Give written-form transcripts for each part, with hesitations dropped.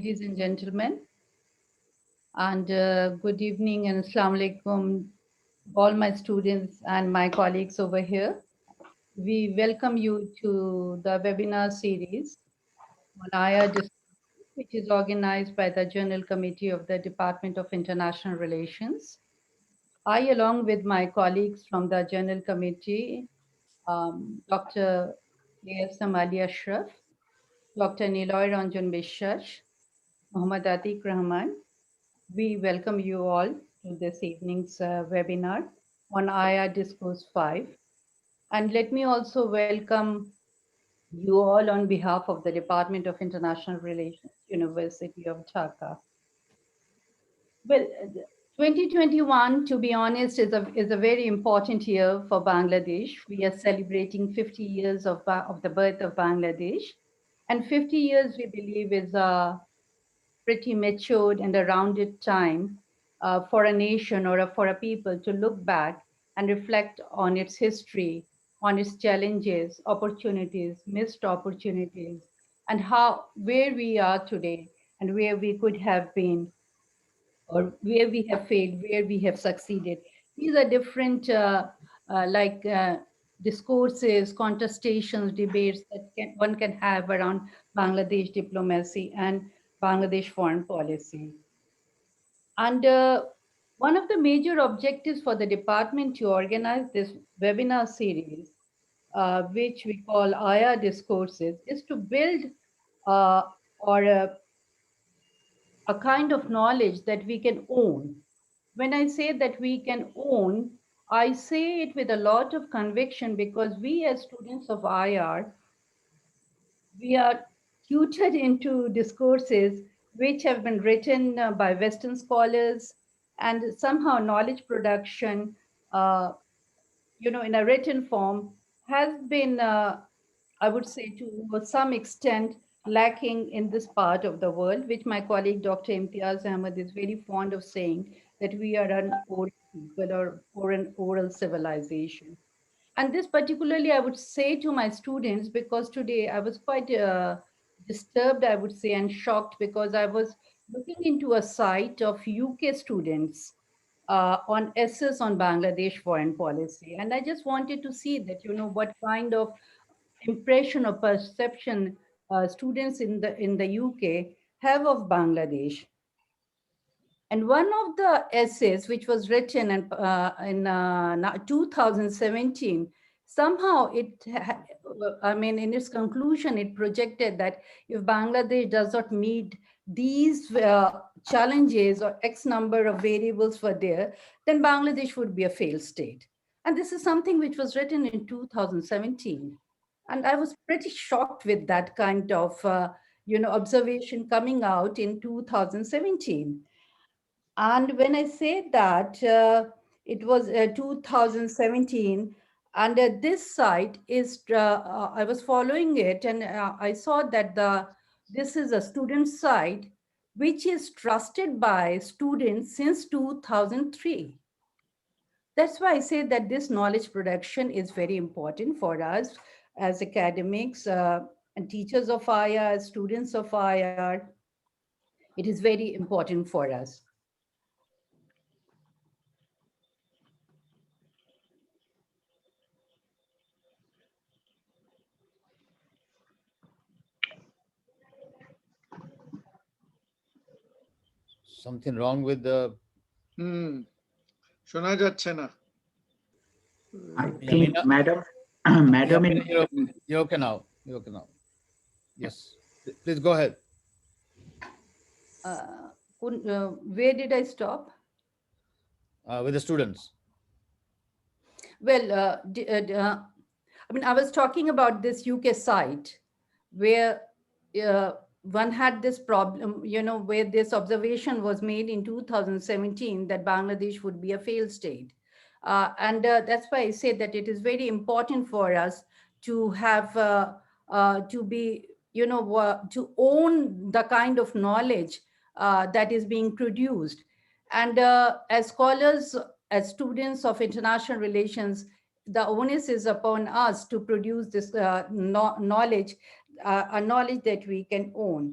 ladies and gentlemen, and good evening and assalamu alaikum, all my students and my colleagues over here. We welcome you to the webinar series on IR Discourse, which is organized by the General Committee of the Department of International Relations. I, along with my colleagues from the General Committee, Dr. A.S.M. Ali Ashraf, Dr. Niloy Ranjan বিশ্বাস, Muhammad Atiq Rahman, we welcome you all to this evening's webinar on IR Discourse 5. And let me also welcome you all on behalf of the Department of International Relations, University of Dhaka. Well, 2021, to be honest, is a very important year for Bangladesh. We are celebrating 50 years of the birth of Bangladesh. And 50 years, we believe, is a pretty matured and a rounded time for a nation or for a people to look back and reflect on its history, on its challenges, opportunities, missed opportunities, and where we are today and where we could have been, or where we have failed, where we have succeeded. These are different like discourses, contestations, debates that one can have around Bangladesh diplomacy and Bangladesh foreign policy. And one of the major objectives for the department to organize this webinar series, which we call IR Discourses, is to build or a kind of knowledge that we can own. When I say that we can own, I say it with a lot of conviction because we as students of IR, we are tutored into discourses which have been written by Western scholars, and somehow knowledge production, in a written form has been, I would say, to some extent lacking in this part of the world, which my colleague Dr. Imtiaz Ahmed is very fond of saying that we are an oral people or an oral civilization. And this particularly I would say to my students because today I was quite disturbed, I would say, and shocked because I was looking into a site of UK students on essays on Bangladesh foreign policy. And I just wanted to see that, what kind of impression or perception students in the UK have of Bangladesh. And one of the essays, which was written in 2017, somehow in its conclusion, it projected that if Bangladesh does not meet these challenges or X number of variables were there, then Bangladesh would be a failed state. And this is something which was written in 2017. And I was pretty shocked with that kind of, observation coming out in 2017. And when I say that, it was 2017, and this site is, I was following it and I saw that this is a student site which is trusted by students since 2003. That's why I say that this knowledge production is very important for us as academics and teachers of IR, students of IR. It is very important for us. Something wrong with the শোনা যাচ্ছে না I think madam you're okay now. You're okay now. Yes, please go ahead. Where did I stop? With the students. Well, I was talking about this UK site where one had this problem, where this observation was made in 2017 that Bangladesh would be a failed state. And that's why I say that it is very important for us to have, to be, to own the kind of knowledge that is being produced. And as scholars, as students of international relations, the onus is upon us to produce this knowledge, a knowledge that we can own.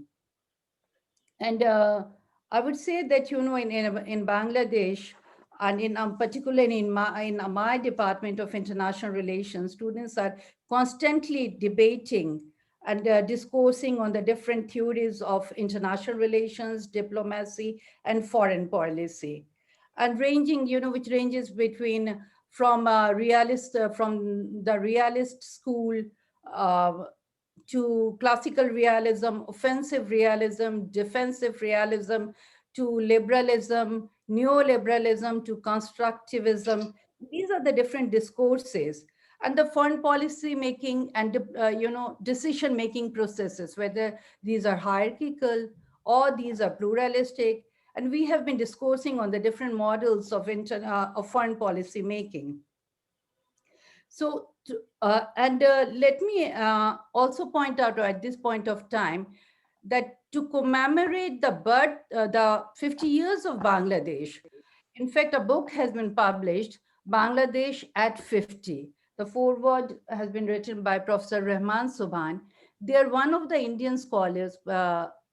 And I would say that, in Bangladesh, and in particularly in my department of international relations, students are constantly debating and discoursing on the different theories of international relations, diplomacy, and foreign policy, and which ranges between from the realist school, uh, to classical realism, offensive realism, defensive realism, to liberalism, neoliberalism, to constructivism. These are the different discourses. And the foreign policy making and decision making processes, whether these are hierarchical or these are pluralistic. And we have been discoursing on the different models of foreign policy making. So, let me also point out at this point of time that to commemorate the 50 years of Bangladesh, in fact, a book has been published, Bangladesh at 50. The foreword has been written by Professor Rahman Subhan. They're one of the Indian scholars.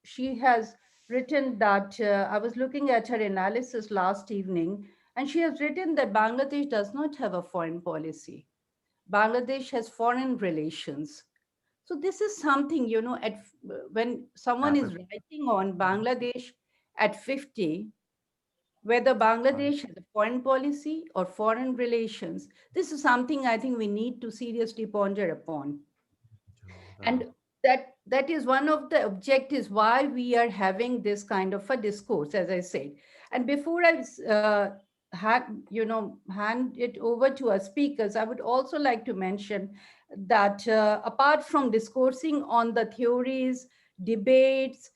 She has written that, I was looking at her analysis last evening, and she has written that Bangladesh does not have a foreign policy. Bangladesh has foreign relations. So this is something, when someone is writing on Bangladesh at 50, whether Bangladesh has a foreign policy or foreign relations, this is something I think we need to seriously ponder upon. And that is one of the objectives why we are having this kind of a discourse, as I said. And before I hand it over to our speakers, I would also like to mention that apart from discoursing on the theories, debates,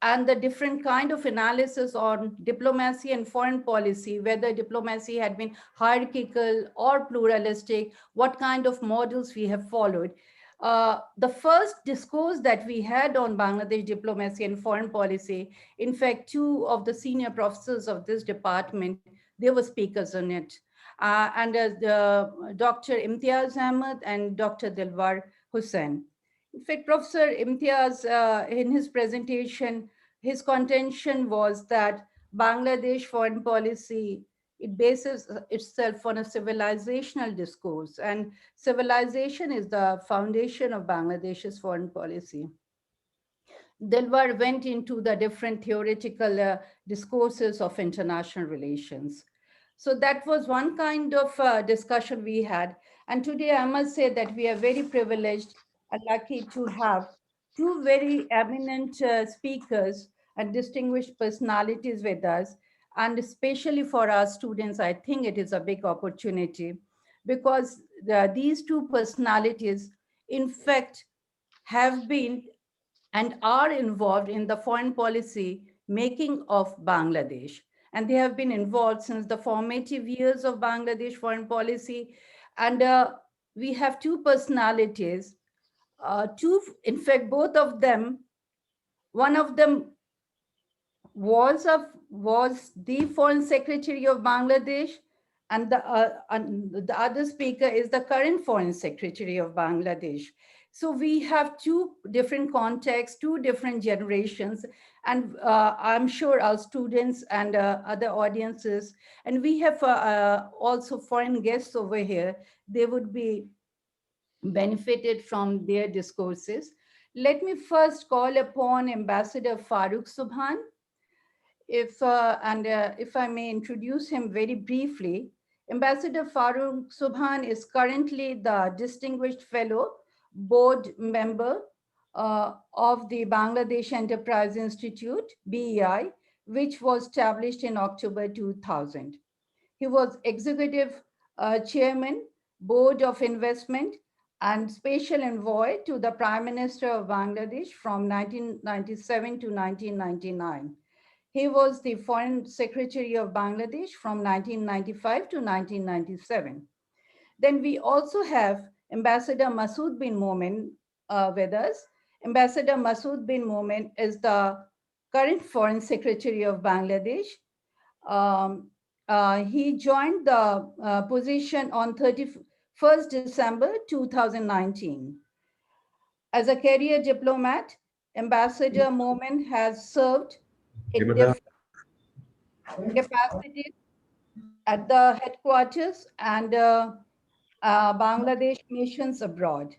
and the different kind of analysis on diplomacy and foreign policy, whether diplomacy had been hierarchical or pluralistic, what kind of models we have followed. The first discourse that we had on Bangladesh diplomacy and foreign policy, in fact, two of the senior professors of this department, they were speakers on it. Dr. Imtiaz Ahmed and Dr. Dilwar Hussain. In fact, Professor Imtiaz, in his presentation, his contention was that Bangladesh foreign policy, it bases itself on a civilizational discourse, and civilization is the foundation of Bangladesh's foreign policy. Dilwar went into the different theoretical discourses of international relations. So that was one kind of discussion we had. And today I must say that we are very privileged and lucky to have two very eminent speakers and distinguished personalities with us. And especially for our students, I think it is a big opportunity because these two personalities, in fact, have been and are involved in the foreign policy making of Bangladesh. And they have been involved since the formative years of Bangladesh foreign policy. And we have two personalities, in fact, both of them, one of them was the foreign secretary of Bangladesh, and the other speaker is the current foreign secretary of Bangladesh. So we have two different contexts, two different generations, and I'm sure our students and other audiences, and we have also foreign guests over here, they would be benefited from their discourses. Let me first call upon Ambassador Farooq Subhan. If I may introduce him very briefly, Ambassador Farooq Subhan is currently the Distinguished Fellow, Board Member of the Bangladesh Enterprise Institute, BEI, which was established in October 2000. He was Executive Chairman, Board of Investment, and Special Envoy to the Prime Minister of Bangladesh from 1997 to 1999. He was the Foreign Secretary of Bangladesh from 1995 to 1997. Then we also have Ambassador Masood bin Momen with us. Ambassador Masood bin Momen is the current Foreign Secretary of Bangladesh. He joined the position on 31st December 2019. As a career diplomat, Ambassador Momen has served in different capacities at the headquarters and Bangladesh missions abroad.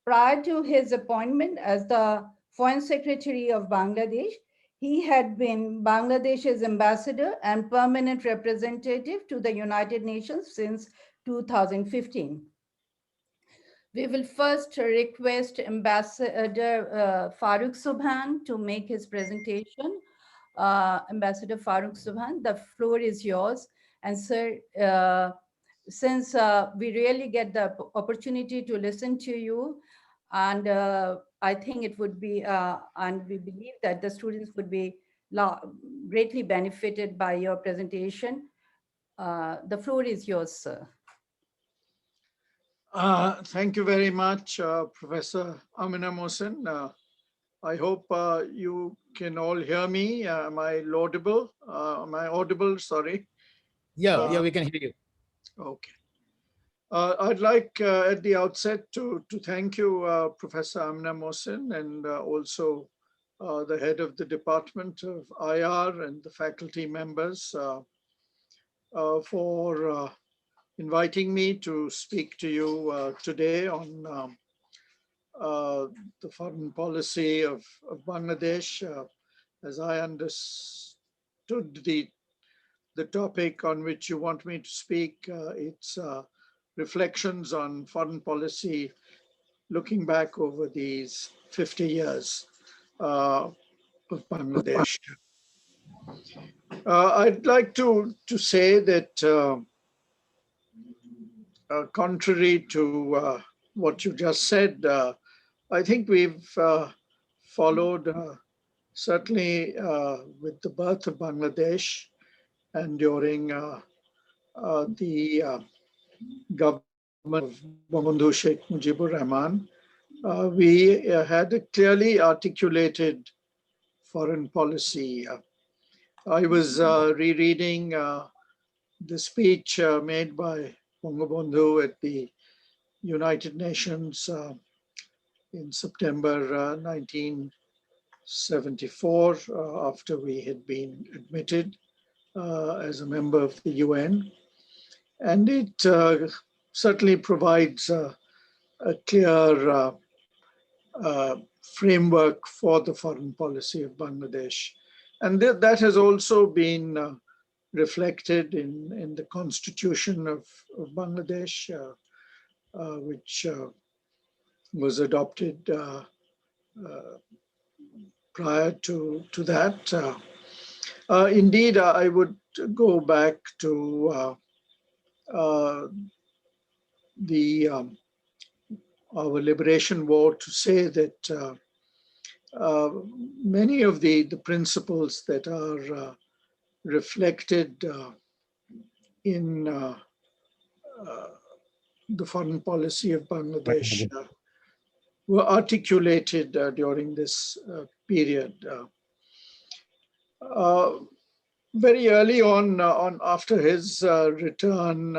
Prior to his appointment as the Foreign Secretary of Bangladesh, he had been Bangladesh's ambassador and permanent representative to the United Nations since 2015. We will first request Ambassador Farooq Subhan to make his presentation. Ambassador Farooq Subhan, the floor is yours. And sir, since we really get the opportunity to listen to you, and I think it would be, and we believe that the students would be greatly benefited by your presentation. The floor is yours, sir. Thank you very much, Professor Amina Mohsen. I hope you can all hear me. Am I audible? Sorry. Yeah, we can hear you. Okay. I'd like at the outset to thank you, Professor Amina Mohsen, and also the head of the Department of IR and the faculty members for inviting me to speak to you today on the foreign policy of Bangladesh. As I understood the topic on which you want me to speak, it's reflections on foreign policy looking back over these 50 years of Bangladesh. I'd like to say that contrary to what you just said, I think we've followed certainly with the birth of Bangladesh and during the government of Bangabandhu Sheikh Mujibur Rahman, we had a clearly articulated foreign policy. I was rereading the speech made by Bangabandhu at the United Nations in September 1974, after we had been admitted as a member of the UN. And it certainly provides a clear framework for the foreign policy of Bangladesh. And that has also been reflected in the constitution of Bangladesh, which was adopted prior to that. Indeed, I would go back to our liberation war to say that many of the principles that are reflected in the foreign policy of Bangladesh were articulated during this period. Very early on after his return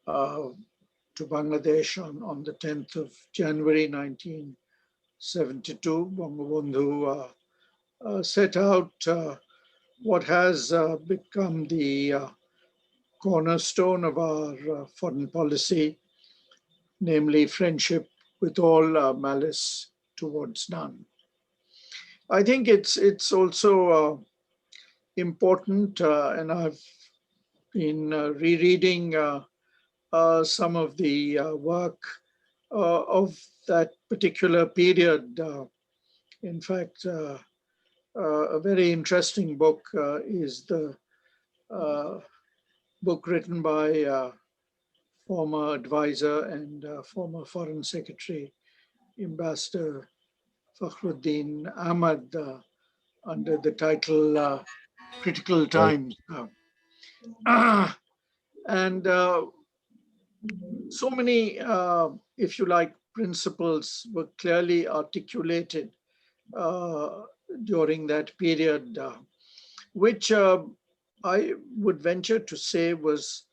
to Bangladesh on the 10th of January 1972, Bangabandhu set out what has become the cornerstone of our foreign policy, namely friendship with all, malice towards none. I think it's also important, and I've been rereading some of the work of that particular period. In fact, a very interesting book is the book written by former advisor and former Foreign Secretary, Ambassador Fakhruddin Ahmad, under the title Critical Times. And so many, if you like, principles were clearly articulated during that period, which I would venture to say was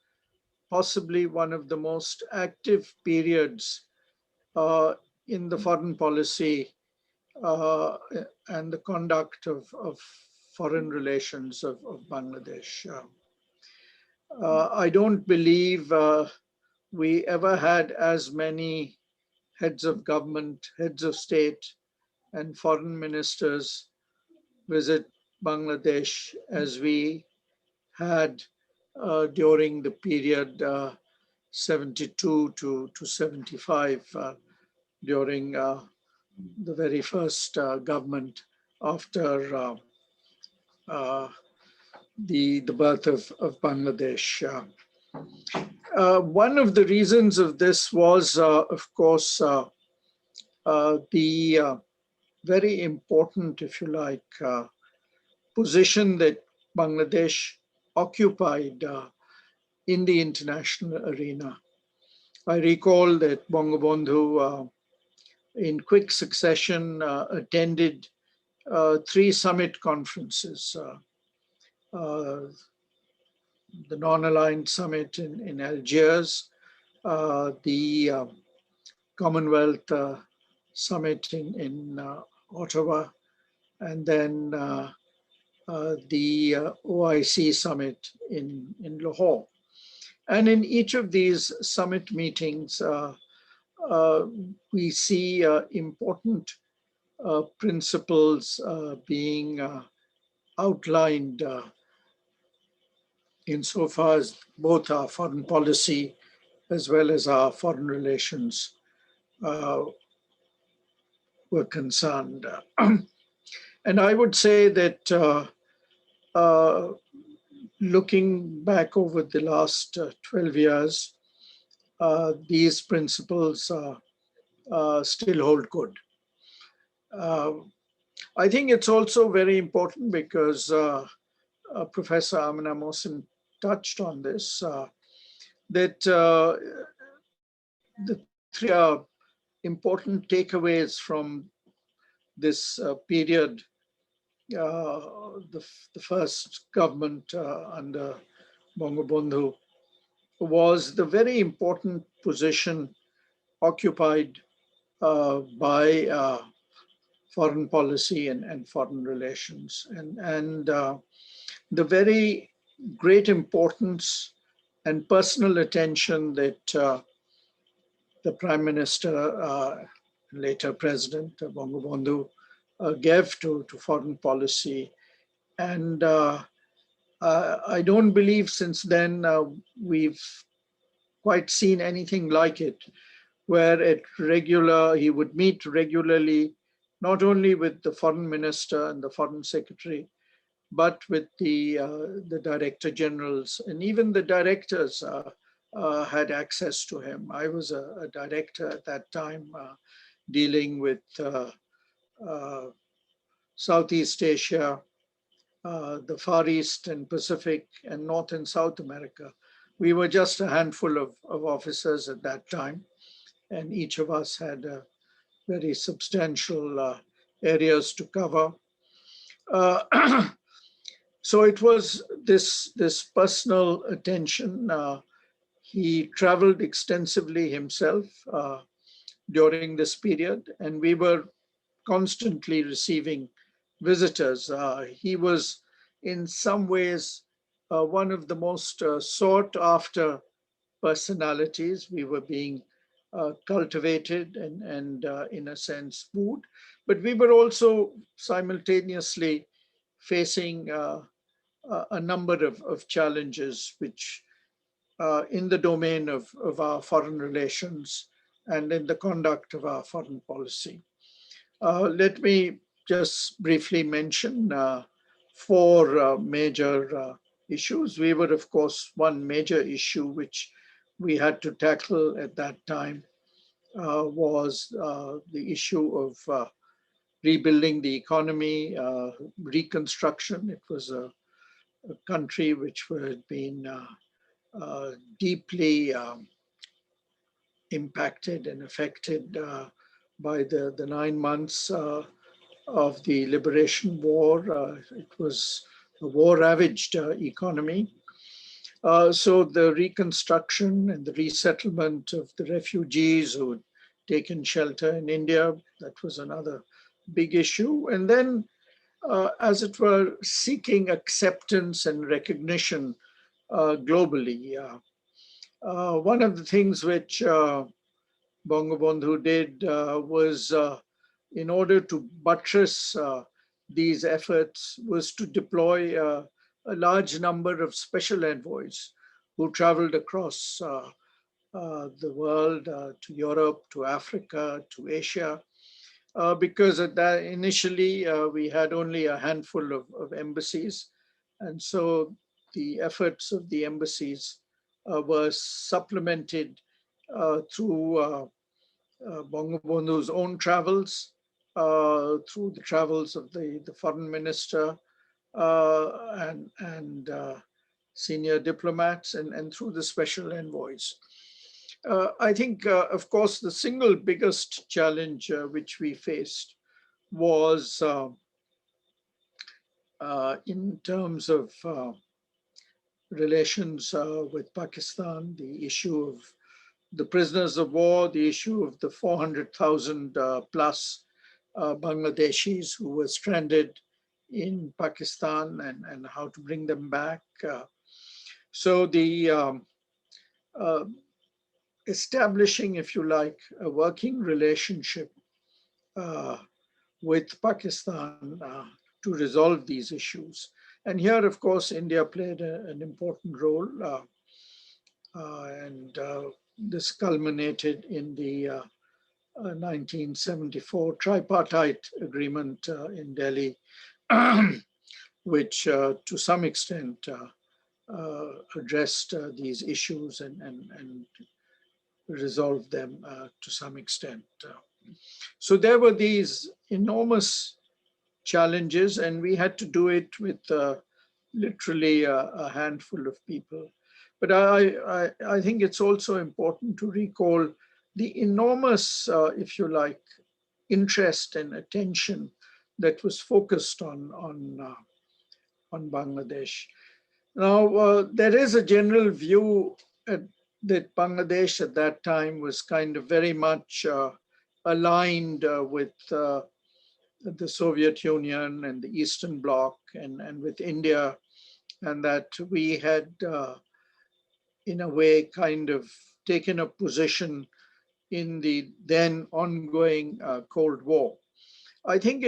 possibly one of the most active periods in the foreign policy uh, and the conduct of foreign relations of Bangladesh. I don't believe we ever had as many heads of government, heads of state, and foreign ministers visit Bangladesh as we had during the period 72 to 75, during the very first government after the birth of Bangladesh. One of the reasons of this was, of course, the very important, if you like, position that Bangladesh occupied in the international arena. I recall that Bangabandhu, in quick succession, attended 3 summit conferences. The non-aligned summit in Algiers, the Commonwealth summit in Ottawa, and then the OIC summit in Lahore. And in each of these summit meetings, we see important principles being outlined insofar as both our foreign policy as well as our foreign relations were concerned. And I would say that looking back over the last 12 years, these principles still hold good. I think it's also very important because Professor Amina Mohsin touched on this, that the 3 important takeaways from this period, the first government under Bangabandhu, was the very important position occupied by foreign policy and foreign relations, and the very great importance and personal attention that the Prime Minister, later President Bangabandhu, gave to foreign policy. And I don't believe since then we've quite seen anything like it, where he would meet regularly, not only with the foreign minister and the foreign secretary, but with the director generals, and even the directors had access to him. I was a director at that time dealing with Southeast Asia, the Far East and Pacific, and North and South America. We were just a handful of officers at that time, and each of us had very substantial areas to cover. So it was this personal attention. He traveled extensively himself during this period, and we were constantly receiving visitors. He was in some ways one of the most sought after personalities. We were being cultivated and in a sense wooed, but we were also simultaneously facing a number of challenges which in the domain of our foreign relations and in the conduct of our foreign policy. Let me just briefly mention 4 major issues. We were, of course, one major issue which we had to tackle at that time was the issue of rebuilding the economy, reconstruction. It was a country which had been deeply impacted and affected by the 9 months of the liberation war. It was a war-ravaged economy. So the reconstruction and the resettlement of the refugees who had taken shelter in India, that was another big issue. And then, as it were, seeking acceptance and recognition globally. One of the things which Bangabandhu did was, in order to buttress these efforts, was to deploy a large number of special envoys who traveled across the world, to Europe, to Africa, to Asia, because at that initially we had only a handful of embassies. And so the efforts of the embassies were supplemented through Bangabandhu's own travels, through the travels of the foreign minister and senior diplomats, and through the special envoys. I think, of course, the single biggest challenge which we faced was in terms of relations with Pakistan, the issue of the prisoners of war, the issue of the 400,000 plus Bangladeshis who were stranded in Pakistan, and how to bring them back. So the establishing, if you like, a working relationship with Pakistan to resolve these issues. And here, of course, India played an important role. And this culminated in the 1974 tripartite agreement in Delhi, which to some extent addressed these issues and resolved them to some extent. So there were these enormous challenges, and we had to do it with literally a handful of people. But I think it's also important to recall the enormous, if you like, interest and attention that was focused on Bangladesh. Now, there is a general view that Bangladesh at that time was kind of very much aligned with the Soviet Union and the Eastern Bloc and with India, and that we had, in a way, kind of taken a position in the then ongoing Cold War. I think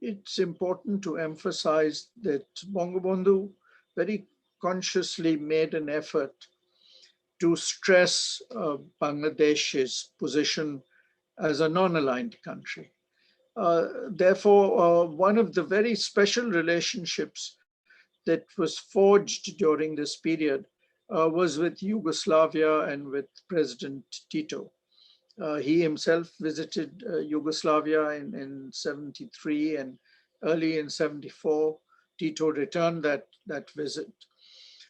it's important to emphasize that Bangabandhu very consciously made an effort to stress Bangladesh's position as a non-aligned country. Therefore, one of the very special relationships that was forged during this period was with Yugoslavia and with President Tito. He himself visited Yugoslavia in 73, and early in 74, Tito returned that visit.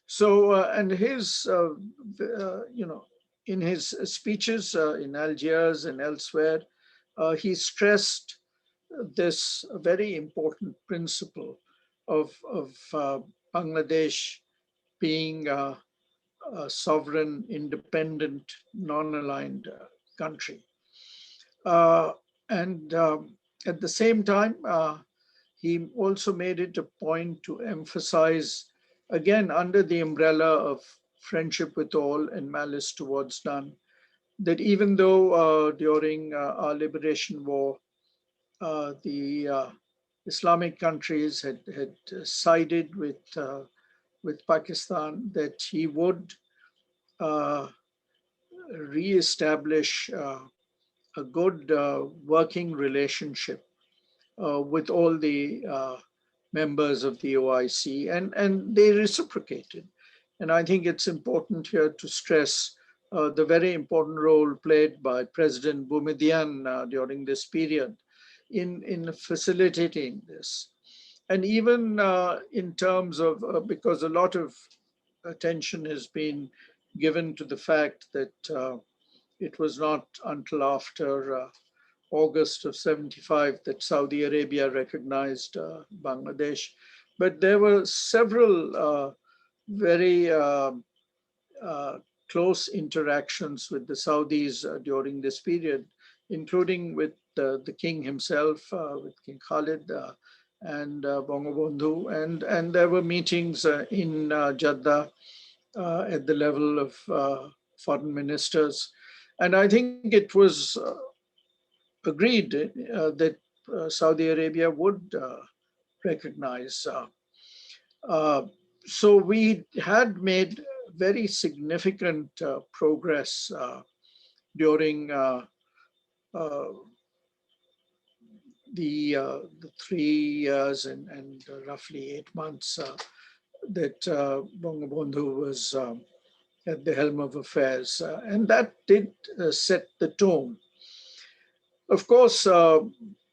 So, and his, in his speeches in Algiers and elsewhere, he stressed this very important principle of Bangladesh being a sovereign, independent, non-aligned country. And at the same time, he also made it a point to emphasize, again, under the umbrella of friendship with all and malice towards none, that even though during our liberation war, the Islamic countries had sided with Pakistan, that he would re-establish a good working relationship with all the members of the OIC, and they reciprocated. And I think it's important here to stress the very important role played by President Boumediene during this period in facilitating this. And even in terms of, because a lot of attention has been given to the fact that it was not until after August of 75 that Saudi Arabia recognized Bangladesh. But there were several very close interactions with the Saudis during this period, including with the king himself, with King Khalid and Bangabandhu, and there were meetings in Jeddah at the level of foreign ministers. And I think it was agreed that Saudi Arabia would recognize. Uh, so we had made very significant progress during uh, the 3 years and roughly 8 months that Bangabandhu was at the helm of affairs. And that did set the tone. Of course,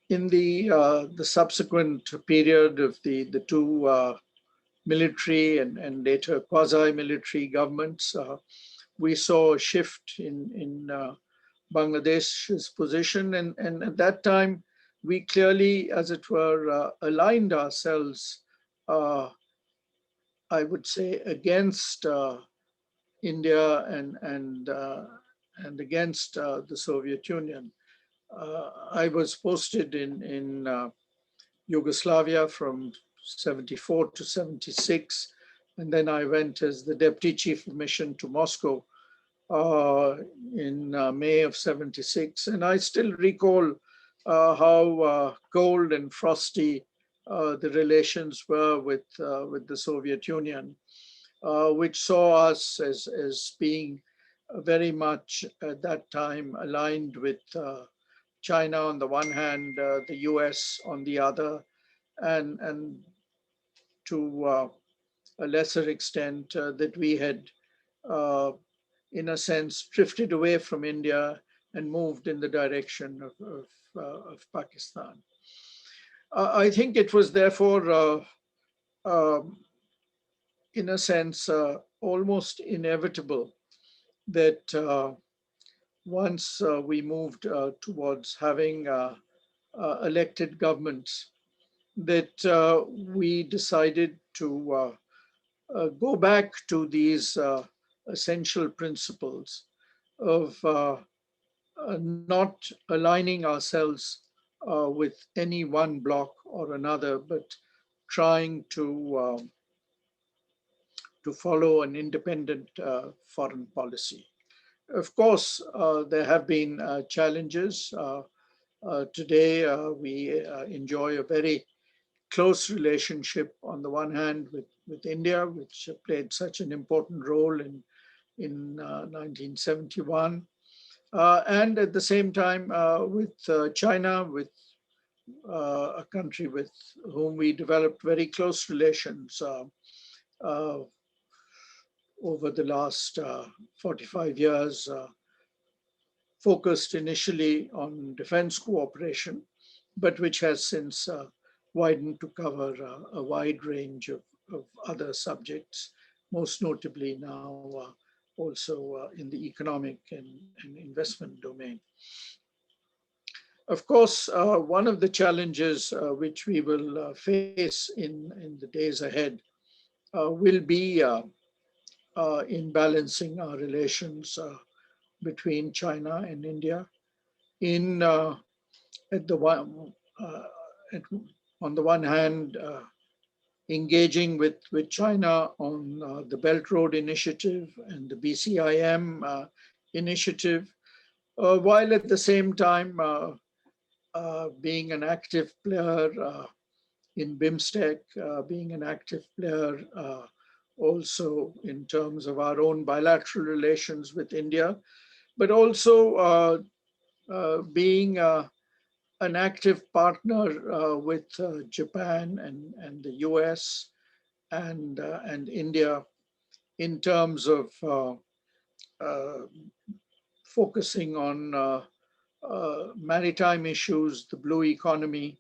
in the subsequent period of the two military and later quasi-military governments, we saw a shift in Bangladesh's position. And at that time, we clearly, as it were, aligned ourselves, I would say, against India and against the Soviet Union. I was posted in Yugoslavia from 74 to 76. And then I went as the deputy chief of mission to Moscow in May of 76. And I still recall how cold and frosty the relations were with the Soviet Union, which saw us as being very much at that time aligned with China on the one hand, the US on the other, and to a lesser extent that we had, in a sense, drifted away from India and moved in the direction of Pakistan. I think it was therefore, um, in a sense, almost inevitable that once we moved towards having elected governments, that we decided to go back to these essential principles of not aligning ourselves with any one bloc or another, but trying to follow an independent foreign policy. Of course, there have been challenges. Today, we enjoy a very close relationship on the one hand with India, which played such an important role in 1971, and at the same time with China, with a country with whom we developed very close relations uh, over the last 45 years, focused initially on defense cooperation, but which has since widened to cover a wide range of other subjects, most notably now also in the economic and investment domain. Of course, one of the challenges which we will face in the days ahead will be in balancing our relations between China and India in at the one at, on the one hand engaging with China on the Belt Road Initiative and the BCIM initiative, while at the same time being an active player in BIMSTEC, being an active player also in terms of our own bilateral relations with India, but also being an active partner with Japan and the US and India in terms of uh, focusing on maritime issues, the blue economy,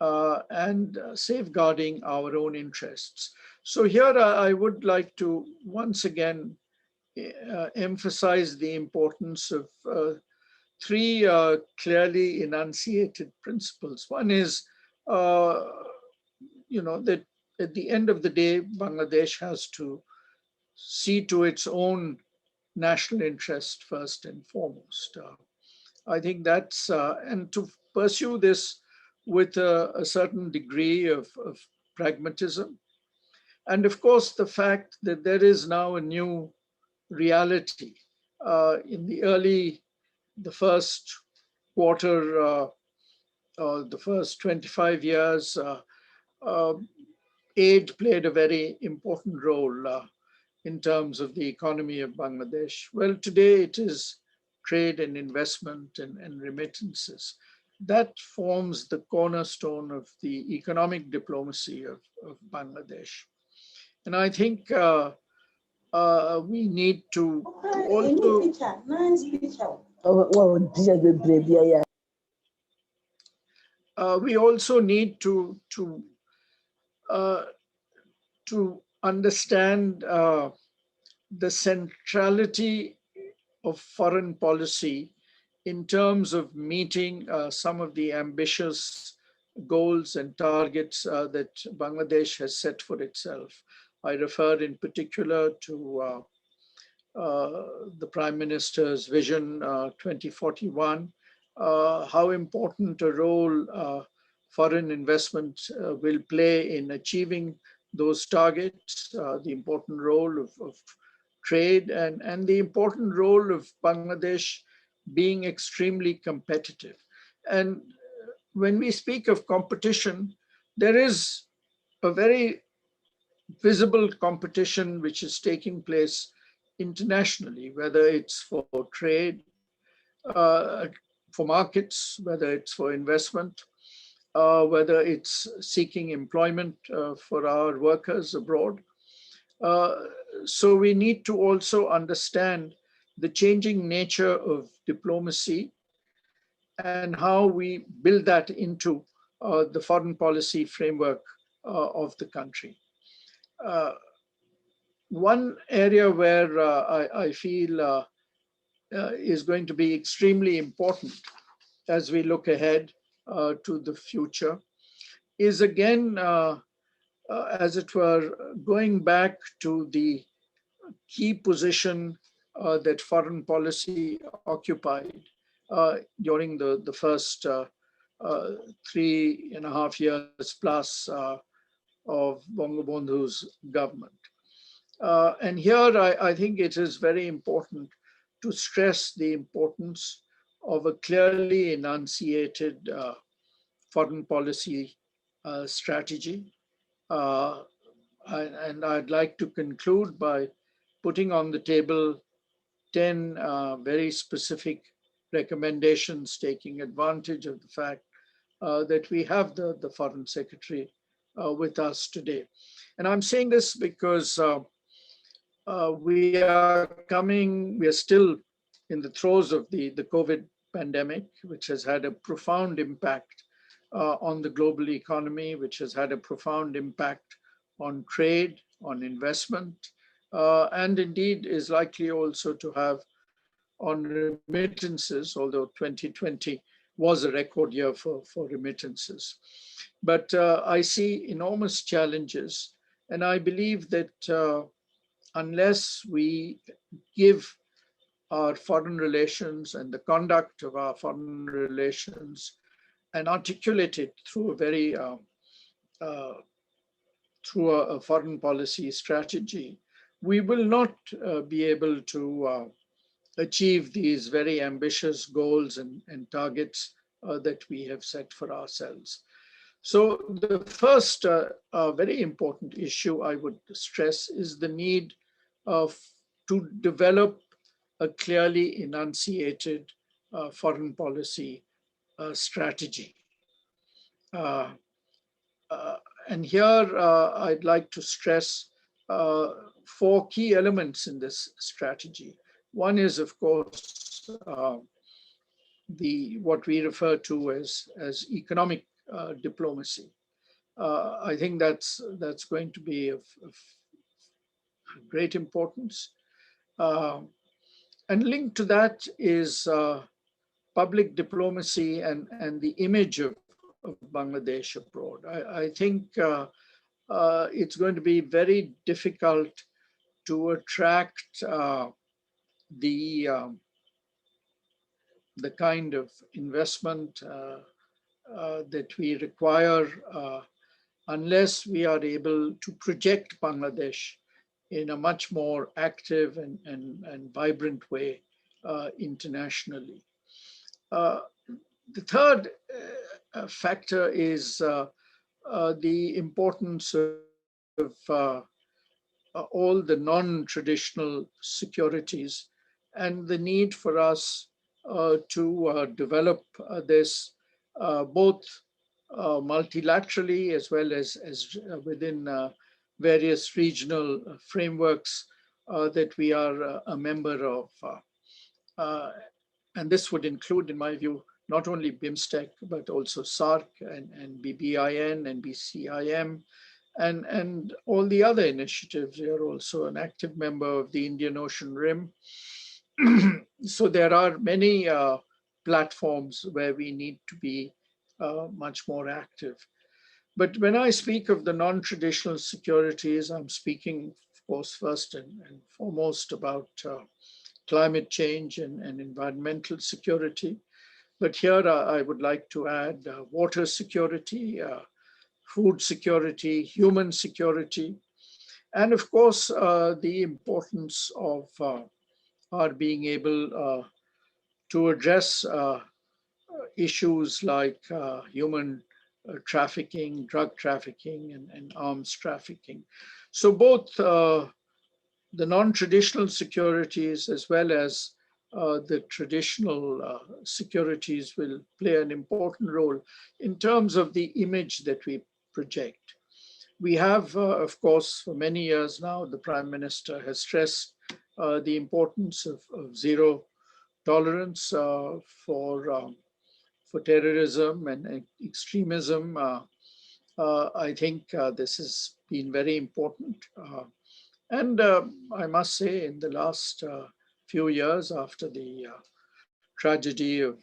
and safeguarding our own interests. So here I would like to once again emphasize the importance of three clearly enunciated principles. One is, that at the end of the day, Bangladesh has to see to its own national interest first and foremost. I think that's, and to pursue this with a certain degree of pragmatism. And of course, the fact that there is now a new reality. In the first quarter, the first 25 years, uh, aid played a very important role in terms of the economy of Bangladesh. Well, today it is trade and investment and remittances. That forms the cornerstone of the economic diplomacy of Bangladesh. And I think we need to also we also need uh, to understand the centrality of foreign policy in terms of meeting some of the ambitious goals and targets that Bangladesh has set for itself. I refer in particular to the Prime Minister's Vision 2041, how important a role foreign investment will play in achieving those targets, the important role of trade, and the important role of Bangladesh being extremely competitive. And when we speak of competition, there is a very visible competition which is taking place internationally, whether it's for trade, for markets, whether it's for investment, whether it's seeking employment for our workers abroad. Uh, so we need to also understand the changing nature of diplomacy and how we build that into the foreign policy framework of the country. One area where I feel is going to be extremely important as we look ahead to the future is again, as it were, going back to the key position that foreign policy occupied during the first 3.5 years plus of Bangabandhu's government. And here I think it is very important to stress the importance of a clearly enunciated foreign policy strategy. And I'd like to conclude by putting on the table 10 very specific recommendations, taking advantage of the fact that we have the Foreign Secretary with us today. And I'm saying this because we are still in the throes of the COVID pandemic, which has had a profound impact on the global economy, which has had a profound impact on trade, on investment, and indeed is likely also to have on remittances, although 2020 was a record year for remittances. But I see enormous challenges, and I believe that unless we give our foreign relations and the conduct of our foreign relations and articulate it through a foreign policy strategy, we will not be able to achieve these very ambitious goals and targets that we have set for ourselves. So the first very important issue I would stress is the need to develop a clearly enunciated foreign policy strategy. Uh, and here I'd like to stress 4 key elements in this strategy. One is, of course, what we refer to as economic diplomacy. I think that's going to be of great importance. And linked to that is public diplomacy and the image of Bangladesh abroad. I think it's going to be very difficult to attract the kind of investment, that we require unless we are able to project Bangladesh in a much more active and vibrant way internationally. The third factor is the importance of all the non-traditional securities and the need for us to develop this both multilaterally as well as within various regional frameworks that we are a member of. Uh, and this would include, in my view, not only BIMSTEC, but also SARC and BBIN and BCIM and all the other initiatives. We are also an active member of the Indian Ocean Rim. So there are many platforms where we need to be much more active. But when I speak of the non-traditional securities, I'm speaking, of course, first and foremost about climate change and environmental security. But here I would like to add water security, food security, human security, and of course, the importance of our being able to address issues like human trafficking, drug trafficking, and arms trafficking. So both the non-traditional securities as well as the traditional securities will play an important role in terms of the image that we project. We have, of course, for many years now, the Prime Minister has stressed the importance of zero tolerance for terrorism and extremism. I think this has been very important. And I must say, in the last few years after the tragedy of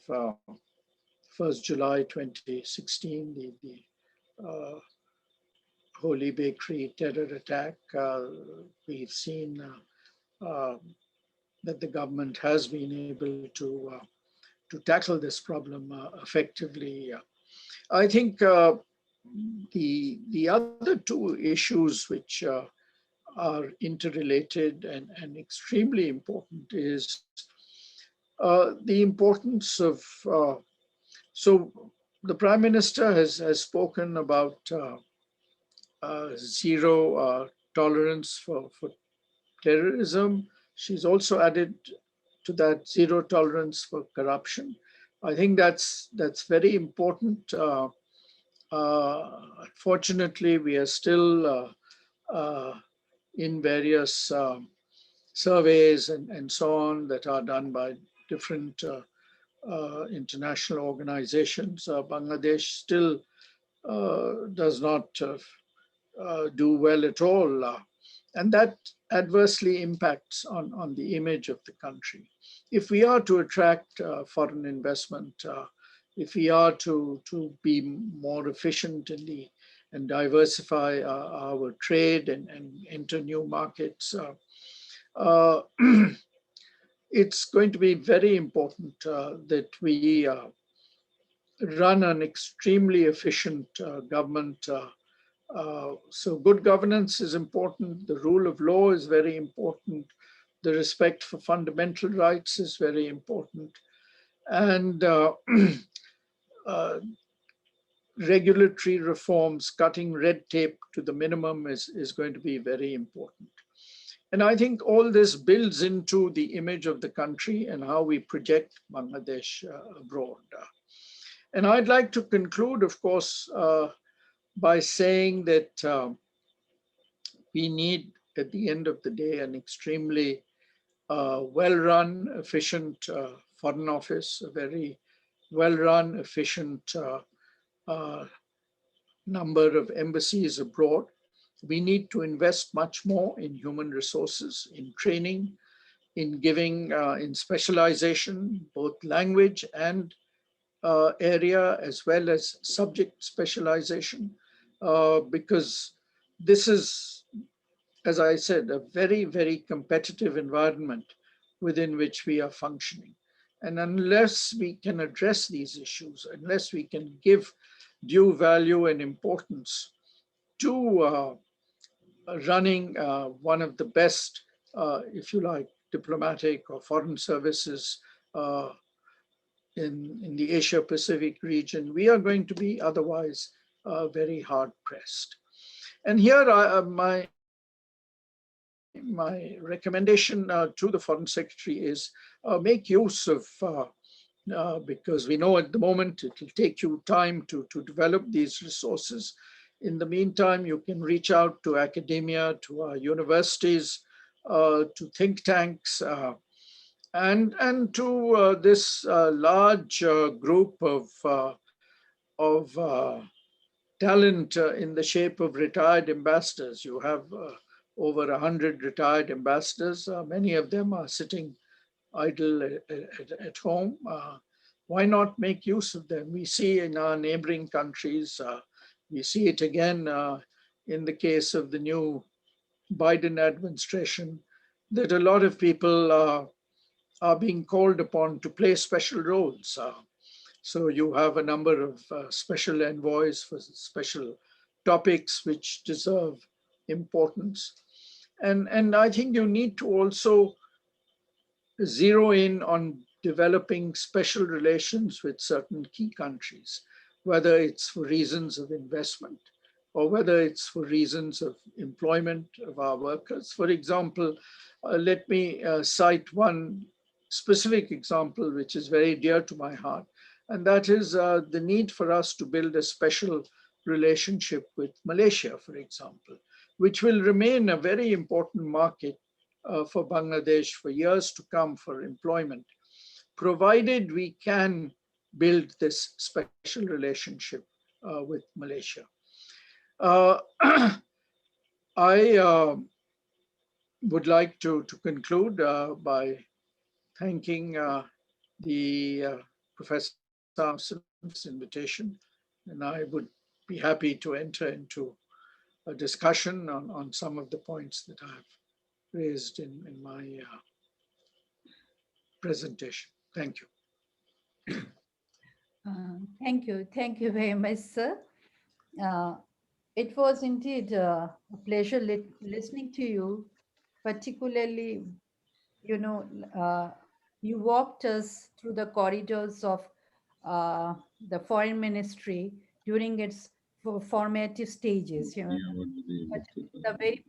1st July 2016, the Holy Bakery terror attack, we've seen that the government has been able to tackle this problem effectively. I think the other two issues which are interrelated and extremely important is the importance of, so the Prime Minister has spoken about zero tolerance for terrorism. She's also added to that zero tolerance for corruption. I think that's very important. Unfortunately, we are still in various surveys and so on that are done by different international organizations. Bangladesh still does not do well at all. And that adversely impacts on the image of the country. If we are to attract foreign investment, if we are to be more efficient and diversify our trade and enter new markets, it's going to be very important that we run an extremely efficient government. So good governance is important. The rule of law is very important. The respect for fundamental rights is very important. And regulatory reforms, cutting red tape to the minimum is going to be very important. And I think all this builds into the image of the country and how we project Bangladesh abroad. And I'd like to conclude, of course, by saying that we need, at the end of the day, an extremely well-run, efficient foreign office, a very well-run, efficient number of embassies abroad. We need to invest much more in human resources, in training, in giving, in specialization, both language and area, as well as subject specialization, because this is, as I said, a very, very competitive environment within which we are functioning. And unless we can address these issues, unless we can give due value and importance to running one of the best, if you like, diplomatic or foreign services uh, in the Asia Pacific region, we are going to be otherwise very hard pressed. And here my recommendation to the Foreign Secretary is make use of, because we know at the moment it will take you time to develop these resources. In the meantime, you can reach out to academia, to our universities, to think tanks, and to this large group of talent in the shape of retired ambassadors. You have over 100 retired ambassadors. Many of them are sitting idle at home. Why not make use of them? We see in our neighboring countries, we see it again in the case of the new Biden administration, that a lot of people are being called upon to play special roles. So you have a number of special envoys for special topics which deserve importance. And I think you need to also zero in on developing special relations with certain key countries, whether it's for reasons of investment or whether it's for reasons of employment of our workers. For example, let me cite one specific example which is very dear to my heart, and that is the need for us to build a special relationship with Malaysia, for example, which will remain a very important market for Bangladesh for years to come for employment, provided we can build this special relationship with Malaysia. I would like to conclude by thanking the Professor Sampson for this invitation, and I would be happy to enter into a discussion on some of the points that I've raised in my presentation. Thank you. Thank you very much, sir. It was indeed a pleasure listening to you, particularly, you know, uh, you walked us through the corridors of the foreign ministry during its formative stages, you know, but the very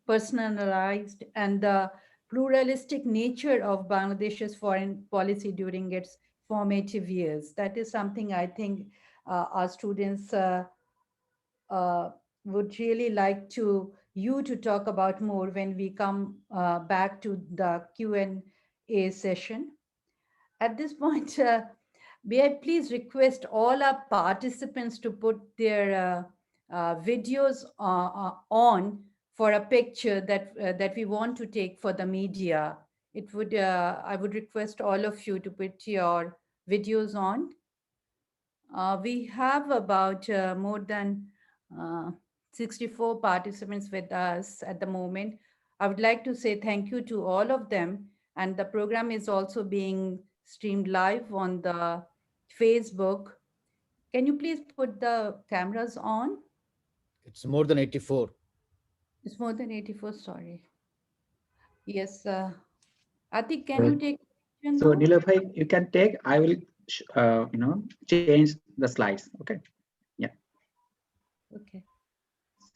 personalized and the pluralistic nature of Bangladesh's foreign policy during its formative years. That is something I think our students uh, would really like to you to talk about more when we come back to the Q&A session. At this point, may I please request all our participants to put their videos on for a picture that we want to take for the media. It would I would request all of you to put your videos on. We have about more than uh, 64 participants with us at the moment. I would like to say thank you to all of them. And the program is also being streamed live on the Facebook. Can you please put the cameras on? It's more than 84. It's more than 84, sorry. Yes, Atik, can Uh, you take action So now? Nilabhai, you can take. I will, change the slides. Okay. Yeah. Okay.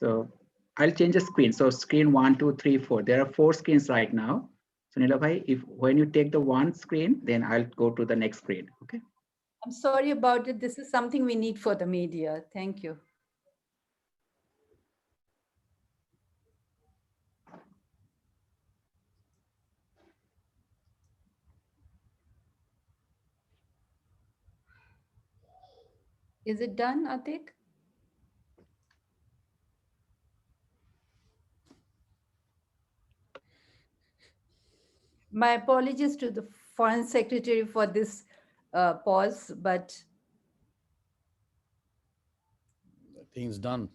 So I'll change the screen. So screen 1, 2, 3, 4. There are 4 screens right now. So Nilabhai, if when you take the one screen, then I'll go to the next screen. Okay. I'm sorry about it. This is something we need for the media. Thank you. Is it done, Atik? My apologies to the Foreign Secretary for this pause, but I think it's done.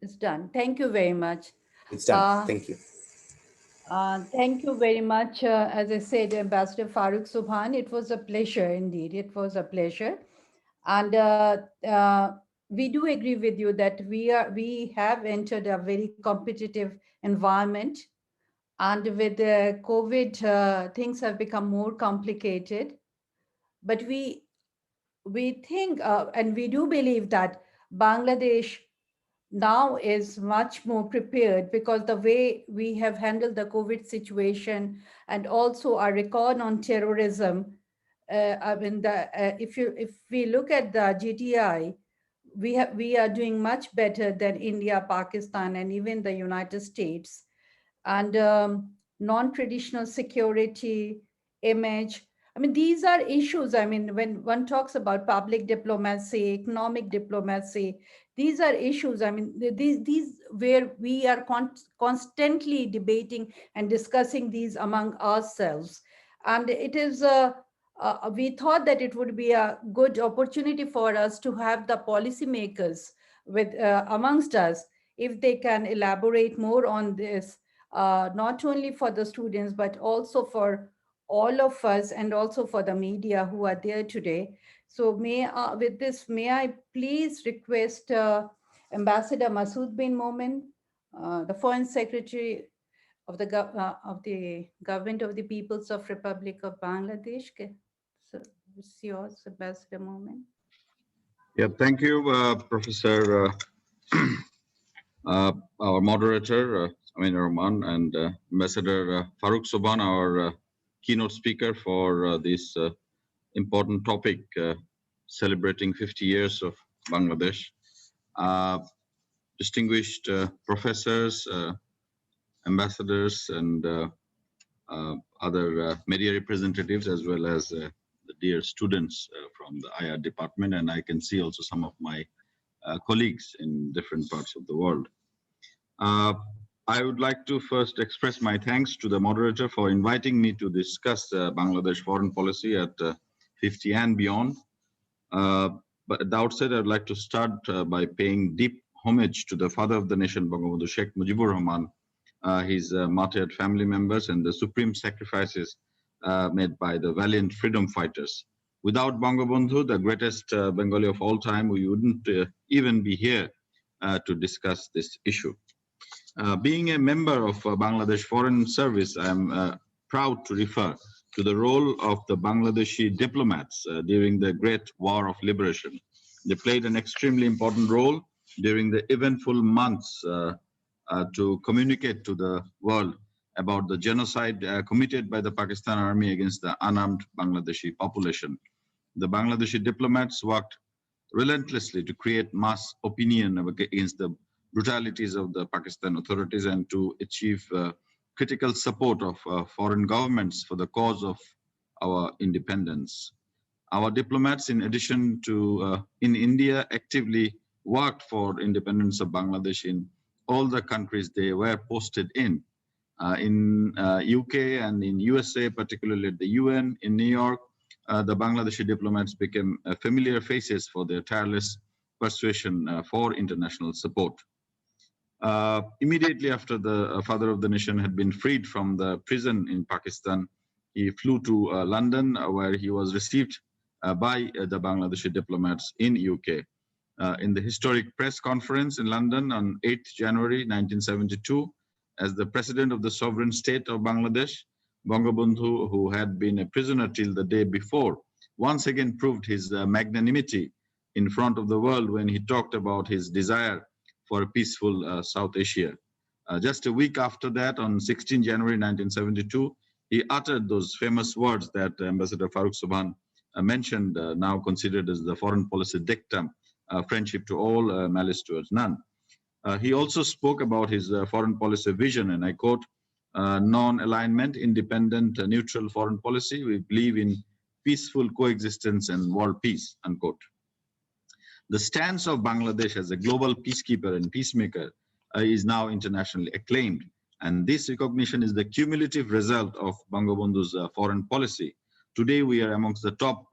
it's done. Thank you very much. It's done. Uh, Thank you. Thank you very much. As I said, Ambassador Farooq Subhan, it was a pleasure indeed. It was a pleasure. And we do agree with you that we have entered a very competitive environment. And with the COVID, things have become more complicated. But we think and we do believe that Bangladesh now is much more prepared because the way we have handled the COVID situation and also our record on terrorism. I mean, if we look at the GTI, we are doing much better than India, Pakistan, and even the United States. And non-traditional security, image. I mean, these are issues. I mean, when one talks about public diplomacy, economic diplomacy, these are issues. I mean, these where we are constantly debating and discussing these among ourselves. And it is, we thought that it would be a good opportunity for us to have the policymakers with amongst us, if they can elaborate more on this, not only for the students, but also for all of us and also for the media who are there today. So with this, may I please request Ambassador Masood bin Momen, the Foreign Secretary of the Government of the Peoples of Republic of Bangladesh. So it's yours, Ambassador Momen. Yeah, thank you, Professor, our moderator, Amin Rahman, and Ambassador Farooq Subhan, our keynote speaker for this important topic, celebrating 50 years of Bangladesh. Distinguished professors, ambassadors, and other media representatives, as well as the dear students from the IR department, and I can see also some of my colleagues in different parts of the world. I would like to first express my thanks to the moderator for inviting me to discuss Bangladesh foreign policy at 50 and beyond. But at the outset, I'd like to start by paying deep homage to the father of the nation, Bangabandhu Sheikh Mujibur Rahman, his martyred family members, and the supreme sacrifices made by the valiant freedom fighters. Without Bangabandhu, the greatest Bengali of all time, we wouldn't even be here to discuss this issue. Being a member of Bangladesh Foreign Service, I am proud to refer to the role of the Bangladeshi diplomats during the Great War of Liberation. They played an extremely important role during the eventful months to communicate to the world about the genocide committed by the Pakistan Army against the unarmed Bangladeshi population. The Bangladeshi diplomats worked relentlessly to create mass opinion against the brutalities of the Pakistan authorities and to achieve critical support of foreign governments for the cause of our independence. Our diplomats, in addition to in India, actively worked for independence of Bangladesh in all the countries they were posted in UK and in USA, particularly at the UN, in New York. The Bangladeshi diplomats became familiar faces for their tireless persuasion for international support. Immediately after the father of the nation had been freed from the prison in Pakistan, he flew to London, where he was received by the Bangladeshi diplomats in UK. In the historic press conference in London on 8th January 1972, as the president of the sovereign state of Bangladesh, Bangabandhu, who had been a prisoner till the day before, once again proved his magnanimity in front of the world when he talked about his desire for a peaceful South Asia. Just a week after that, on 16 January 1972, he uttered those famous words that Ambassador Farooq Subhan mentioned, now considered as the foreign policy dictum, friendship to all, malice towards none. He also spoke about his foreign policy vision, and I quote, non-alignment, independent, neutral foreign policy. We believe in peaceful coexistence and world peace, unquote. The stance of Bangladesh as a global peacekeeper and peacemaker is now internationally acclaimed. And this recognition is the cumulative result of Bangabandhu's foreign policy. Today, we are amongst the top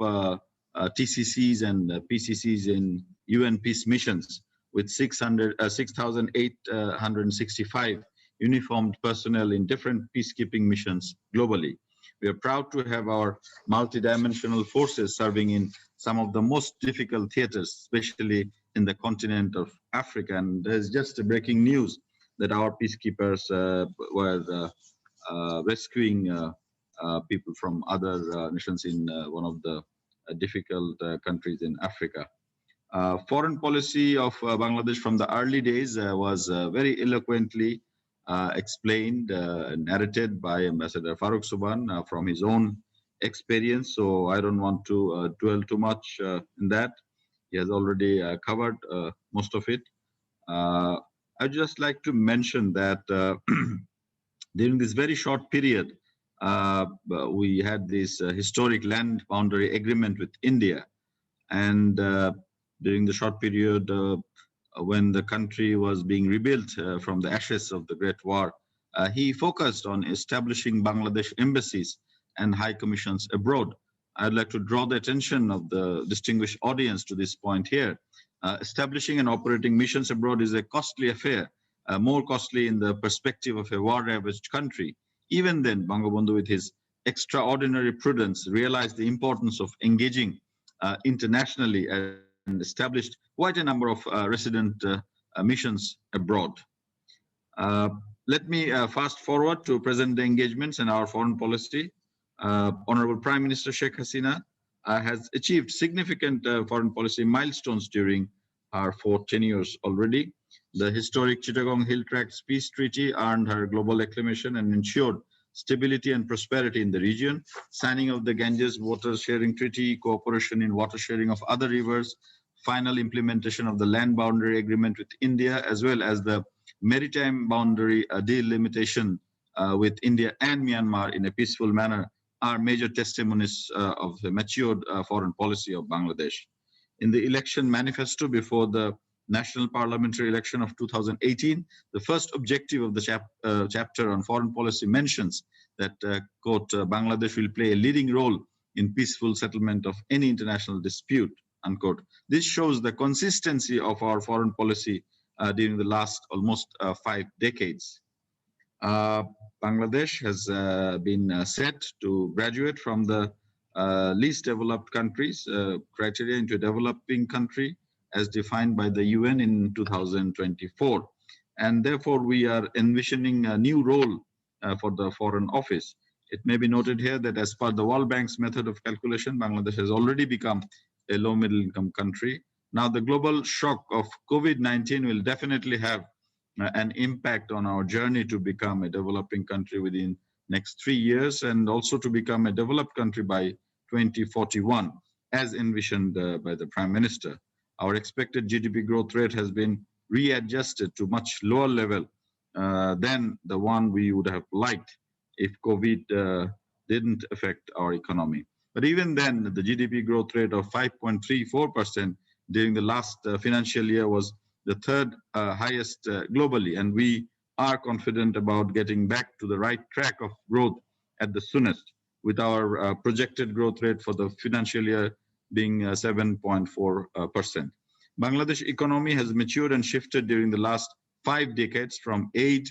TCCs and PCCs in UN peace missions, with 6,865 uniformed personnel in different peacekeeping missions globally. We are proud to have our multidimensional forces serving in some of the most difficult theaters, especially in the continent of Africa. And there's just a breaking news that our peacekeepers were rescuing people from other nations in one of the difficult countries in Africa. Foreign policy of Bangladesh from the early days was very eloquently explained and narrated by Ambassador Farooq Subhan from his own experience. So I don't want to dwell too much in that. He has already covered most of it. I'd just like to mention that during this very short period, we had this historic land boundary agreement with India. And during the short period when the country was being rebuilt from the ashes of the Great War, he focused on establishing Bangladesh embassies and high commissions abroad. I'd like to draw the attention of the distinguished audience to this point here. Establishing and operating missions abroad is a costly affair, more costly in the perspective of a war-ravaged country. Even then, Bangabandhu, with his extraordinary prudence, realized the importance of engaging internationally and established quite a number of resident missions abroad. Let me fast forward to present the engagements in our foreign policy. Honorable Prime Minister Sheikh Hasina has achieved significant foreign policy milestones during her 4 tenures already. The historic Chittagong Hill Tracts Peace Treaty earned her global acclamation and ensured stability and prosperity in the region. Signing of the Ganges Water Sharing Treaty, cooperation in water sharing of other rivers, final implementation of the land boundary agreement with India, as well as the maritime boundary delimitation with India and Myanmar in a peaceful manner are major testimonies of the matured foreign policy of Bangladesh. In the election manifesto before the national parliamentary election of 2018, the first objective of the chapter on foreign policy mentions that, quote, Bangladesh will play a leading role in peaceful settlement of any international dispute, unquote. This shows the consistency of our foreign policy during the last almost 5 decades. Bangladesh has been set to graduate from the least developed countries criteria into a developing country as defined by the UN in 2024. And therefore, we are envisioning a new role for the Foreign Office. It may be noted here that as per the World Bank's method of calculation, Bangladesh has already become a low middle income country. Now, the global shock of COVID-19 will definitely have an impact on our journey to become a developing country within next 3 years, and also to become a developed country by 2041, as envisioned by the Prime Minister. Our expected GDP growth rate has been readjusted to much lower level than the one we would have liked if COVID didn't affect our economy. But even then, the GDP growth rate of 5.34% during the last financial year was the third highest globally, and we are confident about getting back to the right track of growth at the soonest, with our projected growth rate for the financial year being 7.4%. Bangladesh economy has matured and shifted during the last 5 decades from aid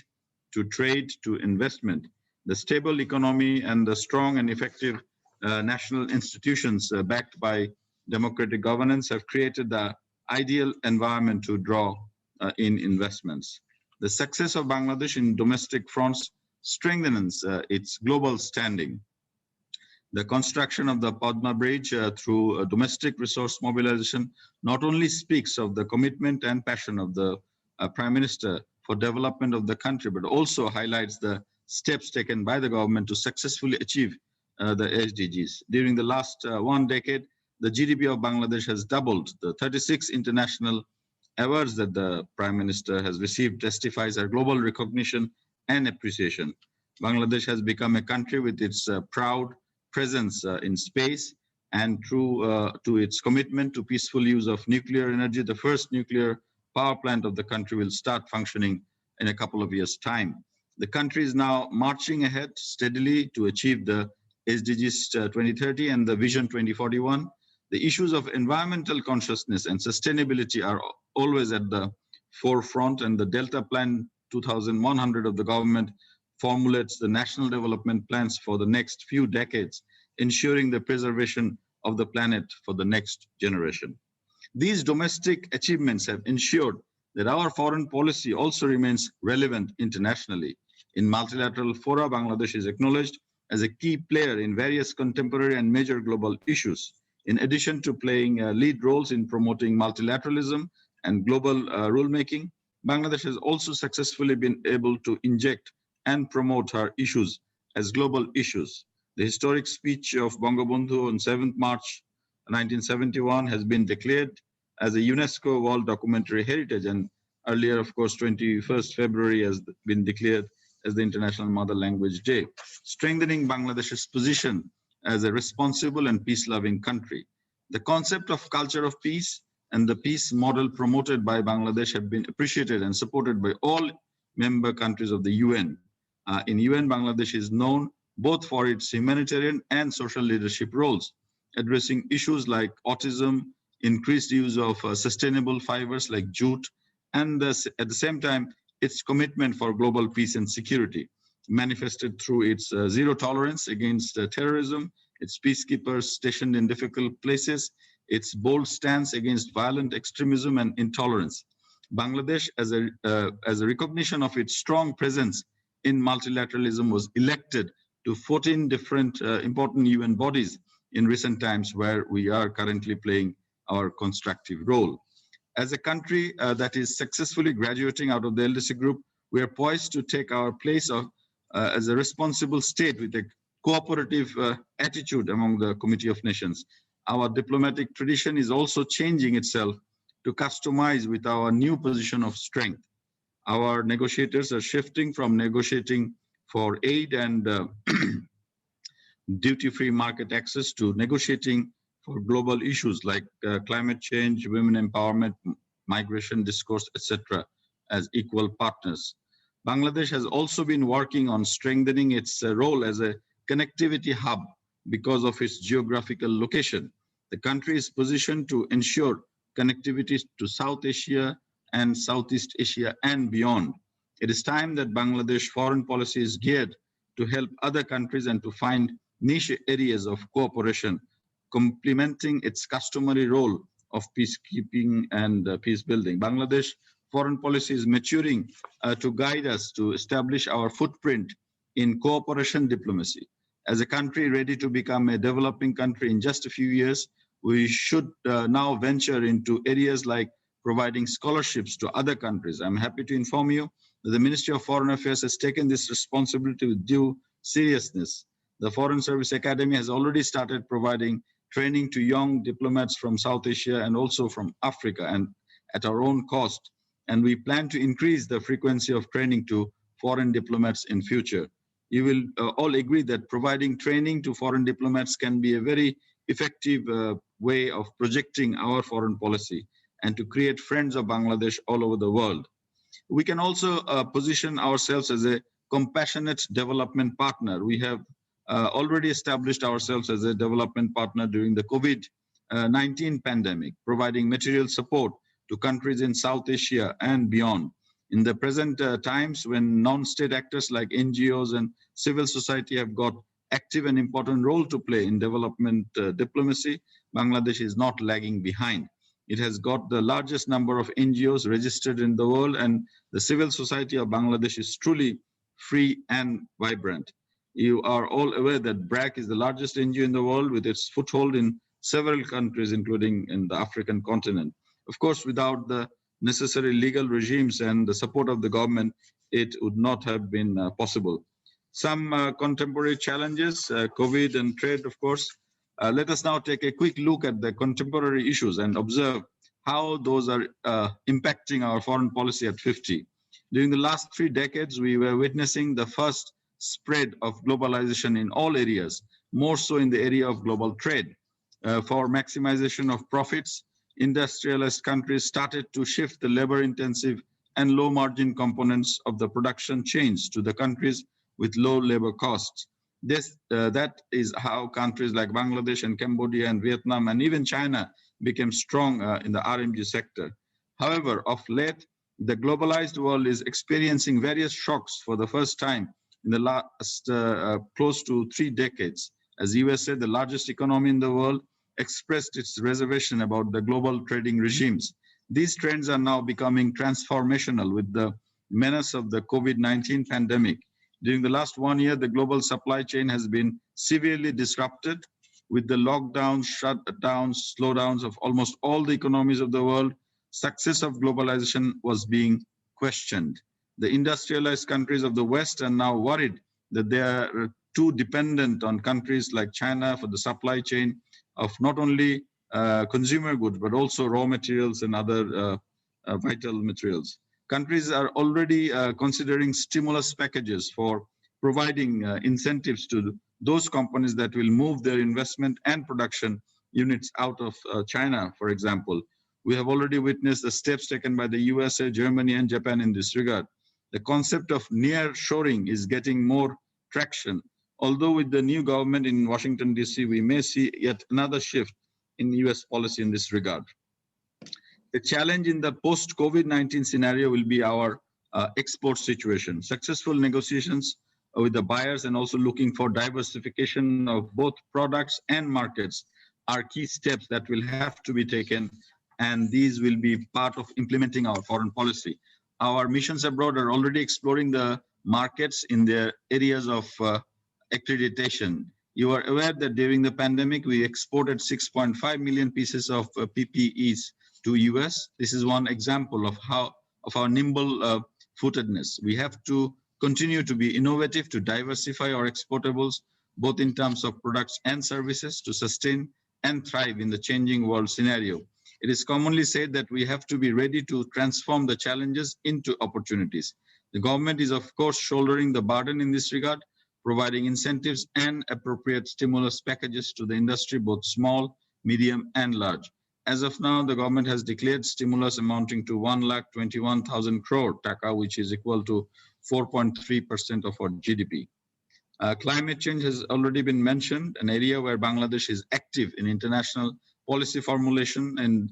to trade to investment. The stable economy and the strong and effective national institutions backed by democratic governance have created the ideal environment to draw in investments. The success of Bangladesh in domestic fronts strengthens its global standing. The construction of the Padma Bridge through domestic resource mobilization not only speaks of the commitment and passion of the Prime Minister for development of the country, but also highlights the steps taken by the government to successfully achieve the SDGs. During the last 1 decade, the GDP of Bangladesh has doubled. The 36 international awards that the Prime Minister has received testifies our global recognition and appreciation. Bangladesh has become a country with its proud presence in space, and true to its commitment to peaceful use of nuclear energy, the first nuclear power plant of the country will start functioning in a couple of years' time. The country is now marching ahead steadily to achieve the SDGs 2030 and the Vision 2041. The issues of environmental consciousness and sustainability are always at the forefront, and the Delta Plan 2100 of the government formulates the national development plans for the next few decades, ensuring the preservation of the planet for the next generation. These domestic achievements have ensured that our foreign policy also remains relevant internationally. In multilateral fora, Bangladesh is acknowledged as a key player in various contemporary and major global issues. In addition to playing lead roles in promoting multilateralism and global rulemaking, Bangladesh has also successfully been able to inject and promote her issues as global issues. The historic speech of Bangabandhu on 7th March 1971 has been declared as a UNESCO World Documentary Heritage, and earlier, of course, 21st February has been declared as the International Mother Language Day, strengthening Bangladesh's position as a responsible and peace-loving country. The concept of culture of peace and the peace model promoted by Bangladesh have been appreciated and supported by all member countries of the UN. In UN, Bangladesh is known both for its humanitarian and social leadership roles, addressing issues like autism, increased use of sustainable fibers like jute, and at the same time, its commitment for global peace and security, manifested through its zero tolerance against terrorism, its peacekeepers stationed in difficult places, its bold stance against violent extremism and intolerance. Bangladesh, as a recognition of its strong presence in multilateralism, was elected to 14 different important UN bodies in recent times, where we are currently playing our constructive role. As a country that is successfully graduating out of the LDC group, we are poised to take our place as a responsible state with a cooperative attitude among the Committee of Nations. Our diplomatic tradition is also changing itself to customize with our new position of strength. Our negotiators are shifting from negotiating for aid and duty-free market access to negotiating for global issues like climate change, women empowerment, migration, discourse, etc., as equal partners. Bangladesh has also been working on strengthening its role as a connectivity hub because of its geographical location. The country is positioned to ensure connectivity to South Asia and Southeast Asia and beyond. It is time that Bangladesh foreign policy is geared to help other countries and to find niche areas of cooperation, complementing its customary role of peacekeeping and peace building. Bangladesh foreign policy is maturing to guide us to establish our footprint in cooperation diplomacy. As a country ready to become a developing country in just a few years, we should now venture into areas like providing scholarships to other countries. I'm happy to inform you that the Ministry of Foreign Affairs has taken this responsibility with due seriousness. The Foreign Service Academy has already started providing training to young diplomats from South Asia and also from Africa, and at our own cost. And we plan to increase the frequency of training to foreign diplomats in future. You will all agree that providing training to foreign diplomats can be a very effective way of projecting our foreign policy and to create friends of Bangladesh all over the world. We can also position ourselves as a compassionate development partner. We have already established ourselves as a development partner during the COVID-19 pandemic, providing material support to countries in South Asia and beyond. In the present times, when non-state actors like NGOs and civil society have got active and important role to play in development diplomacy, Bangladesh is not lagging behind. It has got the largest number of NGOs registered in the world, and the civil society of Bangladesh is truly free and vibrant. You are all aware that BRAC is the largest NGO in the world with its foothold in several countries, including in the African continent. Of course, without the necessary legal regimes and the support of the government, it would not have been possible. Some contemporary challenges, COVID and trade, of course. Let us now take a quick look at the contemporary issues and observe how those are impacting our foreign policy at 50. During the last 3 decades, we were witnessing the first spread of globalization in all areas, more so in the area of global trade. For maximization of profits, industrialized countries started to shift the labor-intensive and low-margin components of the production chains to the countries with low labor costs. That is how countries like Bangladesh and Cambodia and Vietnam and even China became strong in the RMG sector. However, of late, The globalized world is experiencing various shocks for the first time in the last close to 3 decades. As USA, the largest economy in the world, expressed its reservation about the global trading regimes. These trends are now becoming transformational with the menace of the COVID-19 pandemic. During the last 1 year, the global supply chain has been severely disrupted with the lockdowns, shutdowns, slowdowns of almost all the economies of the world. Success of globalization was being questioned. The industrialized countries of the West are now worried that they are too dependent on countries like China for the supply chain of not only consumer goods, but also raw materials and other vital materials. Countries are already considering stimulus packages for providing incentives to those companies that will move their investment and production units out of China, for example. We have already witnessed the steps taken by the USA, Germany, and Japan in this regard. The concept of near-shoring is getting more traction. Although with the new government in Washington, D.C., we may see yet another shift in US policy in this regard. The challenge in the post-COVID-19 scenario will be our export situation. Successful negotiations with the buyers and also looking for diversification of both products and markets are key steps that will have to be taken, and these will be part of implementing our foreign policy. Our missions abroad are already exploring the markets in their areas of accreditation. You are aware that during the pandemic, we exported 6.5 million pieces of PPEs to US. This is one example of our nimble footedness. We have to continue to be innovative to diversify our exportables, both in terms of products and services, to sustain and thrive in the changing world scenario. It is commonly said that we have to be ready to transform the challenges into opportunities. The government is, of course, shouldering the burden in this regard, providing incentives and appropriate stimulus packages to the industry, both small, medium, and large. As of now, the government has declared stimulus amounting to 1,21,000 crore Dhaka, which is equal to 4.3% of our GDP. Climate change has already been mentioned, an area where Bangladesh is active in international policy formulation, and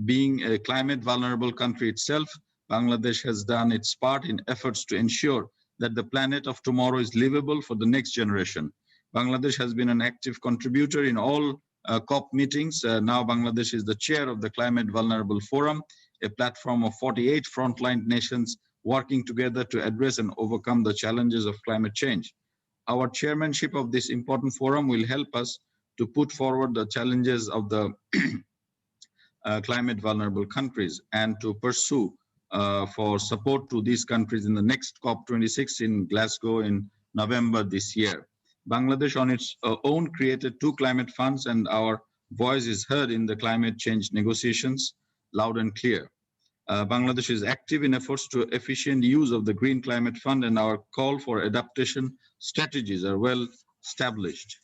being a climate vulnerable country itself, Bangladesh has done its part in efforts to ensure that the planet of tomorrow is livable for the next generation. Bangladesh has been an active contributor in all COP meetings. Now Bangladesh is the chair of the Climate Vulnerable Forum, a platform of 48 frontline nations working together to address and overcome the challenges of climate change. Our chairmanship of this important forum will help us to put forward the challenges of the climate vulnerable countries and to pursue for support to these countries in the next COP26 in Glasgow in November this year. Bangladesh on its own created 2 climate funds, and our voice is heard in the climate change negotiations loud and clear. Bangladesh is active in efforts to efficient use of the Green Climate Fund, and our call for adaptation strategies are well established.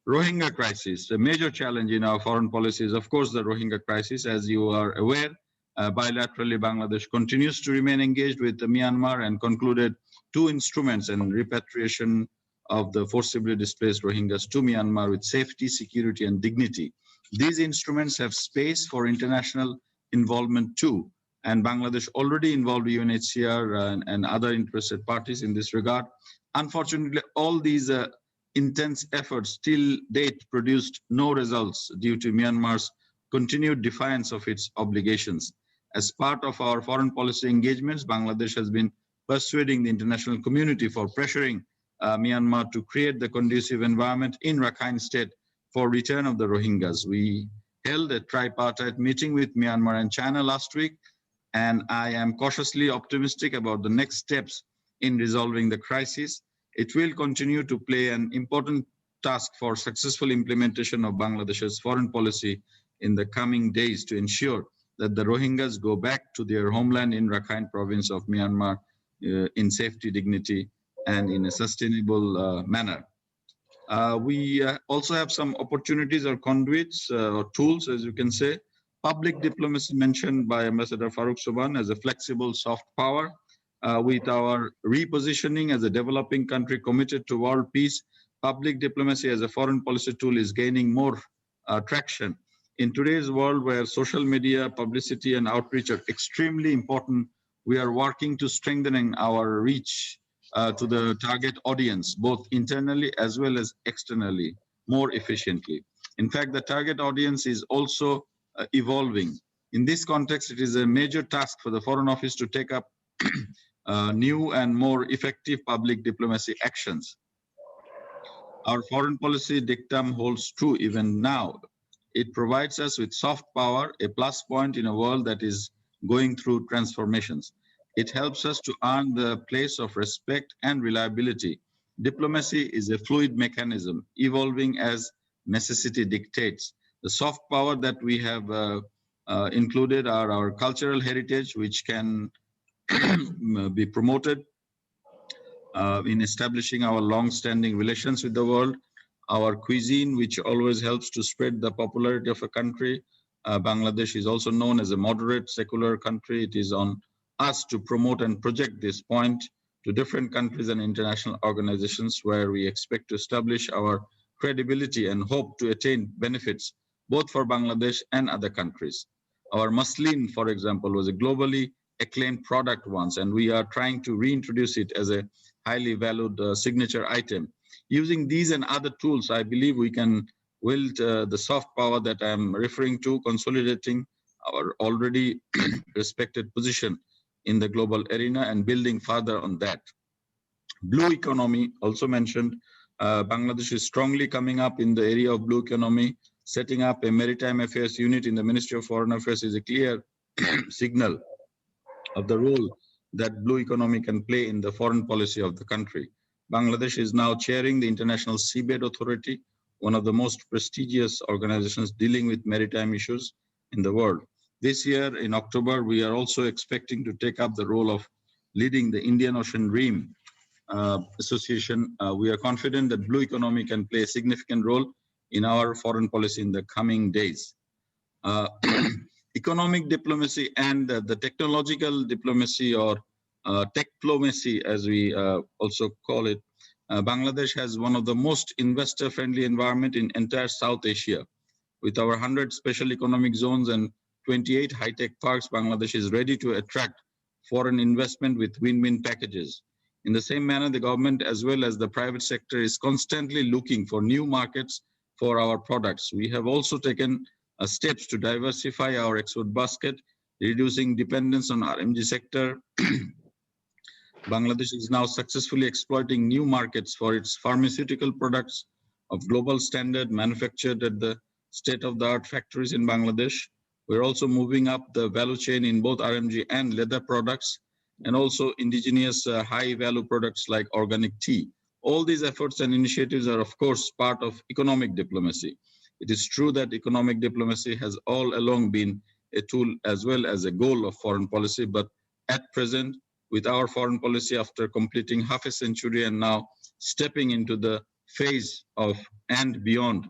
Rohingya crisis, a major challenge in our foreign policy is, of course, the Rohingya crisis. As you are aware, bilaterally, Bangladesh continues to remain engaged with Myanmar and concluded 2 instruments in repatriation of the forcibly displaced Rohingyas to Myanmar with safety, security, and dignity. These instruments have space for international involvement too, and Bangladesh already involved UNHCR and other interested parties in this regard. Unfortunately, all these intense efforts till date produced no results due to Myanmar's continued defiance of its obligations. As part of our foreign policy engagements, Bangladesh has been persuading the international community for pressuring Myanmar to create the conducive environment in Rakhine State for return of the Rohingyas. We held a tripartite meeting with Myanmar and China last week, and I am cautiously optimistic about the next steps in resolving the crisis. It will continue to play an important task for successful implementation of Bangladesh's foreign policy in the coming days to ensure that the Rohingyas go back to their homeland in Rakhine province of Myanmar in safety, dignity, and in a sustainable manner. We also have some opportunities or conduits or tools, as you can say. Public diplomacy mentioned by Ambassador Farooq Subhan as a flexible soft power. With our repositioning as a developing country committed to world peace, public diplomacy as a foreign policy tool is gaining more traction. In today's world where social media, publicity, and outreach are extremely important, we are working to strengthening our reach to the target audience, both internally as well as externally, more efficiently. In fact, the target audience is also evolving. In this context, it is a major task for the Foreign Office to take up new and more effective public diplomacy actions. Our foreign policy dictum holds true even now. It provides us with soft power, a plus point in a world that is going through transformations. It helps us to earn the place of respect and reliability. Diplomacy is a fluid mechanism, evolving as necessity dictates. The soft power that we have included are our cultural heritage, which can be promoted in establishing our long-standing relations with the world, our cuisine, which always helps to spread the popularity of a country. Bangladesh is also known as a moderate secular country. It is on us to promote and project this point to different countries and international organizations where we expect to establish our credibility and hope to attain benefits both for Bangladesh and other countries. Our muslin, for example, was a globally acclaimed product once, and we are trying to reintroduce it as a highly valued signature item. Using these and other tools, I believe we can wield the soft power that I'm referring to, consolidating our already respected position in the global arena and building further on that. Blue economy, also mentioned, Bangladesh is strongly coming up in the area of blue economy. Setting up a maritime affairs unit in the Ministry of Foreign Affairs is a clear signal of the role that blue economy can play in the foreign policy of the country. Bangladesh is now chairing the International Seabed Authority, one of the most prestigious organizations dealing with maritime issues in the world. This year, in October, we are also expecting to take up the role of leading the Indian Ocean Rim Association. We are confident that blue economy can play a significant role in our foreign policy in the coming days. Economic diplomacy and the technological diplomacy, or techplomacy as we also call it. Bangladesh has one of the most investor-friendly environment in entire South Asia. With our 100 special economic zones and 28 high-tech parks, Bangladesh is ready to attract foreign investment with win-win packages. In the same manner, the government as well as the private sector is constantly looking for new markets for our products. We have also taken steps to diversify our export basket, reducing dependence on RMG sector. Bangladesh is now successfully exploiting new markets for its pharmaceutical products of global standard manufactured at the state-of-the-art factories in Bangladesh. We're also moving up the value chain in both RMG and leather products, and also indigenous high-value products like organic tea. All these efforts and initiatives are, of course, part of economic diplomacy. It is true that economic diplomacy has all along been a tool as well as a goal of foreign policy, but at present, with our foreign policy after completing half a century and now stepping into the phase of and beyond,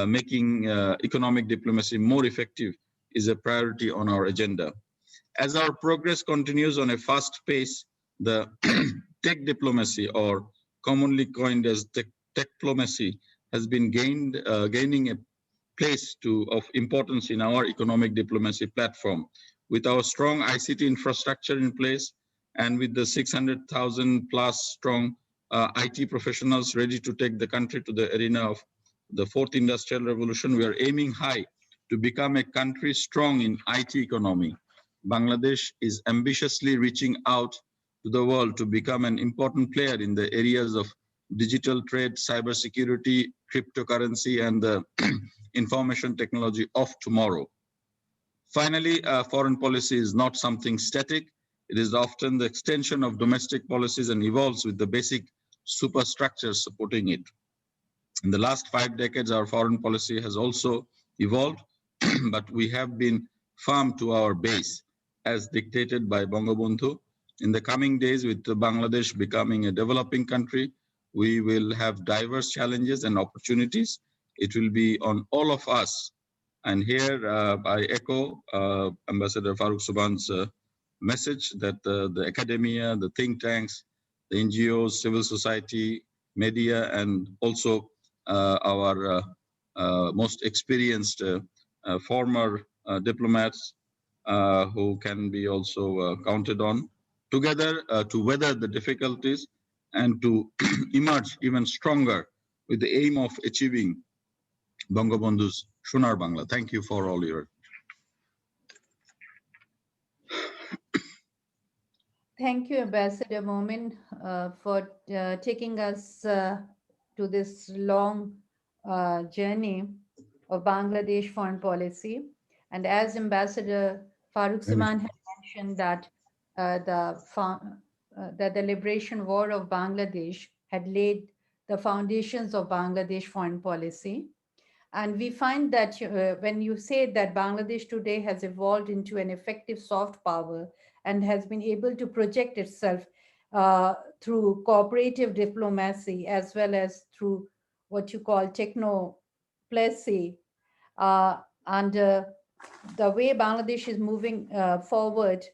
making economic diplomacy more effective is a priority on our agenda. As our progress continues on a fast pace, the tech diplomacy, or commonly coined as techplomacy, has been gaining a place of importance in our economic diplomacy platform. With our strong ICT infrastructure in place and with the 600,000 plus strong IT professionals ready to take the country to the arena of the fourth industrial revolution, we are aiming high to become a country strong in IT economy. Bangladesh is ambitiously reaching out to the world to become an important player in the areas of digital trade, cybersecurity, cryptocurrency, and the information technology of tomorrow. Finally, foreign policy is not something static. It is often the extension of domestic policies and evolves with the basic superstructure supporting it. In the last 5 decades, our foreign policy has also evolved, but we have been firm to our base as dictated by Bangabandhu. In the coming days, with Bangladesh becoming a developing country, we will have diverse challenges and opportunities. It will be on all of us. And here I echo Ambassador Farooq Subhan's message that the academia, the think tanks, the NGOs, civil society, media, and also our most experienced former diplomats who can be also counted on together to weather the difficulties and to emerge even stronger with the aim of achieving Bangabandhu's Sonar Bangla. Thank you for all your. Thank you, Ambassador Momin, for taking us to this long journey of Bangladesh foreign policy. And as Ambassador Farooq Subhan had mentioned that that the liberation war of Bangladesh had laid the foundations of Bangladesh foreign policy. And we find that when you say that Bangladesh today has evolved into an effective soft power and has been able to project itself through cooperative diplomacy as well as through what you call technoplacy, and the way Bangladesh is moving forward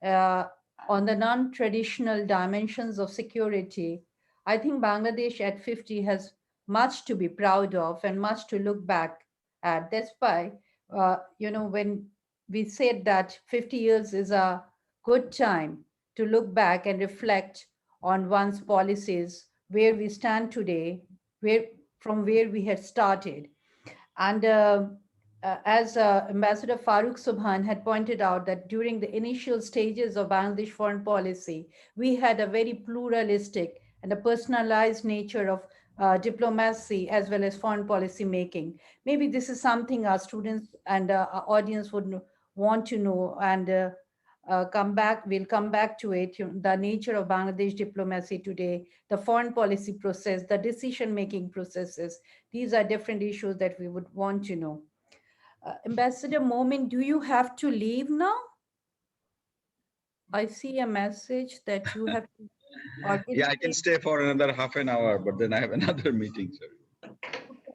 uh, on the non-traditional dimensions of security, I think Bangladesh at 50 has much to be proud of and much to look back at. That's why, when we said that 50 years is a good time to look back and reflect on one's policies, where we stand today, from where we had started. And as Ambassador Farooq Subhan had pointed out, that during the initial stages of Bangladesh foreign policy, we had a very pluralistic and a personalized nature of diplomacy as well as foreign policy making. Maybe this is something our students and our audience would want to know, and we'll come back to it, the nature of Bangladesh diplomacy today, the foreign policy process, the decision-making processes. These are different issues that we would want to know. Ambassador Momin, do you have to leave now? I see a message that you have to. Yeah, I can stay for another half an hour, but then I have another meeting. Sorry.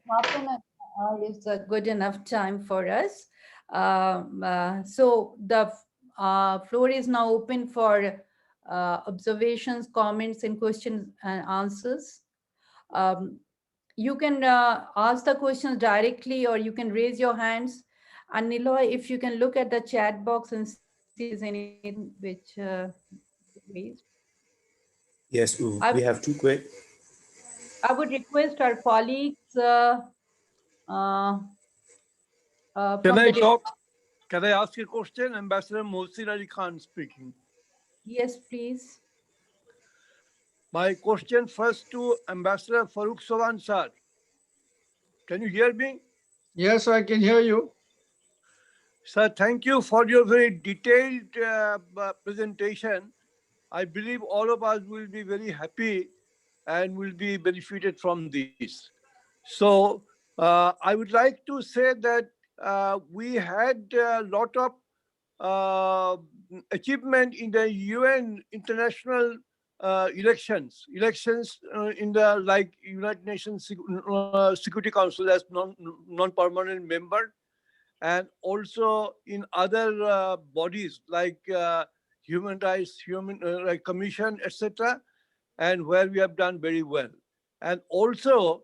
Half an hour is a good enough time for us. So the floor is now open for observations, comments, and questions and answers. You can ask the questions directly, or you can raise your hands. And Niloy, if you can look at the chat box and see if there's anything which raised. Yes, we have two quick. I would request our colleagues Can from I the talk? Can I ask a question? Ambassador Mohsin Ali Khan speaking. Yes, please. My question first to Ambassador Farooq Subhan sir. Can you hear me? Yes, I can hear you. Sir, thank you for your very detailed presentation. I believe all of us will be very happy and will be benefited from this. So I would like to say that we had a lot of achievement in the UN international elections in the like United Nations Security Council as non-permanent member, and also in other bodies like human rights, like commission, etc., and where we have done very well. And also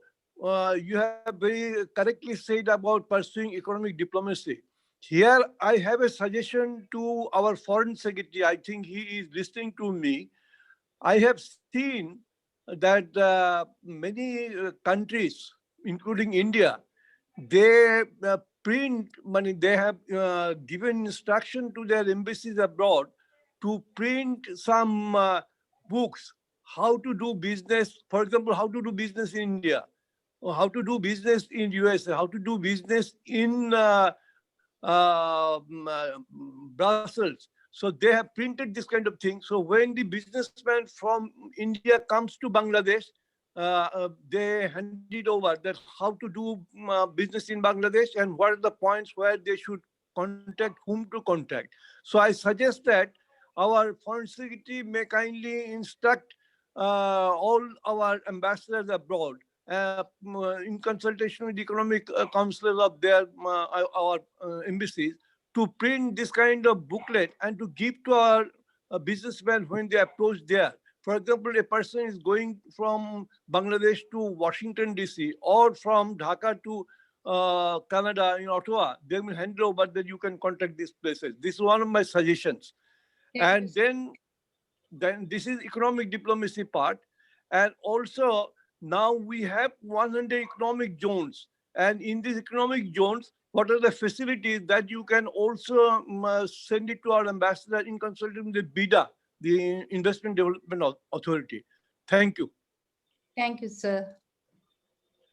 you have very correctly said about pursuing economic diplomacy. Here I have a suggestion to our foreign secretary. I think he is listening to me. I have seen that many countries, including India, they print money. They have given instruction to their embassies abroad to print some books, how to do business. For example, how to do business in India, or how to do business in US, how to do business in Brussels. So they have printed this kind of thing. So when the businessman from India comes to Bangladesh, they hand it over that how to do business in Bangladesh and what are the points where they should contact, whom to contact. So I suggest that our foreign secretary may kindly instruct all our ambassadors abroad in consultation with the economic council of their our embassies to print this kind of booklet and to give to our businessmen when they approach there. For example, a person is going from Bangladesh to Washington, D.C. or from Dhaka to Canada, in Ottawa, they will hand over that you can contact these places. This is one of my suggestions. And then this is economic diplomacy part. And also now we have 100 economic zones. And in these economic zones, what are the facilities that you can also send it to our ambassador in consulting with BIDA, the Investment Development Authority. Thank you. Thank you, sir.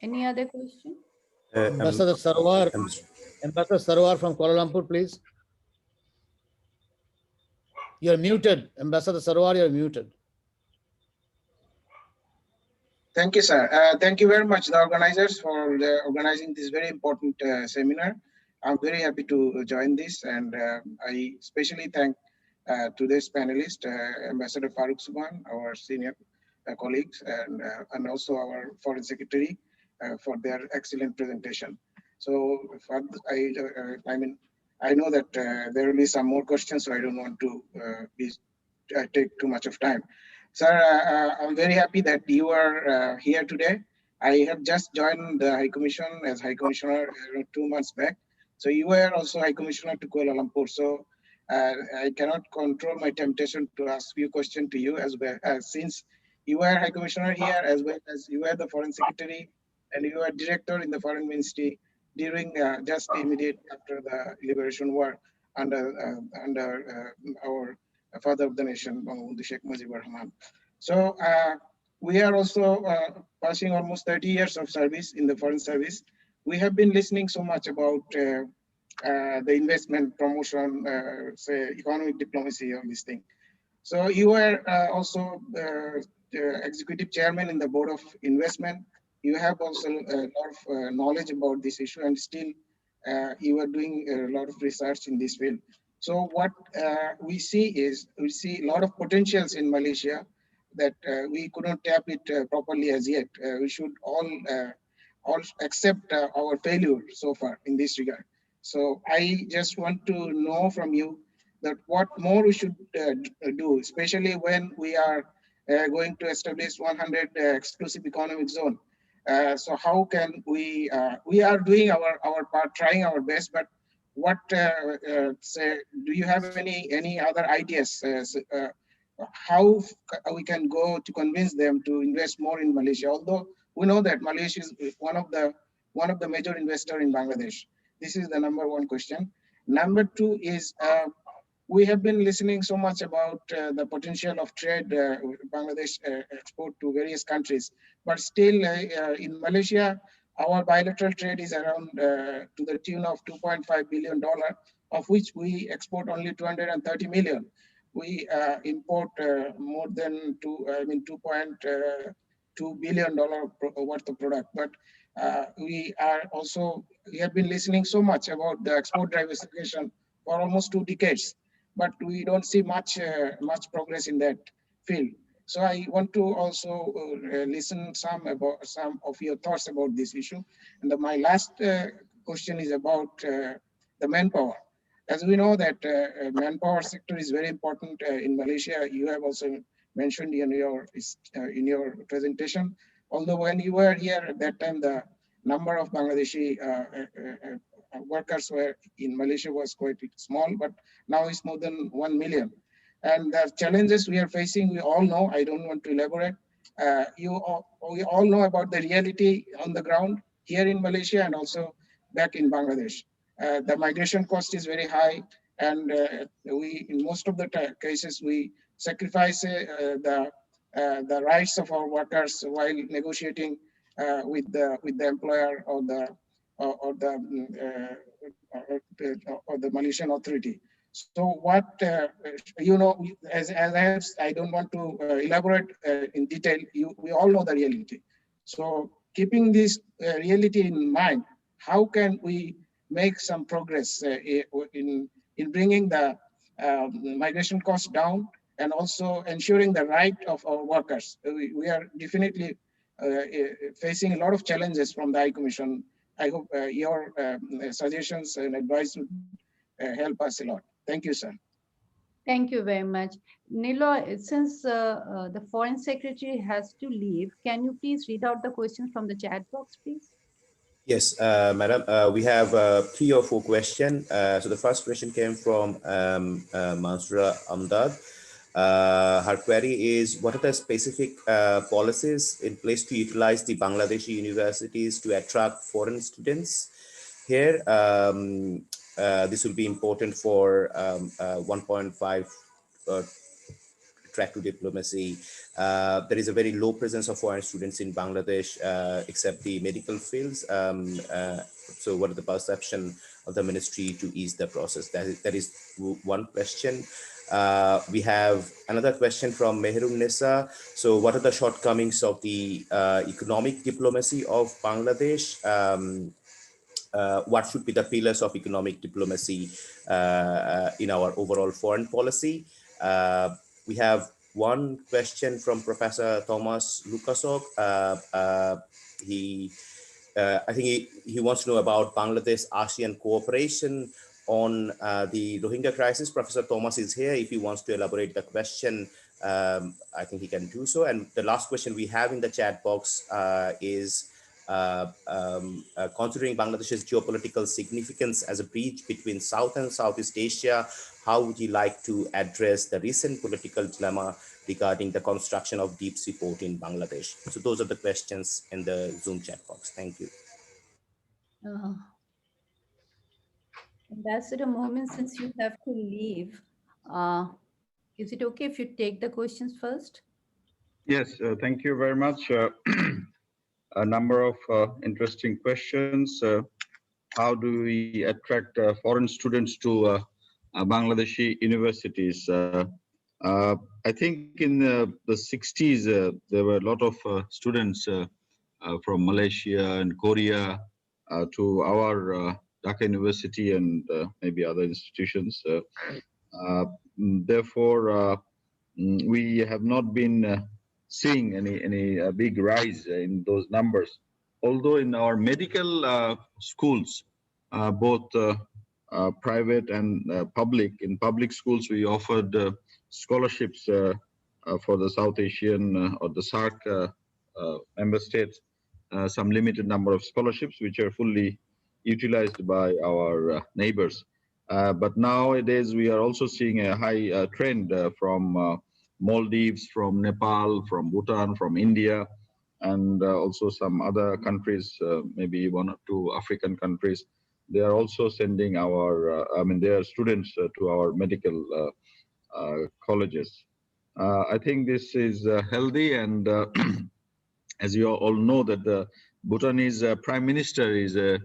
Any other question? Ambassador Sarwar from Kuala Lumpur, please. You're muted. Ambassador Sarwar, you're muted. Thank you, sir. Thank you very much, the organizers, for organizing this very important seminar. I'm very happy to join this, and I especially thank today's panelist, Ambassador Farooq Subhan, our senior colleagues, and also our Foreign Secretary for their excellent presentation. So, I mean, I know that there will be some more questions, so I don't want to take too much of time. Sir, I'm very happy that you are here today. I have just joined the High Commission as High Commissioner 2 months back. So you were also High Commissioner to Kuala Lumpur. So I cannot control my temptation to ask few questions to you as well, since you were High Commissioner here, as well as you were the Foreign Secretary and you were Director in the Foreign Ministry during just immediate after the Liberation War under our father of the nation, Sheikh Mujibur Rahman. So we are also passing almost 30 years of service in the foreign service. We have been listening so much about the investment promotion, say economic diplomacy, all these things. So you were also the executive chairman in the board of investment. You have also a lot of knowledge about this issue, and still you are doing a lot of research in this field. So what we see a lot of potentials in Malaysia that we couldn't tap it properly as yet. We should all accept our failure so far in this regard. So I just want to know from you that what more we should do, especially when we are going to establish 100 exclusive economic zone. So how can we are doing our part, trying our best, but what say, do you have any other ideas how we can go to convince them to invest more in Malaysia? Although we know that Malaysia is one of the major investor in Bangladesh. This is the number one question. Number two is we have been listening so much about the potential of trade Bangladesh export to various countries, but still in Malaysia, our bilateral trade is around to the tune of $2.5 billion, of which we export only 230 million. We import more than $2.2 billion worth of product. But we have been listening so much about the export diversification for almost 2 decades, but we don't see much progress in that field. So I want to also listen some of your thoughts about this issue. And my last question is about the manpower. As we know that manpower sector is very important in Malaysia. You have also mentioned in your presentation. Although when you were here at that time, the number of Bangladeshi workers were in Malaysia was quite small, but now it's more than 1 million. And the challenges we are facing, we all know. I don't want to elaborate. We all know about the reality on the ground here in Malaysia and also back in Bangladesh. The migration cost is very high, and in most of the cases, we sacrifice the rights of our workers while negotiating with the employer or the Malaysian authority. So what I don't want to elaborate in detail. We all know the reality. So keeping this reality in mind, how can we make some progress in bringing the migration costs down and also ensuring the right of our workers? We are definitely facing a lot of challenges from the High Commission. I hope your suggestions and advice would help us a lot. Thank you, sir. Thank you very much. Niloy, since the Foreign Secretary has to leave, can you please read out the questions from the chat box, please? Yes, madam. We have 3 or 4 questions. So the first question came from Mansura Amdad. Her query is, what are the specific policies in place to utilize the Bangladeshi universities to attract foreign students here? This will be important for 1.5 track to diplomacy. There is a very low presence of foreign students in Bangladesh, except the medical fields. So what are the perception of the ministry to ease the process? That is one question. We have another question from Mehrun Nisa. So what are the shortcomings of the economic diplomacy of Bangladesh? What should be the pillars of economic diplomacy in our overall foreign policy? We have one question from Professor Thomas Lukasov. I think he wants to know about Bangladesh ASEAN cooperation on the Rohingya crisis. Professor Thomas is here. If he wants to elaborate the question, I think he can do so. And the last question we have in the chat box is, considering Bangladesh's geopolitical significance as a bridge between South and Southeast Asia, how would you like to address the recent political dilemma regarding the construction of deep sea port in Bangladesh? So those are the questions in the Zoom chat box. Thank you. Ambassador Momin, since you have to leave, is it okay if you take the questions first? Yes, thank you very much. A number of interesting questions. How do we attract foreign students to Bangladeshi universities? I think in the 60s, there were a lot of students from Malaysia and Korea to our Dhaka University and maybe other institutions. Therefore, we have not been seeing any big rise in those numbers. Although in our medical schools, both private and public, in public schools, we offered scholarships for the South Asian or the SAARC member states, some limited number of scholarships, which are fully utilized by our neighbors. But nowadays, we are also seeing a high trend from Maldives, from Nepal, from Bhutan, from India, and also some other countries, maybe 1 or 2 African countries. They are also sending their students to our medical colleges. I think this is healthy, and as you all know, that the Bhutanese Prime Minister is a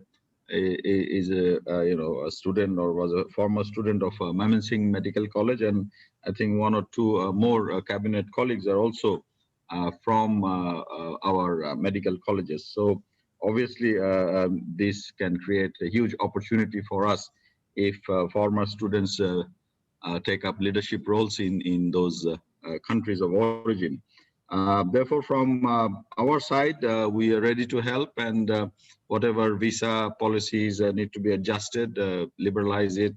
student, or was a former student of Mymensingh Medical College, and I think 1 or 2 more cabinet colleagues are also from our medical colleges. So obviously, this can create a huge opportunity for us if former students take up leadership roles in those countries of origin. Therefore, from our side, we are ready to help, and whatever visa policies need to be adjusted, liberalize it,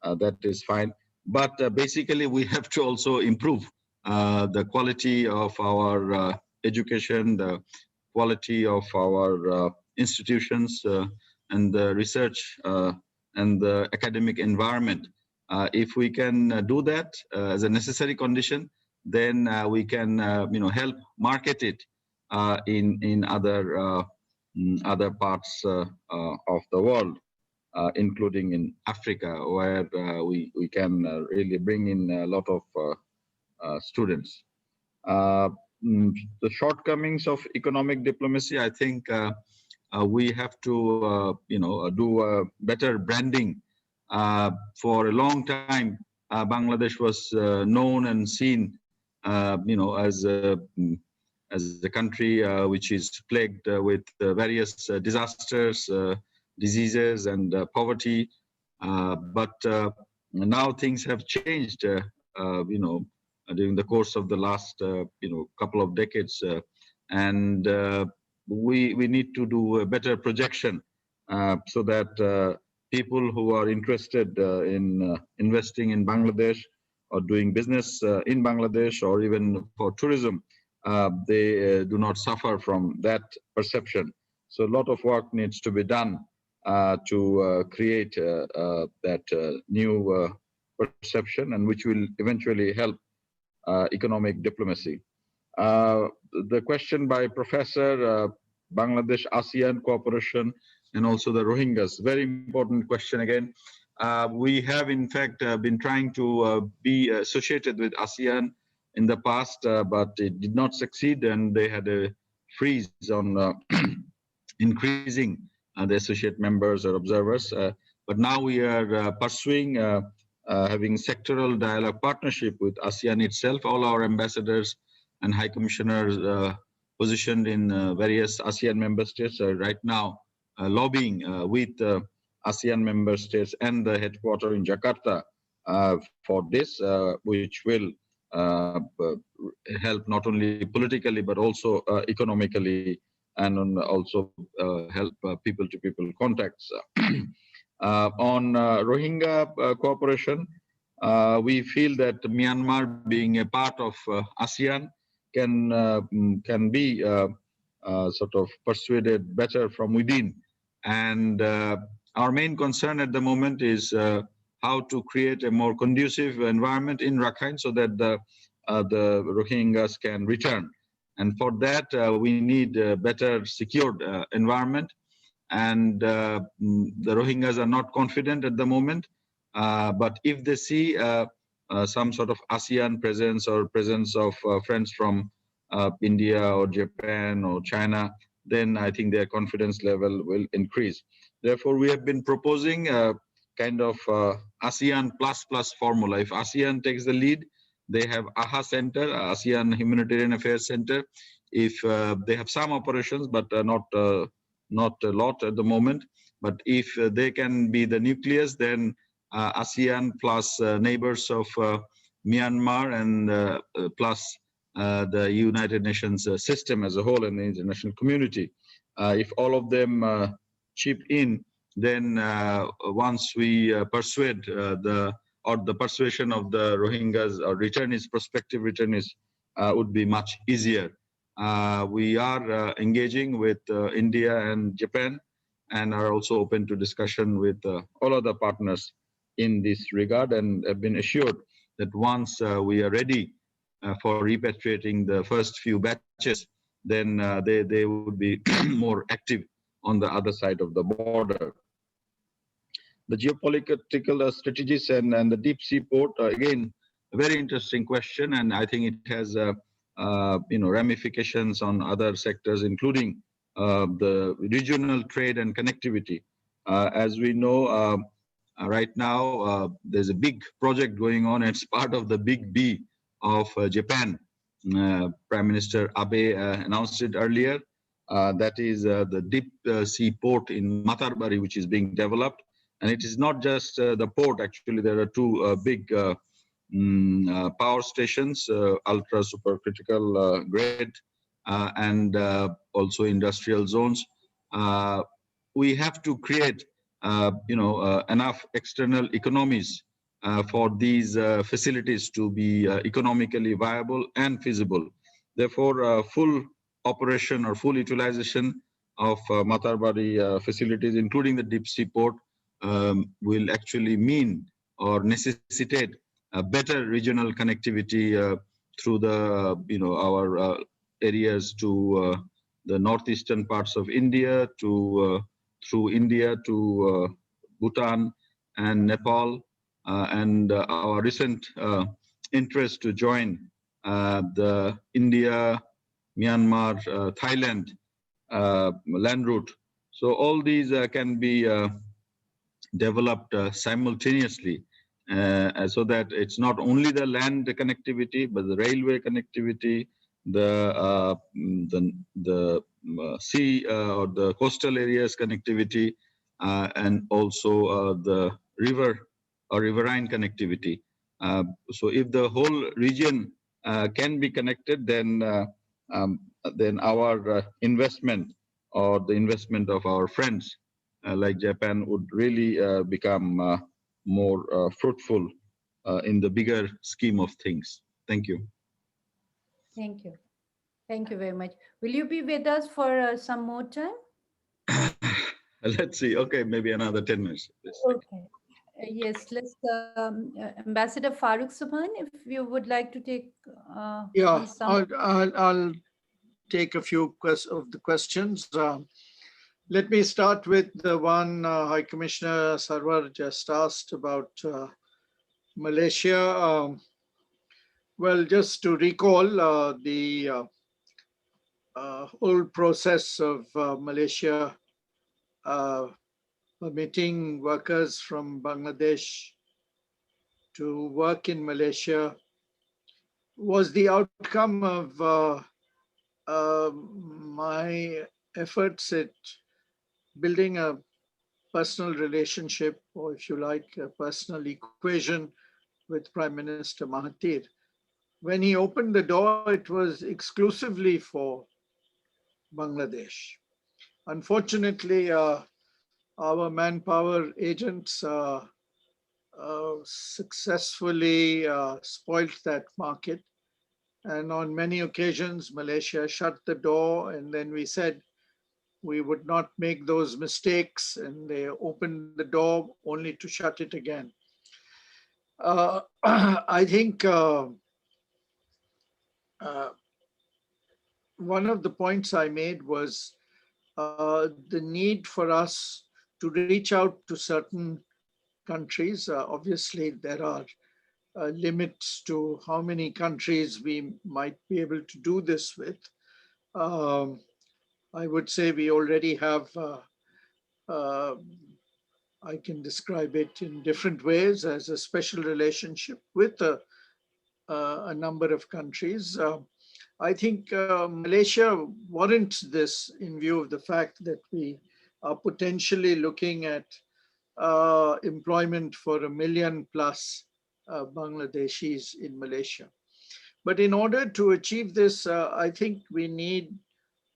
that is fine. But basically, we have to also improve the quality of our education, the quality of our institutions, and the research and the academic environment. If we can do that as a necessary condition, then we can help market it in other parts of the world, including in Africa, where we can really bring in a lot of students. The shortcomings of economic diplomacy, I think we have to do better branding. For a long time, Bangladesh was known and seen as a country which is plagued with various disasters, diseases, and poverty. But now things have changed, during the course of the last, couple of decades, and we need to do a better projection so that people who are interested in investing in Bangladesh or doing business in Bangladesh, or even for tourism, they do not suffer from that perception. So a lot of work needs to be done to create that new perception, and which will eventually help economic diplomacy. The question by Professor, Bangladesh ASEAN cooperation and also the Rohingyas, very important question again. We have in fact been trying to be associated with ASEAN in the past, but it did not succeed, and they had a freeze on increasing the associate members or observers. But now we are pursuing having sectoral dialogue partnership with ASEAN itself. All our ambassadors and high commissioners positioned in various ASEAN member states are right now lobbying with ASEAN member states and the headquarters in Jakarta for this, which will help not only politically but also economically, and also help people-to-people contacts. On Rohingya cooperation, we feel that Myanmar, being a part of ASEAN, can be sort of persuaded better from within. And our main concern at the moment is how to create a more conducive environment in Rakhine so that the Rohingyas can return. And for that, we need a better secured environment. And the Rohingyas are not confident at the moment. But if they see some sort of ASEAN presence or presence of friends from India or Japan or China, then I think their confidence level will increase. Therefore, we have been proposing a kind of ASEAN plus formula. If ASEAN takes the lead, they have AHA Center, ASEAN Humanitarian Affairs Center. If they have some operations, but not a lot at the moment. But if they can be the nucleus, then ASEAN plus neighbors of Myanmar and plus the United Nations system as a whole and the international community. If all of them chip in, then once we persuade the persuasion of the Rohingyas or prospective returnees would be much easier. We are engaging with India and Japan and are also open to discussion with all other partners in this regard, and have been assured that once we are ready for repatriating the first few batches, then they would be more active on the other side of the border. The geopolitical strategies and the deep sea port, again, a very interesting question, and I think it has ramifications on other sectors, including the regional trade and connectivity. As we know, right now, there's a big project going on. It's part of the big B of Japan. Prime Minister Abe announced it earlier. That is the deep sea port in Matarbari, which is being developed. And it is not just the port, actually, there are two big power stations, ultra supercritical grade, and also industrial zones. We have to create, enough external economies for these facilities to be economically viable and feasible. Therefore, full operation or full utilization of Matarbari facilities, including the deep sea port, will actually mean or necessitate a better regional connectivity through the our areas to the northeastern parts of India, to through India to Bhutan and Nepal, and our recent interest to join the India, Myanmar, Thailand land route. So all these can be developed simultaneously, so that it's not only the land connectivity, but the railway connectivity, the sea or the coastal areas connectivity, and also the river or riverine connectivity. So if the whole region can be connected, then our investment or the investment of our friends like Japan would really become more fruitful in the bigger scheme of things. Thank you. Thank you. Thank you very much. Will you be with us for some more time? Let's see. Okay, maybe another 10 minutes. Let's see. Okay. Yes, let's, Ambassador Farooq Subhan, if you would like to take Yeah, on some. I'll take a few of the questions. Let me start with the one High Commissioner Sarwar just asked about Malaysia. Well, just to recall the whole process of Malaysia permitting workers from Bangladesh to work in Malaysia was the outcome of my efforts at building a personal relationship, or if you like, a personal equation with Prime Minister Mahathir. When he opened the door, it was exclusively for Bangladesh. Unfortunately, our manpower agents successfully spoilt that market. And on many occasions, Malaysia shut the door, and then we said we would not make those mistakes, and they opened the door only to shut it again. I think one of the points I made was the need for us to reach out to certain countries. Obviously, there are limits to how many countries we might be able to do this with. I would say we already have, I can describe it in different ways, as a special relationship with a number of countries. I think Malaysia warrants this in view of the fact that we are potentially looking at employment for 1 million plus Bangladeshis in Malaysia. But in order to achieve this, I think we need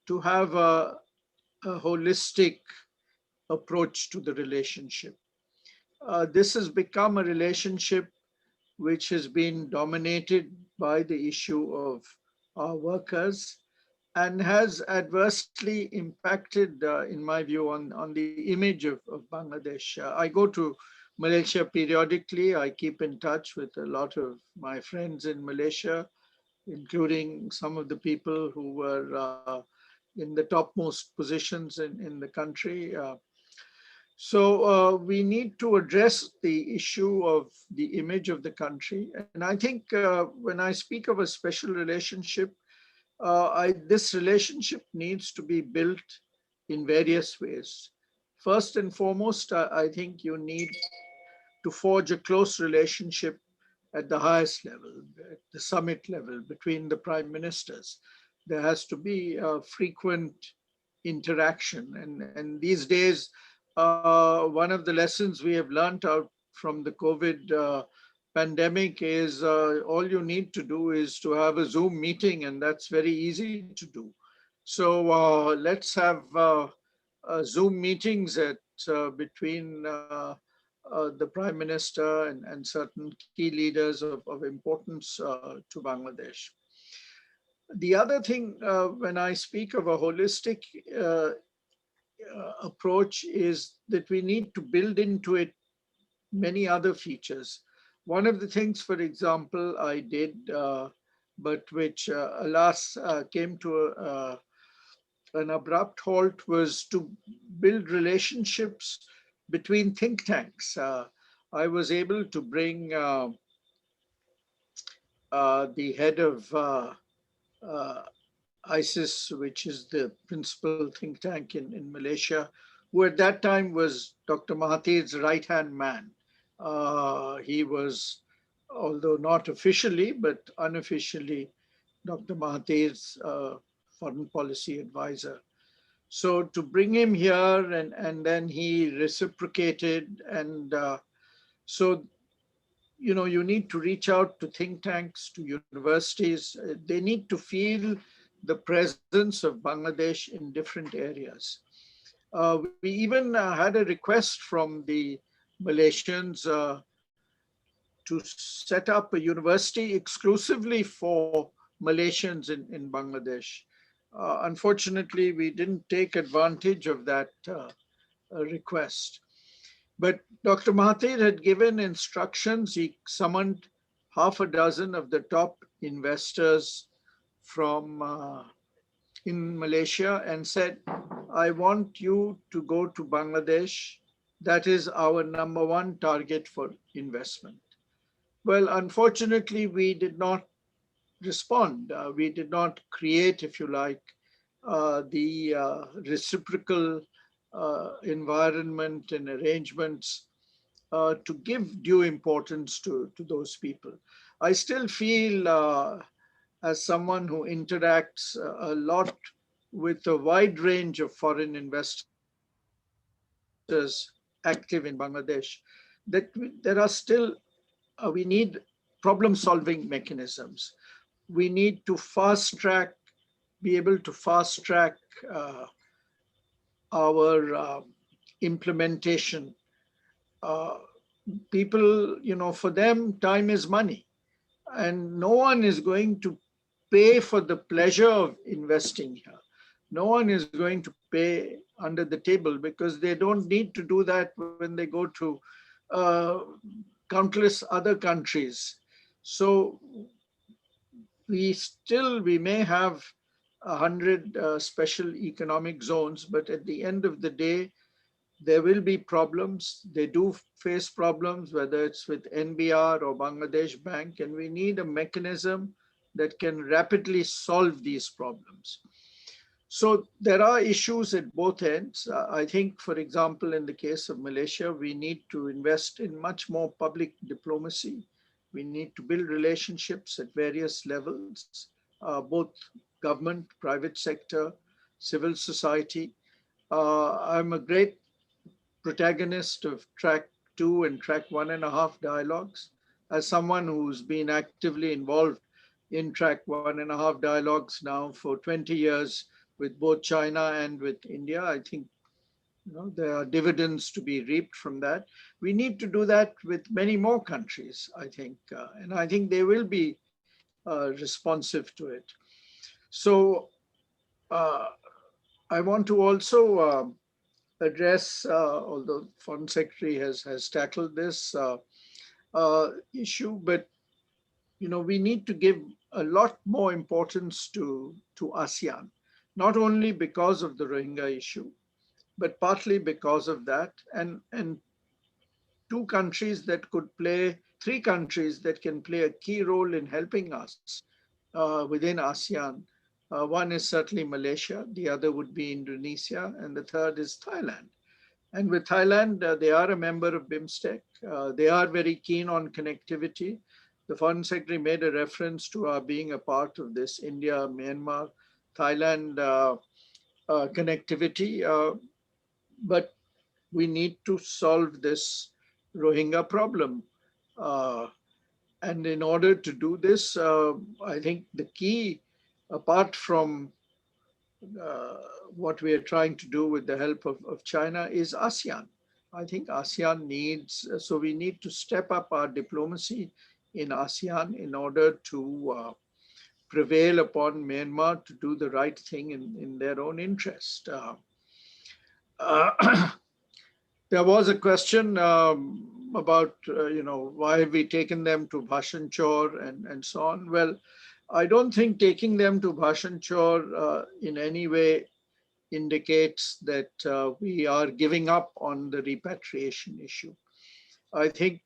to have a holistic approach to the relationship. This has become a relationship which has been dominated by the issue of our workers and has adversely impacted, in my view, on the image of Bangladesh. I go to Malaysia periodically. I keep in touch with a lot of my friends in Malaysia, including some of the people who were in the topmost positions in the country. So we need to address the issue of the image of the country. And I think when I speak of a special relationship, this relationship needs to be built in various ways. First and foremost, I think you need to forge a close relationship at the highest level, at the summit level, between the prime ministers. There has to be a frequent interaction. And these days, one of the lessons we have learned out from the COVID pandemic is all you need to do is to have a Zoom meeting, and that's very easy to do. So let's have Zoom meetings between the Prime Minister and certain key leaders of importance to Bangladesh. The other thing, when I speak of a holistic approach, is that we need to build into it many other features. One of the things, for example, I did, but which alas came to an abrupt halt, was to build relationships between think tanks. I was able to bring the head of ISIS, which is the principal think tank in Malaysia, who at that time was Dr. Mahathir's right-hand man. He was, although not officially, but unofficially, Dr. Mahathir's foreign policy advisor. So to bring him here, and then he reciprocated. And so, you know, you need to reach out to think tanks, to universities. They need to feel the presence of Bangladesh in different areas. We even had a request from the Malaysians to set up a university exclusively for Malaysians in Bangladesh. Unfortunately, we didn't take advantage of that request. But Dr. Mahathir had given instructions. He summoned half a dozen of the top investors from in Malaysia and said, I want you to go to Bangladesh. That is our number one target for investment. Well, unfortunately, we did not respond. We did not create, if you like, the reciprocal environment and arrangements to give due importance to those people. I still feel, as someone who interacts a lot with a wide range of foreign investors active in Bangladesh, that there are still, we need problem-solving mechanisms. We need to be able to fast track our implementation. Uh, People, for them, time is money. And no one is going to pay for the pleasure of investing here. No one is going to pay under the table because they don't need to do that when they go to countless other countries. So we may have 100 special economic zones, but at the end of the day, there will be problems. They do face problems, whether it's with NBR or Bangladesh Bank, and we need a mechanism that can rapidly solve these problems. So there are issues at both ends. I think, for example, in the case of Malaysia, we need to invest in much more public diplomacy. We need to build relationships at various levels, both government, private sector, civil society. I'm a great protagonist of track 2 and track 1.5 dialogues. As someone who's been actively involved in track 1.5 dialogues now for 20 years with both China and with India, I think there are dividends to be reaped from that. We need to do that with many more countries, I think, and I think they will be responsive to it. So I want to also address, although Foreign Secretary has tackled this issue, but we need to give a lot more importance to ASEAN, not only because of the Rohingya issue, but partly because of that, and three countries that can play a key role in helping us within ASEAN. One is certainly Malaysia, the other would be Indonesia, and the third is Thailand. And with Thailand, they are a member of BIMSTEC. They are very keen on connectivity. The Foreign Secretary made a reference to our being a part of this India, Myanmar, Thailand connectivity. But we need to solve this Rohingya problem. And in order to do this, I think the key, apart from what we are trying to do with the help of China, is ASEAN. I think ASEAN needs, so we need to step up our diplomacy in ASEAN in order to prevail upon Myanmar to do the right thing in their own interest. There was a question about, why have we taken them to Bhashan Chor and so on. Well, I don't think taking them to Bhashan Chor in any way indicates that we are giving up on the repatriation issue. I think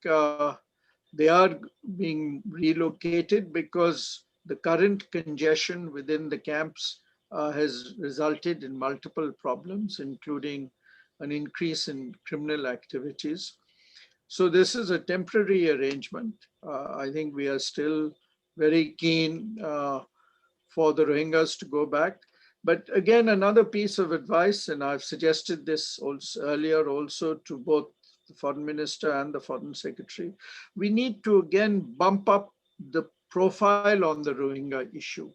they are being relocated because the current congestion within the camps has resulted in multiple problems, including an increase in criminal activities. So this is a temporary arrangement. I think we are still very keen for the Rohingyas to go back. But again, another piece of advice, and I've suggested this also earlier also to both the Foreign Minister and the Foreign Secretary, we need to again bump up the profile on the Rohingya issue.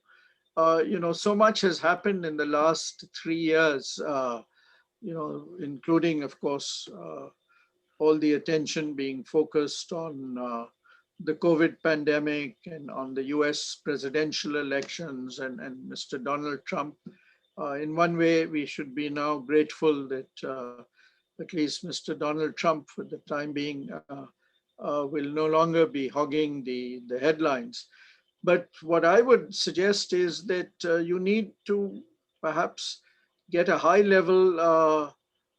So much has happened in the last 3 years, including, of course, all the attention being focused on the COVID pandemic and on the US presidential elections and Mr. Donald Trump. In one way, we should be now grateful that at least Mr. Donald Trump, for the time being, will no longer be hogging the headlines. But what I would suggest is that you need to perhaps get a high-level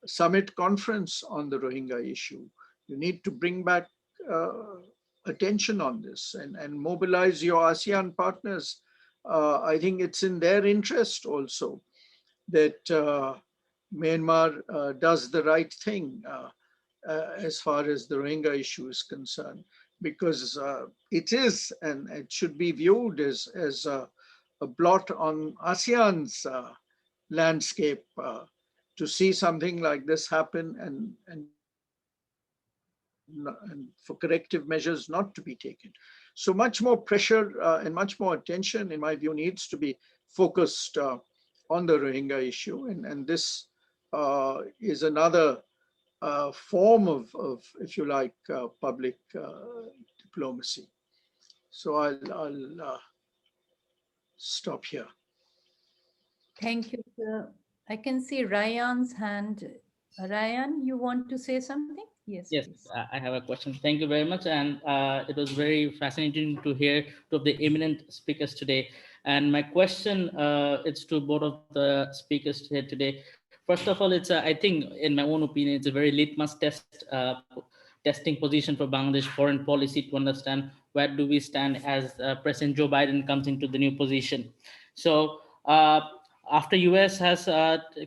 summit conference on the Rohingya issue. You need to bring back attention on this and mobilize your ASEAN partners. I think it's in their interest also that Myanmar does the right thing as far as the Rohingya issue is concerned, because it is and it should be viewed as a blot on ASEAN's landscape to see something like this happen and for corrective measures not to be taken. So much more pressure and much more attention, in my view, needs to be focused on the Rohingya issue. And this is another form of, if you like, public diplomacy. So I'll stop here. Thank you, sir. I can see Ryan's hand. Ryan, you want to say something? Yes, Yes, please. I have a question. Thank you very much. And it was very fascinating to hear two of the eminent speakers today. And my question is to both of the speakers here today. First of all, it's I think, in my own opinion, it's a very litmus test testing position for Bangladesh foreign policy to understand where do we stand as President Joe Biden comes into the new position. So after US has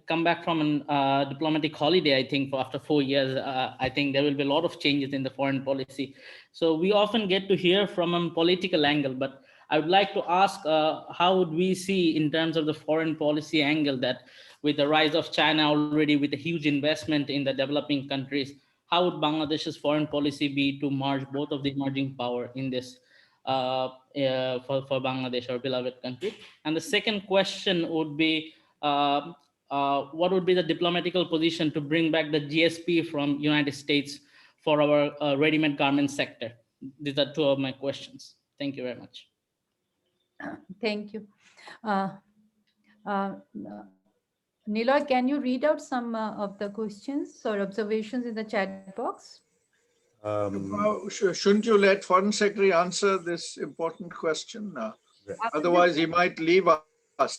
come back from a diplomatic holiday, I think for after 4 years, I think there will be a lot of changes in the foreign policy. So we often get to hear from a political angle, but I would like to ask, how would we see in terms of the foreign policy angle that with the rise of China already with a huge investment in the developing countries, how would Bangladesh's foreign policy be to merge both of the emerging power in this for Bangladesh, our beloved country? And the second question would be, what would be the diplomatical position to bring back the GSP from United States for our ready-made garment sector? These are two of my questions. Thank you very much. Thank you. Niloy, can you read out some of the questions or observations in the chat box? Shouldn't you let Foreign Secretary answer this important question? Otherwise, he might leave us,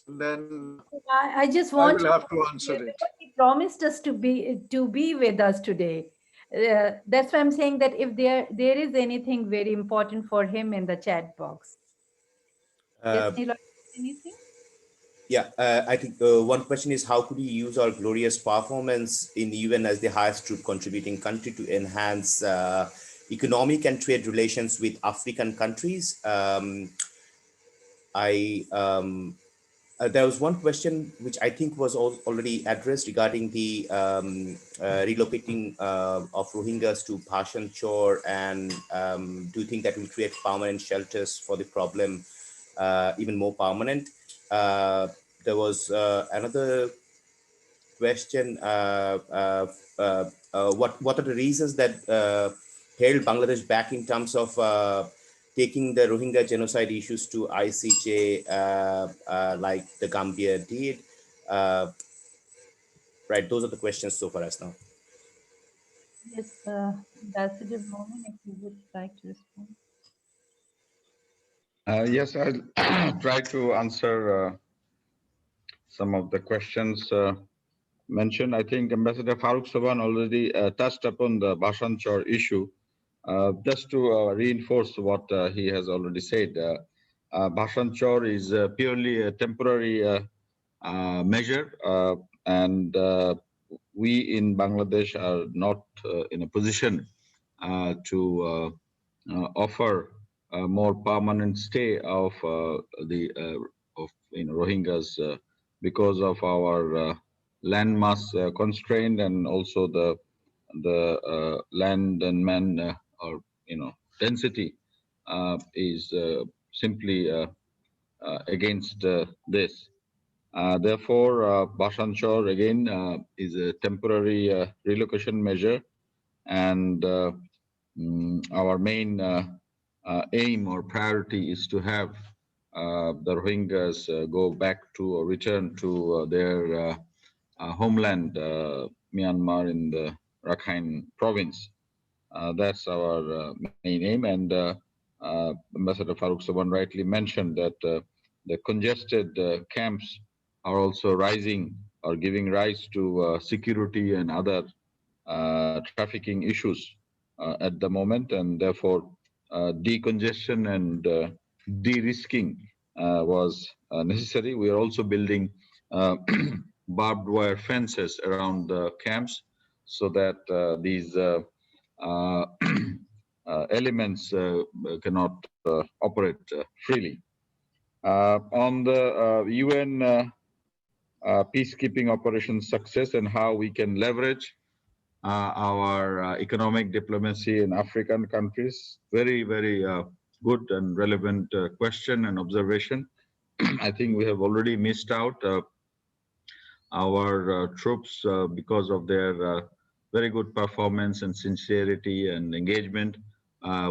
and then I just want I will have to answer it. He promised us to be with us today. That's why I'm saying that if there is anything very important for him in the chat box. Yes, Niloy, anything? Yeah, I think one question is how could we use our glorious performance in the UN as the highest troop contributing country to enhance economic and trade relations with African countries? There was one question which I think was already addressed regarding the relocating of Rohingyas to Bhashan Chor, and do you think that will create permanent shelters for the problem, even more permanent? There was another question. What are the reasons that held Bangladesh back in terms of taking the Rohingya genocide issues to ICJ, like the Gambia did? Right, those are the questions so far as now. Yes, Ambassador Bowman, if you would like to respond. Yes, I'll try to answer some of the questions mentioned. I think Ambassador Farooq Soban already touched upon the Bhashan Chor issue. Just to reinforce what he has already said, Bhashan Chor is purely a temporary measure, and we in Bangladesh are not in a position to offer a more permanent stay of the Rohingyas because of our land mass constraint, and also the land and man or density is simply against this. Therefore, Bhashan Chor again is a temporary relocation measure, and our main aim or priority is to have the Rohingyas go back to or return to their homeland, Myanmar in the Rakhine province. That's our main aim. And Ambassador Farooq Saban rightly mentioned that the congested camps are also rising or giving rise to security and other trafficking issues at the moment, and therefore decongestion and de-risking was necessary. We are also building barbed wire fences around the camps so that these elements cannot operate freely. On the UN peacekeeping operation success and how we can leverage our economic diplomacy in African countries. Very, very good and relevant question and observation. I think we have already missed out our troops because of their very good performance and sincerity and engagement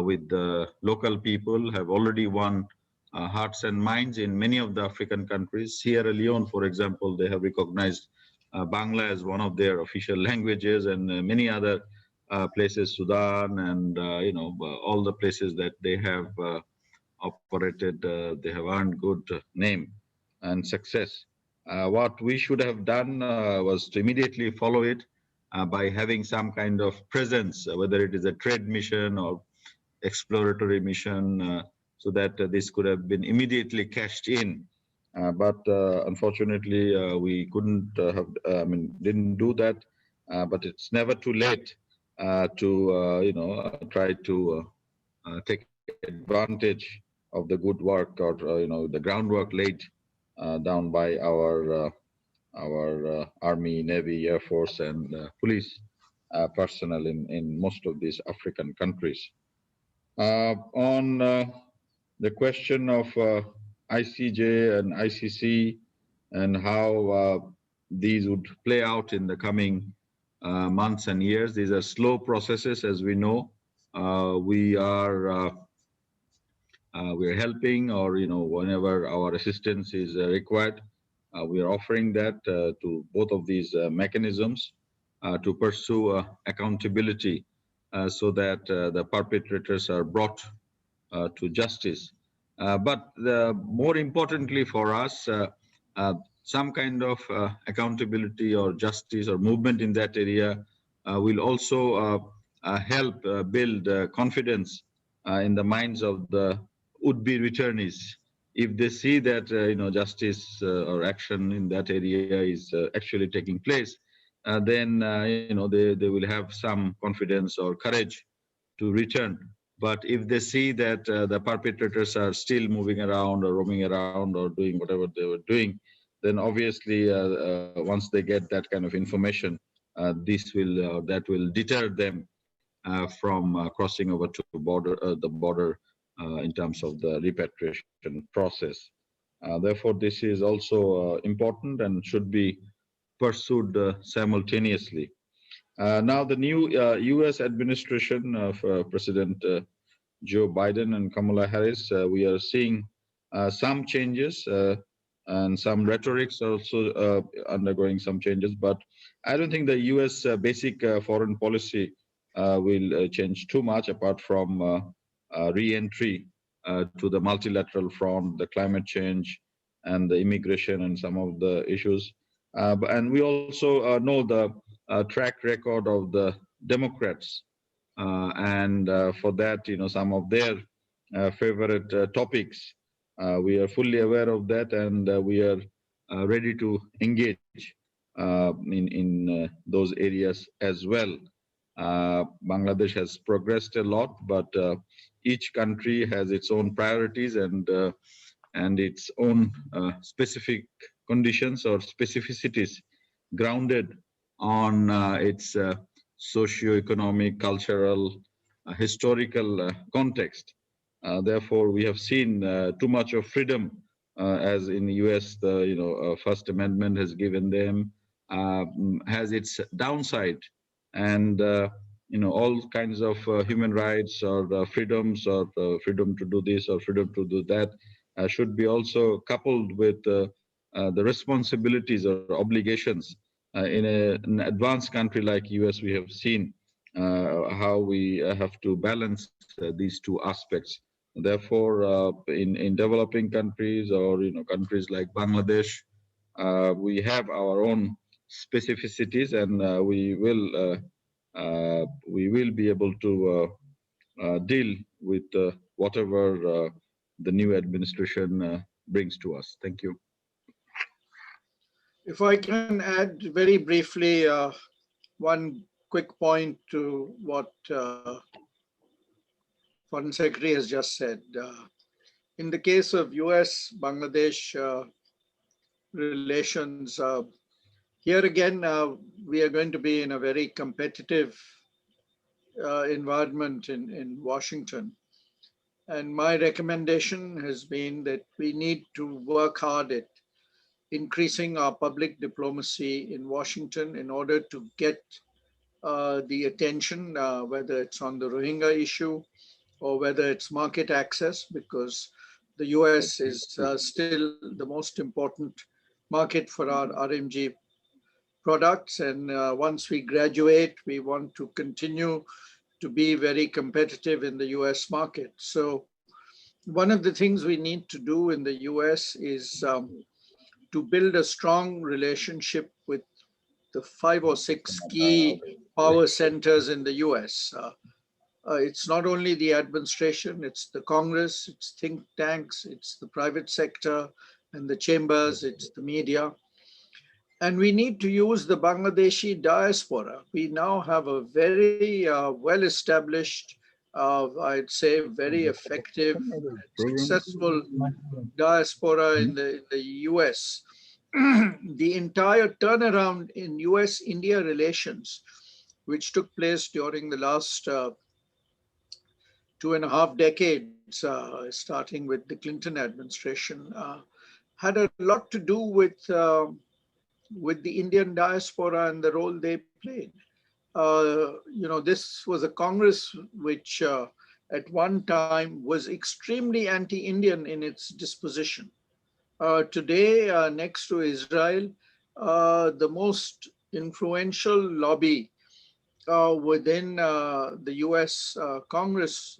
with the local people have already won hearts and minds in many of the African countries. Sierra Leone, for example, they have recognized Bangla as one of their official languages, and many other places, Sudan, and all the places that they have operated, they have earned good name and success. What we should have done was to immediately follow it by having some kind of presence, whether it is a trade mission or exploratory mission, so that this could have been immediately cashed in. But unfortunately, we couldn't didn't do that. But it's never too late to try to take advantage of the good work or the groundwork laid down by our Army, Navy, Air Force, and police personnel in most of these African countries. On the question of ICJ and ICC and how these would play out in the coming months and years. These are slow processes, as we know. We're helping, or whenever our assistance is required, we are offering that to both of these mechanisms to pursue accountability so that the perpetrators are brought to justice. But more importantly for us, some kind of accountability or justice or movement in that area will also help build confidence in the minds of the would-be returnees. If they see that justice or action in that area is actually taking place, then they will have some confidence or courage to return. But if they see that the perpetrators are still moving around or roaming around or doing whatever they were doing, then obviously once they get that kind of information, that will deter them from crossing over to the border in terms of the repatriation process. Therefore, this is also important and should be pursued simultaneously. Now, the new U.S. administration of President Joe Biden and Kamala Harris, we are seeing some changes and some rhetorics also undergoing some changes. But I don't think the U.S. Basic foreign policy will change too much, apart from re-entry to the multilateral front, the climate change, and the immigration and some of the issues. And we also know the track record of the Democrats, and for that, some of their favorite topics. We are fully aware of that, and we are ready to engage in those areas as well. Bangladesh has progressed a lot, but each country has its own priorities and its own specific conditions or specificities grounded on its socio-economic, cultural, historical context. Therefore, we have seen too much of freedom, as in the US, the First Amendment has given them, has its downside, and all kinds of human rights or freedoms or freedom to do this or freedom to do that should be also coupled with the responsibilities or obligations An advanced country like US, we have seen how we have to balance these two aspects. Therefore, in developing countries or countries like Bangladesh, we have our own specificities, and we will be able to deal with whatever the new administration brings to us. Thank you. If I can add very briefly one quick point to what Foreign Secretary has just said. In the case of US-Bangladesh relations, here again, we are going to be in a very competitive environment in Washington. And my recommendation has been that we need to work hard at increasing our public diplomacy in Washington in order to get the attention, whether it's on the Rohingya issue or whether it's market access, because the US is still the most important market for our RMG products. And once we graduate, we want to continue to be very competitive in the US market. So one of the things we need to do in the US is to build a strong relationship with the 5 or 6 key power centers in the US. It's not only the administration, it's the Congress, it's think tanks, it's the private sector and the chambers, it's the media. And we need to use the Bangladeshi diaspora. We now have a very well-established, I'd say very effective, successful diaspora in the US. The entire turnaround in US-India relations, which took place during the last 2.5 decades, starting with the Clinton administration, had a lot to do with the Indian diaspora and the role they played. This was a Congress which at one time was extremely anti-Indian in its disposition. Today, next to Israel, the most influential lobby within the US Congress,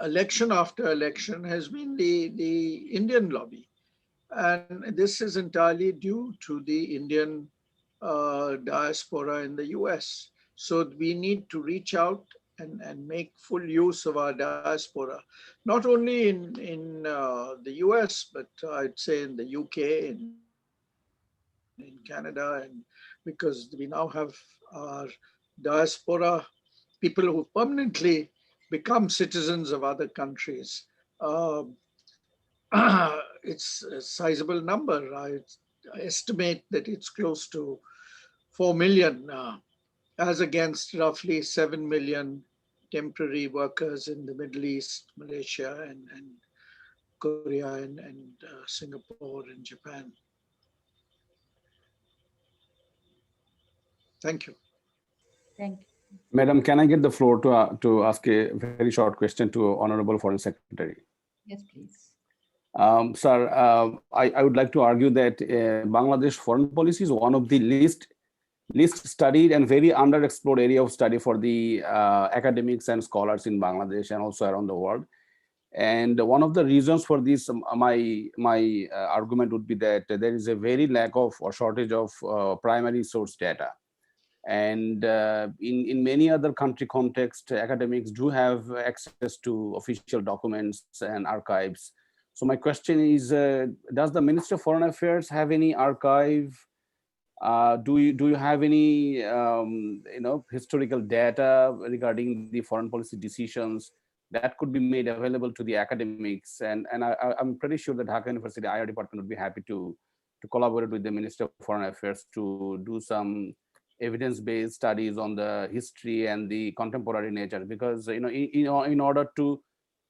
election after election, has been the Indian lobby. And this is entirely due to the Indian diaspora in the US. So we need to reach out and make full use of our diaspora, not only in the US, but I'd say in the UK, in Canada, and because we now have our diaspora, people who permanently become citizens of other countries. It's a sizable number. I estimate that it's close to 4 million, as against roughly 7 million temporary workers in the Middle East, Malaysia, and Korea, and Singapore and Japan. Thank you. Thank you. Madam, can I get the floor to ask a very short question to Honorable Foreign Secretary? Yes, please. Sir, I would like to argue that Bangladesh foreign policy is one of the least studied and very underexplored area of study for the academics and scholars in Bangladesh and also around the world. And one of the reasons for this, my argument would be that there is a very lack of or shortage of primary source data. And in many other country contexts, academics do have access to official documents and archives. So my question is, does the Ministry of Foreign Affairs have any archive? Do you have any historical data regarding the foreign policy decisions that could be made available to the academics? And I'm pretty sure that Dhaka University IR department would be happy to collaborate with the Ministry of Foreign Affairs to do some evidence-based studies on the history and the contemporary nature, because in order to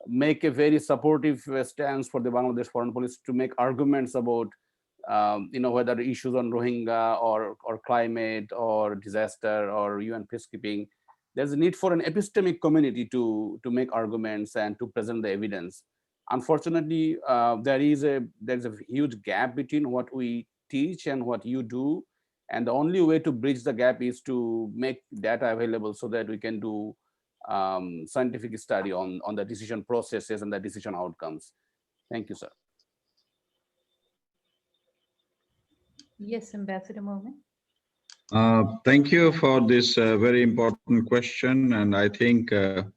make a very supportive stance for the Bangladesh foreign policy, to make arguments about whether issues on Rohingya or climate or disaster or UN peacekeeping, there's a need for an epistemic community to make arguments and to present the evidence. Unfortunately, there's a huge gap between what we teach and what you do. And the only way to bridge the gap is to make data available so that we can do scientific study on the decision processes and the decision outcomes. Thank you, sir. Yes, Ambassador Momin. Thank you for this very important question, and I think the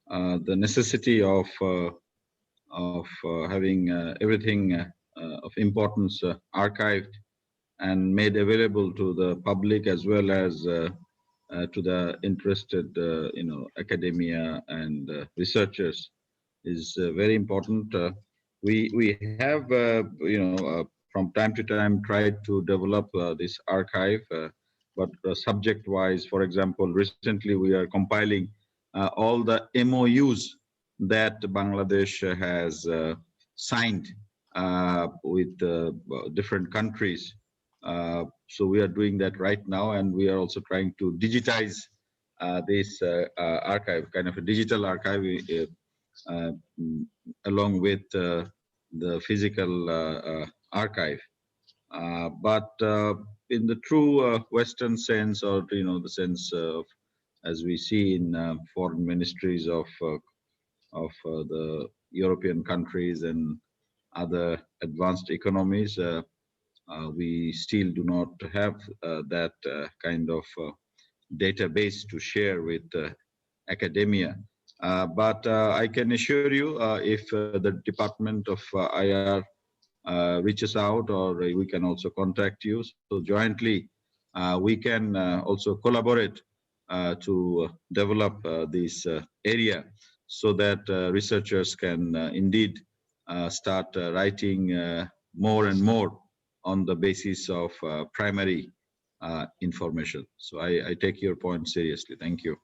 necessity of having everything of importance archived and made available to the public as well as to the interested, academia and researchers is very important. We have, from time to time tried to develop this archive, but subject-wise, for example, recently we are compiling all the MOUs that Bangladesh has signed with different countries. So we are doing that right now, and we are also trying to digitize this archive, kind of a digital archive, along with the physical archive. But in the true Western sense, or the sense of, as we see in foreign ministries of the European countries and other advanced economies, we still do not have that kind of database to share with academia. But I can assure you, if the Department of IR reaches out, or we can also contact you. So jointly, we can also collaborate to develop this area so that researchers can indeed start writing more and more on the basis of primary information. So I take your point seriously. Thank you.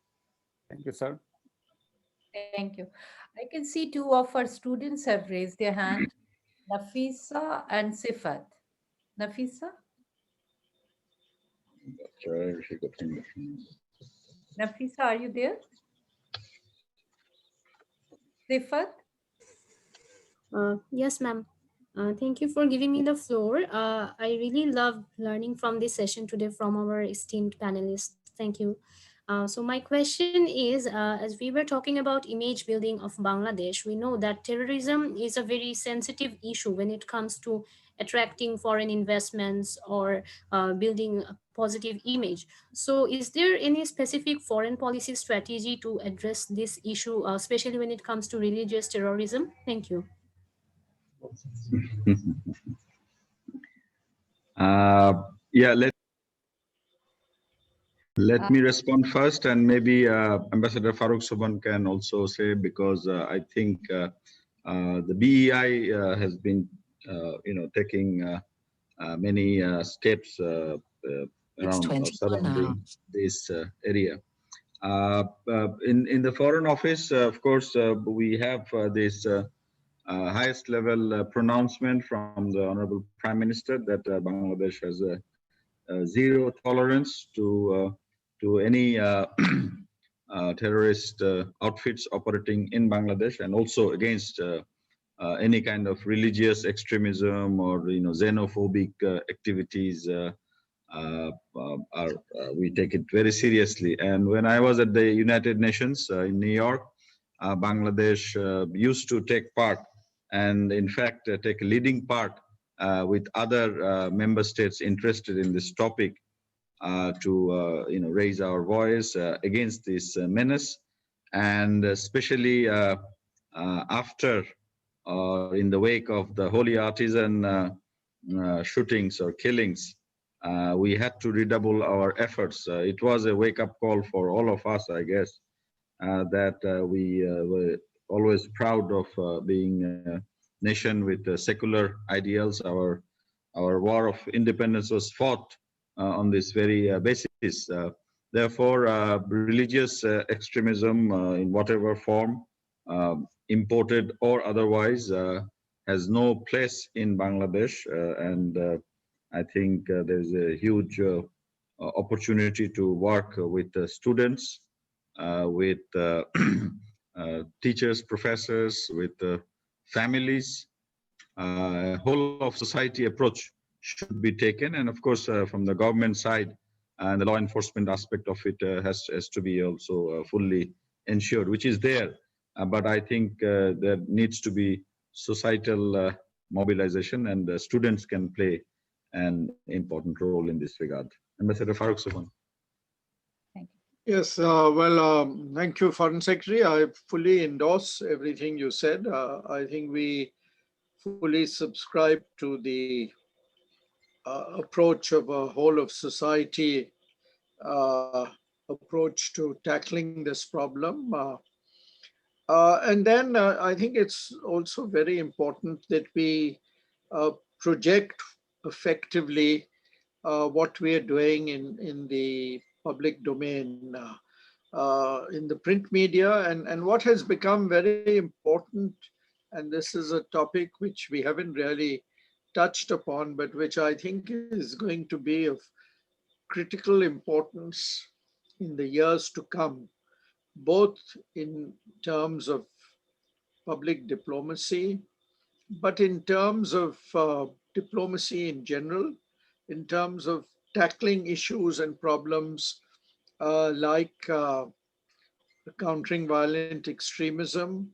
Thank you, sir. Thank you. I can see two of our students have raised their hand, Nafisa and Sifat. Nafisa? Nafisa, are you there? Sifat? Yes, ma'am. Thank you for giving me the floor. I really love learning from this session today from our esteemed panelists. Thank you. So my question is, as we were talking about image building of Bangladesh, we know that terrorism is a very sensitive issue when it comes to attracting foreign investments or building a positive image. So is there any specific foreign policy strategy to address this issue, especially when it comes to religious terrorism? Thank you. Yeah, let me respond first, and maybe Ambassador Farooq Subhan can also say, because I think the BEI has been, taking many steps around or surrounding this area. In the Foreign Office, of course, we have this highest level pronouncement from the Honorable Prime Minister that Bangladesh has zero tolerance to any terrorist outfits operating in Bangladesh, and also against any kind of religious extremism or xenophobic activities. We take it very seriously. And when I was at the United Nations in New York, Bangladesh used to take part, and in fact take a leading part with other member states interested in this topic to raise our voice against this menace, and especially after in the wake of the holy artisan shootings or killings, we had to redouble our efforts. It was a wake-up call for all of us, I guess, that we were always proud of being a nation with secular ideals. Our war of independence was fought on this very basis. Therefore, religious extremism in whatever form, imported or otherwise, has no place in Bangladesh. And I think there's a huge opportunity to work with students, with teachers, professors, with families. Whole of society approach should be taken. And of course, from the government side and the law enforcement aspect of it has to be also fully ensured, which is there. But I think there needs to be societal mobilization, and the students can play an important role in this regard. Ambassador Farooq Suhan. Yes, thank you, Foreign Secretary. I fully endorse everything you said. I think we fully subscribe to the approach of a whole of society approach to tackling this problem. And then I think it's also very important that we project effectively what we are doing in the public domain, in the print media, and what has become very important, and this is a topic which we haven't really touched upon, but which I think is going to be of critical importance in the years to come, both in terms of public diplomacy, but in terms of diplomacy in general, in terms of tackling issues and problems like countering violent extremism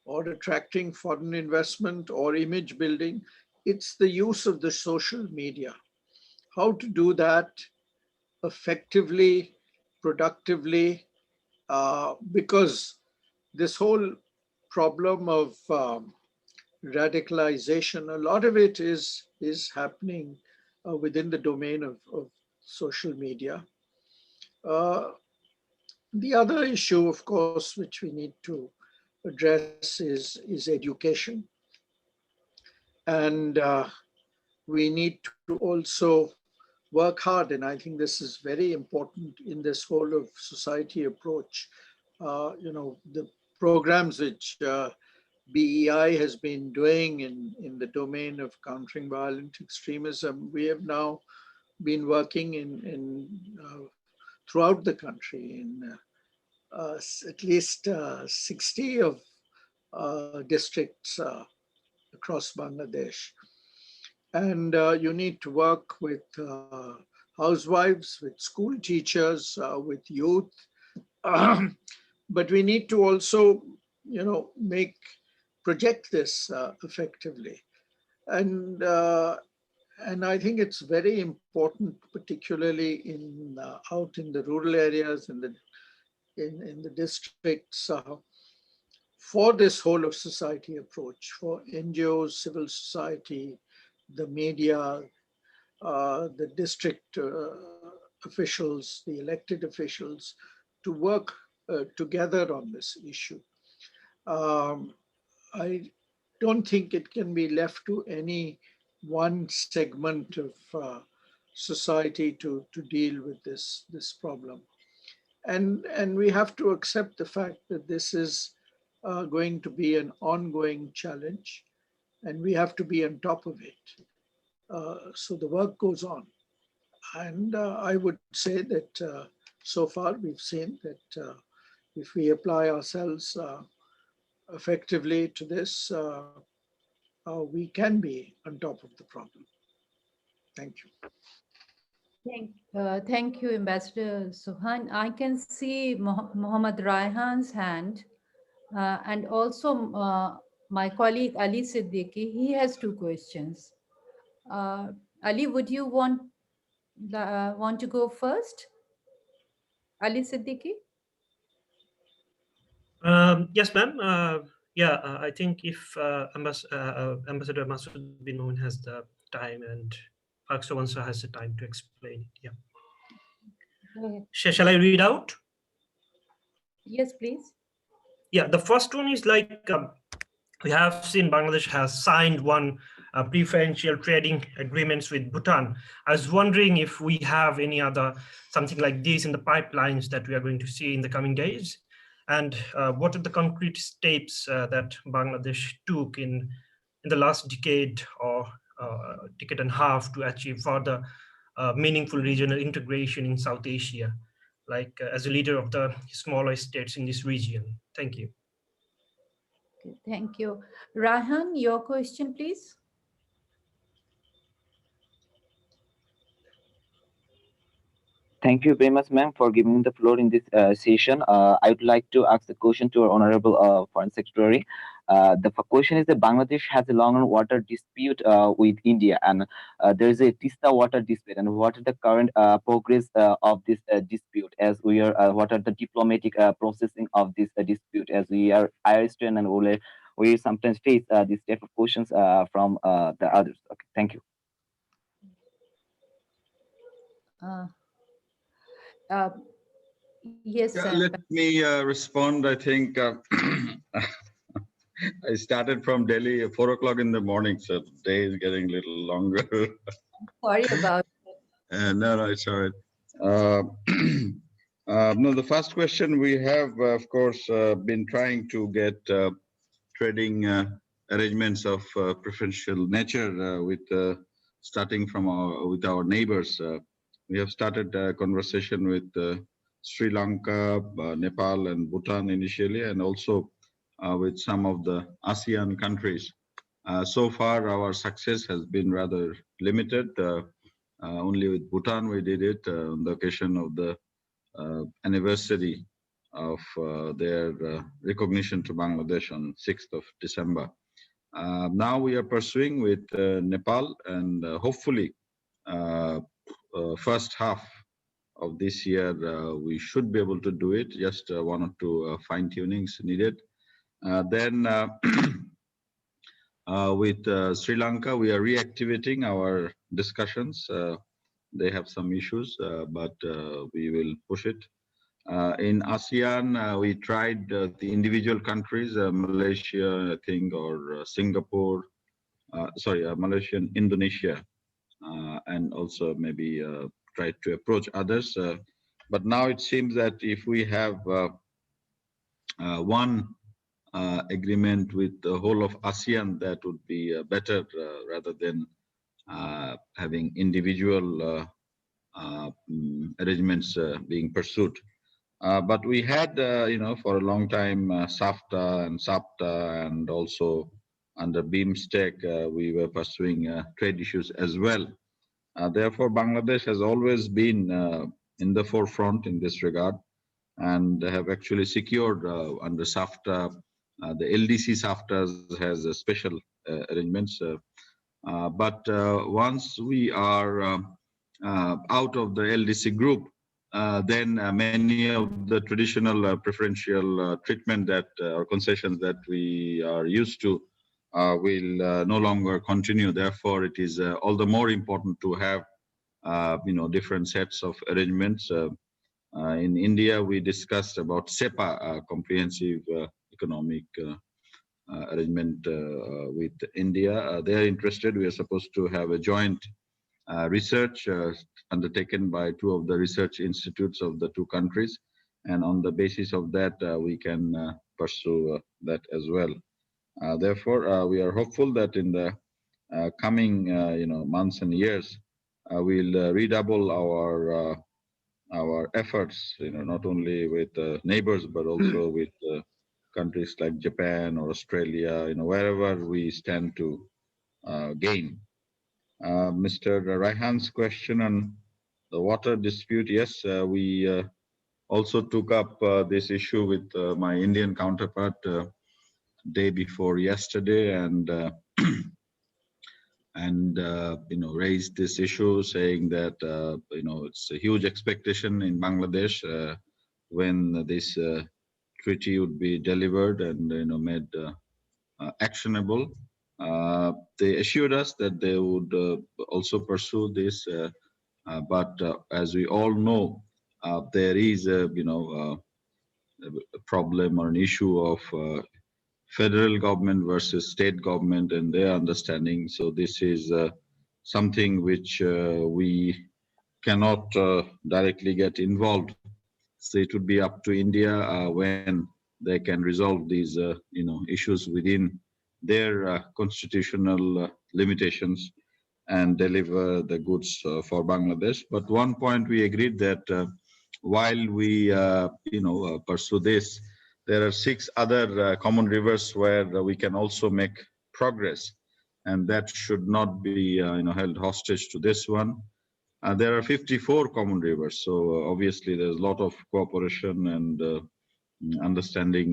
or attracting foreign investment or image building. It's the use of the social media. How to do that effectively, productively, because this whole problem of radicalization, a lot of it is happening within the domain of social media. The other issue, of course, which we need to address is education. And we need to also work hard, and I think this is very important in this whole of society approach. The programs which BEI has been doing in the domain of countering violent extremism, we have now been working in throughout the country in at least 60 of districts across Bangladesh. And you need to work with housewives, with school teachers, with youth. But we need to also, project this effectively. And I think it's very important, particularly out in the rural areas, in the districts, for this whole of society approach, for NGOs, civil society, the media, the district officials, the elected officials, to work together on this issue. I don't think it can be left to any one segment of society to deal with this problem. And we have to accept the fact that this is going to be an ongoing challenge, and we have to be on top of it. So the work goes on. And I would say that so far we've seen that if we apply ourselves effectively to this, we can be on top of the problem. Thank you. Thank you, Ambassador Suhan. I can see Mohammad Raihan's hand, and also my colleague Ali Siddiqui. He has two questions. Ali, would you want to go first? Ali Siddiqui? Yes, ma'am. I think if Ambassador Masood bin Momen has the time and Park Sowansa has the time to explain. Yeah. Shall I read out? Yes, please. Yeah, the first one is like we have seen Bangladesh has signed one preferential trading agreements with Bhutan. I was wondering if we have any other something like this in the pipelines that we are going to see in the coming days, and what are the concrete steps that Bangladesh took in the last decade or decade and a half to achieve further meaningful regional integration in South Asia, like as a leader of the smaller states in this region. Thank you. Okay, thank you. Raihan, your question, please. Thank you very much, ma'am, for giving me the floor in this session. I would like to ask a question to our Honorable Foreign Secretary. The question is that Bangladesh has a long water dispute with India, and there is a Tista water dispute. And what is the current progress of this dispute? As we are, what are the diplomatic processing of this dispute? As we are Irish-Australian and we sometimes face this type of questions from the others. Okay, thank you. Uh, uh, yes, Yeah, let me respond. I think I started from Delhi at 4 o'clock in the morning, so the day is getting a little longer. sorry about No, it's all right. No, the first question we have, of course, been trying to get trading arrangements of preferential nature with starting from with our neighbors. We have started a conversation with Sri Lanka, Nepal, and Bhutan initially, and also with some of the ASEAN countries. So far, our success has been rather limited. Only with Bhutan we did it on the occasion of the anniversary of their recognition to Bangladesh on 6th of December. Now we are pursuing with Nepal, and hopefully first half of this year we should be able to do it. Just one or two fine tunings needed. Then with Sri Lanka, we are reactivating our discussions. They have some issues, but we will push it. In ASEAN, we tried the individual countries, Malaysia, I think, or Singapore, Malaysia and Indonesia, and also maybe tried to approach others. But now it seems that if we have one agreement with the whole of ASEAN, that would be better rather than having individual arrangements being pursued. But we had, for a long time, SAFTA and SAPTA, and also under BIMSTEC, we were pursuing trade issues as well. Therefore, Bangladesh has always been in the forefront in this regard, and have actually secured under SAFTA, the LDC SAFTA has a special arrangements. But once we are out of the LDC group, then many of the traditional preferential treatment that or concessions that we are used to will no longer continue. Therefore, it is all the more important to have different sets of arrangements. In India, we discussed about SEPA, comprehensive economic arrangement with India. They are interested. We are supposed to have a joint research undertaken by two of the research institutes of the two countries, and on the basis of that we can pursue that as well. Therefore, we are hopeful that in the coming months and years we'll redouble our efforts, not only with neighbors but also with countries like Japan or Australia, wherever we stand to gain. Mr. Raihan's question on the water dispute, yes, we also took up this issue with my Indian counterpart day before yesterday, and raised this issue, saying that it's a huge expectation in Bangladesh when this treaty would be delivered and made actionable. They assured us that they would also pursue this, but as we all know, there is a problem or an issue of federal government versus state government and their understanding. So this is something which we cannot directly get involved. So it would be up to India when they can resolve these issues within their constitutional limitations and deliver the goods for Bangladesh. But one point we agreed that while we pursue this, there are 6 other common rivers where we can also make progress, and that should not be held hostage to this one. there are 54 common rivers. So obviously there's a lot of cooperation and understanding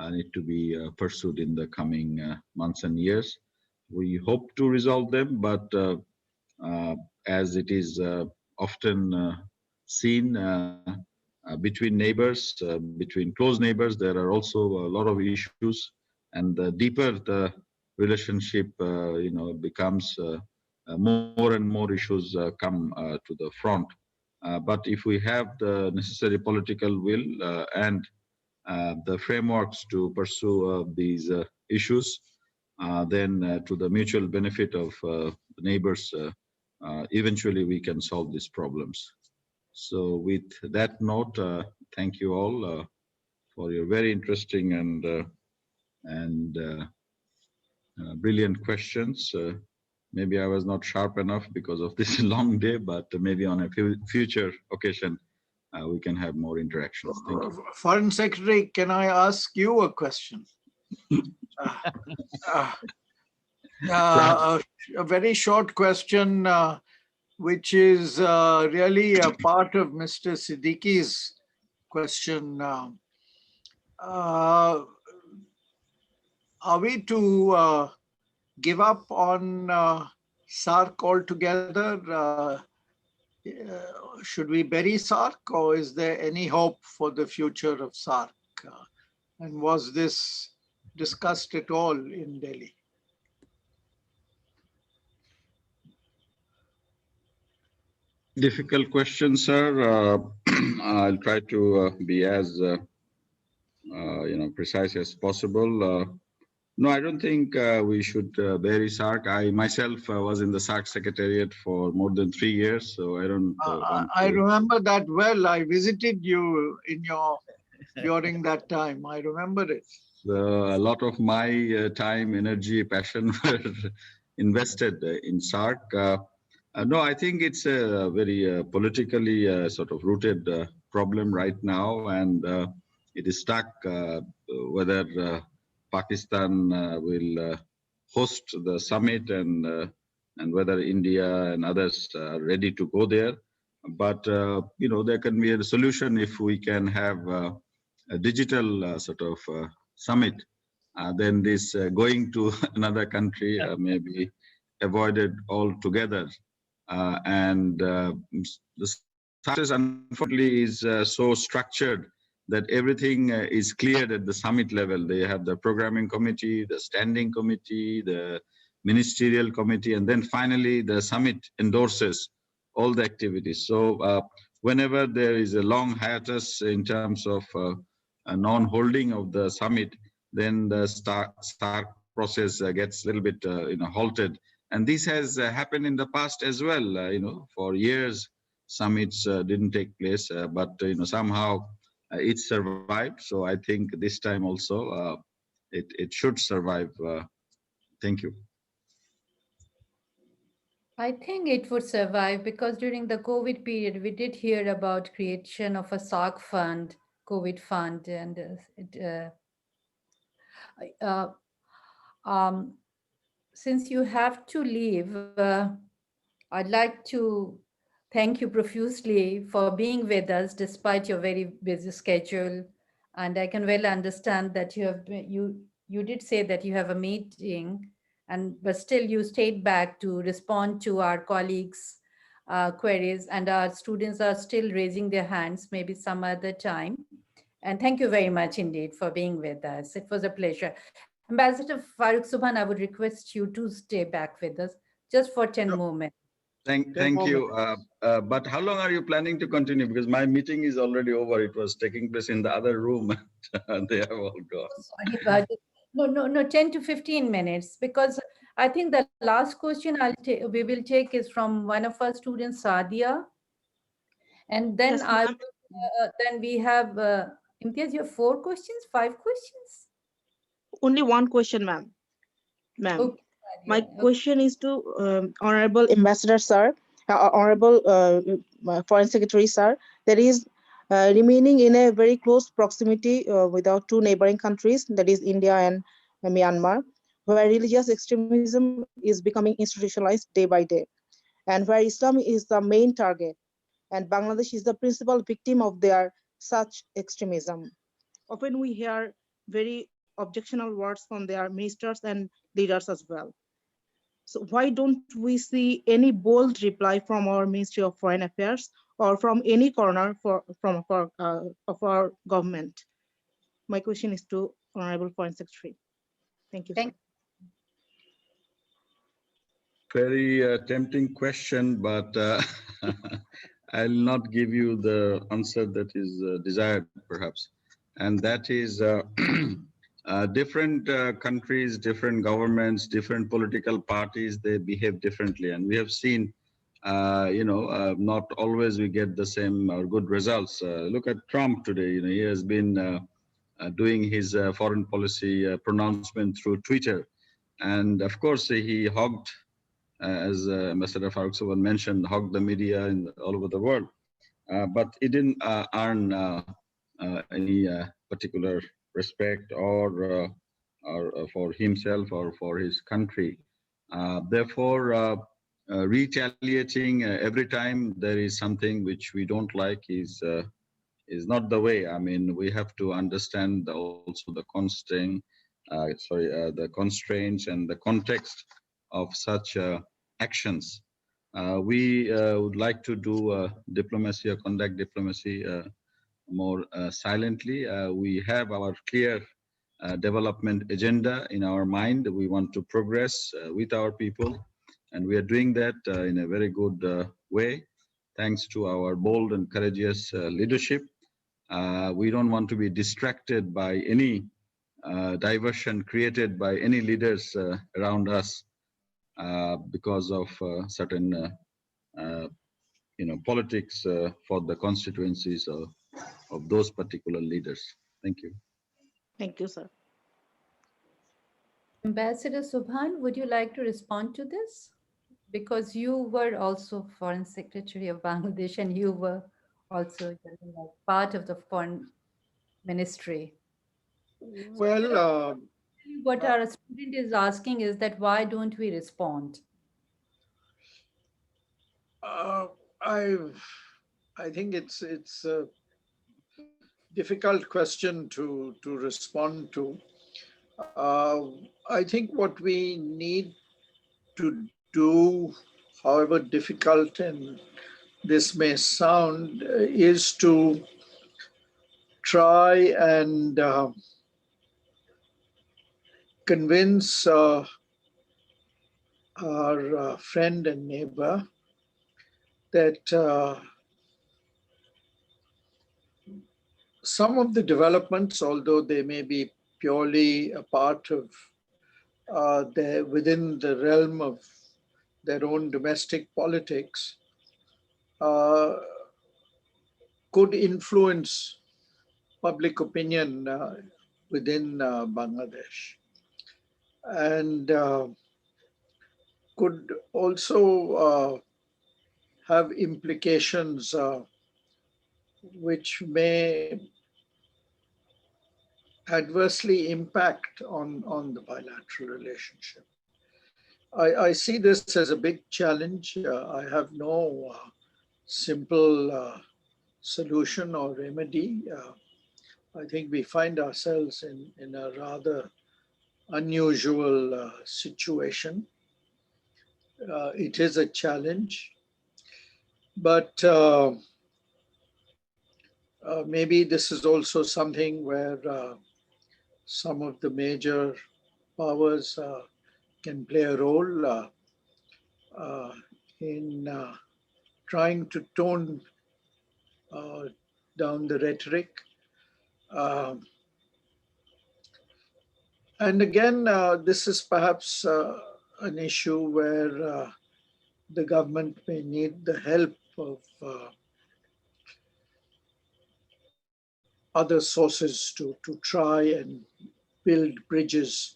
need to be pursued in the coming months and years. We hope to resolve them, but as it is often seen between neighbors, between close neighbors, there are also a lot of issues, and the deeper the relationship, becomes more and more issues come to the front. But if we have the necessary political will and the frameworks to pursue these issues, then to the mutual benefit of the neighbors, eventually we can solve these problems. So with that note, thank you all for your very interesting and brilliant questions. Maybe I was not sharp enough because of this long day, but maybe on a future occasion, we can have more interactions. Thank you. Foreign Secretary, can I ask you a question? A very short question, which is really a part of Mr. Siddiqui's question. Are we to give up on SAARC altogether? Should we bury SAARC, or is there any hope for the future of SAARC? And was this discussed at all in Delhi? Difficult question, sir. I'll try to be as precise as possible. No, I don't think we should bury SAARC. I myself was in the SAARC Secretariat for more than 3 years, so I don't. I remember that well. I visited you in during that time. I remember it. A lot of my time, energy, passion were invested in SAARC. No, I think it's a very politically sort of rooted problem right now, and it is stuck whether Pakistan will host the summit and whether India and others are ready to go there. But there can be a solution if we can have a digital sort of summit. Then this going to another country may be avoided altogether. And the success, unfortunately, is so structured that everything is cleared at the summit level. They have the programming committee, the standing committee, the ministerial committee, and then finally the summit endorses all the activities. So whenever there is a long hiatus in terms of a non-holding of the summit, then the SAARC process gets a little bit halted. And this has happened in the past as well. For years, summits didn't take place, but somehow it survived. So I think this time also it should survive. Thank you. I think it would survive because during the COVID period, we did hear about creation of a SAARC fund, COVID fund, and since you have to leave, I'd like to thank you profusely for being with us despite your very busy schedule. And I can well understand that you did say that you have a meeting, but still you stayed back to respond to our colleagues' queries, and our students are still raising their hands, maybe some other time. And thank you very much indeed for being with us. It was a pleasure. Ambassador Farooq Subhan, I would request you to stay back with us just for 10 more minutes. Thank you. But how long are you planning to continue? Because my meeting is already over. It was taking place in the other room, and they have all gone. Sorry about it. No, 10 to 15 minutes, because I think the last question we will take is from one of our students, Sadia. And then Yes, then we have, Imtiaz, you have 4 questions, 5 questions? only one question, ma'am. Okay. My question is to Honorable Ambassador, sir, Honorable Foreign Secretary, sir. That is remaining in a very close proximity with our 2 neighboring countries, that is India and Myanmar, where religious extremism is becoming institutionalized day by day. and where Islam is the main target, and Bangladesh is the principal victim of their such extremism. Often we hear very objectionable words from their ministers and leaders as well. So why don't we see any bold reply from our Ministry of Foreign Affairs or from any corner of our government? My question is to Honorable Foreign Secretary. Thank you, sir. Very tempting question, but I'll not give you the answer that is desired, perhaps. And that is different countries, different governments, different political parties, they behave differently. And we have seen, not always we get the same or good results. Look at Trump today. He has been doing his foreign policy pronouncement through Twitter. And of course, he hogged, as Ambassador Farooq Subhan mentioned, hogged the media all over the world. But it didn't earn any particular respect or for himself or for his country. Therefore, retaliating every time there is something which we don't like is not the way. I mean, we have to understand also the the constraints and the context of such actions. We would like to do diplomacy or conduct diplomacy more silently. We have our clear development agenda in our mind. We want to progress with our people, and we are doing that in a very good way, thanks to our bold and courageous leadership. We don't want to be distracted by any diversion created by any leaders around us because of certain politics for the constituencies of those particular leaders. Thank you. Thank you, sir. Ambassador Subhan, would you like to respond to this? Because you were also Foreign Secretary of Bangladesh and you were also part of the Foreign Ministry. Well, What our student is asking is that why don't we respond? I think it's a difficult question to respond to. I think what we need to do, however difficult and this may sound, is to try and convince our friend and neighbor that some of the developments, although they may be purely a part of within the realm of their own domestic politics, could influence public opinion within Bangladesh, and could also have implications which may adversely impact on the bilateral relationship. I see this as a big challenge. I have no simple solution or remedy. I think we find ourselves in a rather unusual situation. It is a challenge, but maybe this is also something where some of the major powers can play a role in trying to tone down the rhetoric. And again, this is perhaps an issue where the government may need the help of other sources to try and build bridges.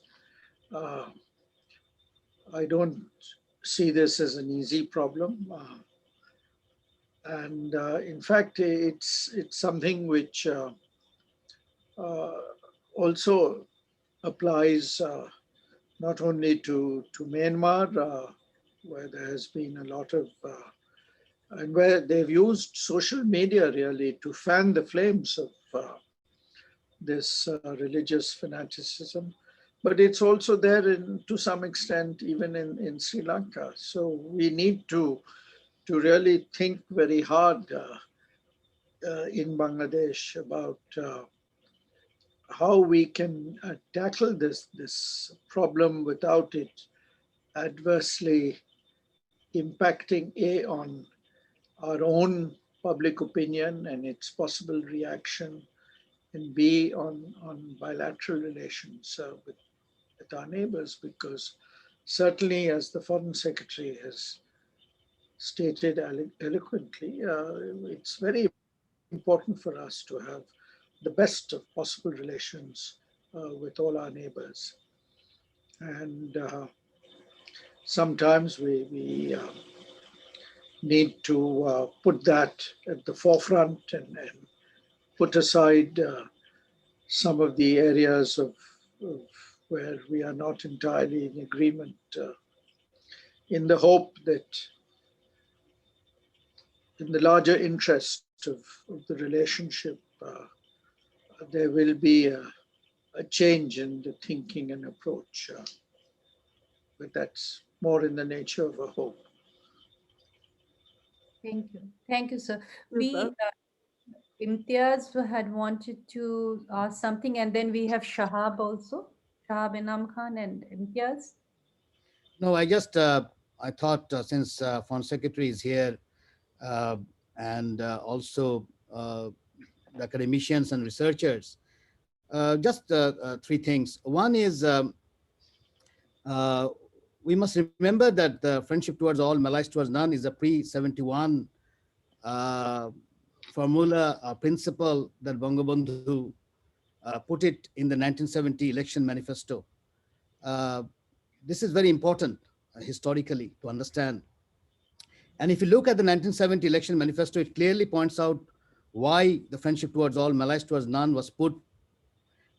I don't see this as an easy problem. And in fact, it's something which also applies not only to Myanmar, where there has been a lot of, and where they've used social media really to fan the flames of this religious fanaticism. But it's also there to some extent, even in Sri Lanka. So we need to really think very hard in Bangladesh about how we can tackle this problem without it adversely impacting on our own public opinion and its possible reaction, and B, on bilateral relations with our neighbors, because certainly, as the Foreign Secretary has stated eloquently, it's very important for us to have the best of possible relations with all our neighbors. And sometimes we need to put that at the forefront and put aside some of the areas of where we are not entirely in agreement, in the hope that in the larger interest of the relationship, there will be a change in the thinking and approach. But that's more in the nature of a hope. Thank you. Thank you, sir. Yes, sir. Imtiaz had wanted to ask something, and then we have Shahab also. Shahab Inam Khan and Imtiaz. No, I thought since Foreign Secretary is here and also the academicians and researchers, just three things. One is we must remember that the friendship towards all, malice towards none is a pre-71 formula, principle that Bangabandhu put it in the 1970 election manifesto. This is very important historically to understand. And if you look at the 1970 election manifesto, it clearly points out why the friendship towards all, malice towards none was put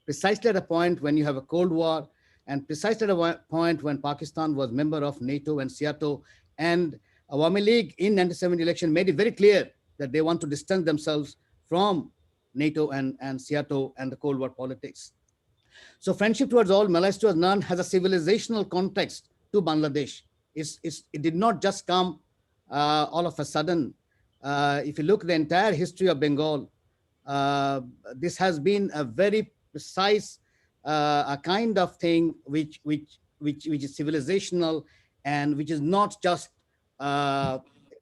precisely at a point when you have a Cold War, and precisely at a point when Pakistan was member of NATO and SEATO, and Awami League in 1970 election made it very clear that they want to distance themselves from NATO and SEATO and the Cold War politics. So friendship towards all, malice towards none has a civilizational context to Bangladesh. It did not just come all of a sudden. If you look at the entire history of Bengal, this has been a very precise a kind of thing which is civilizational and which is not just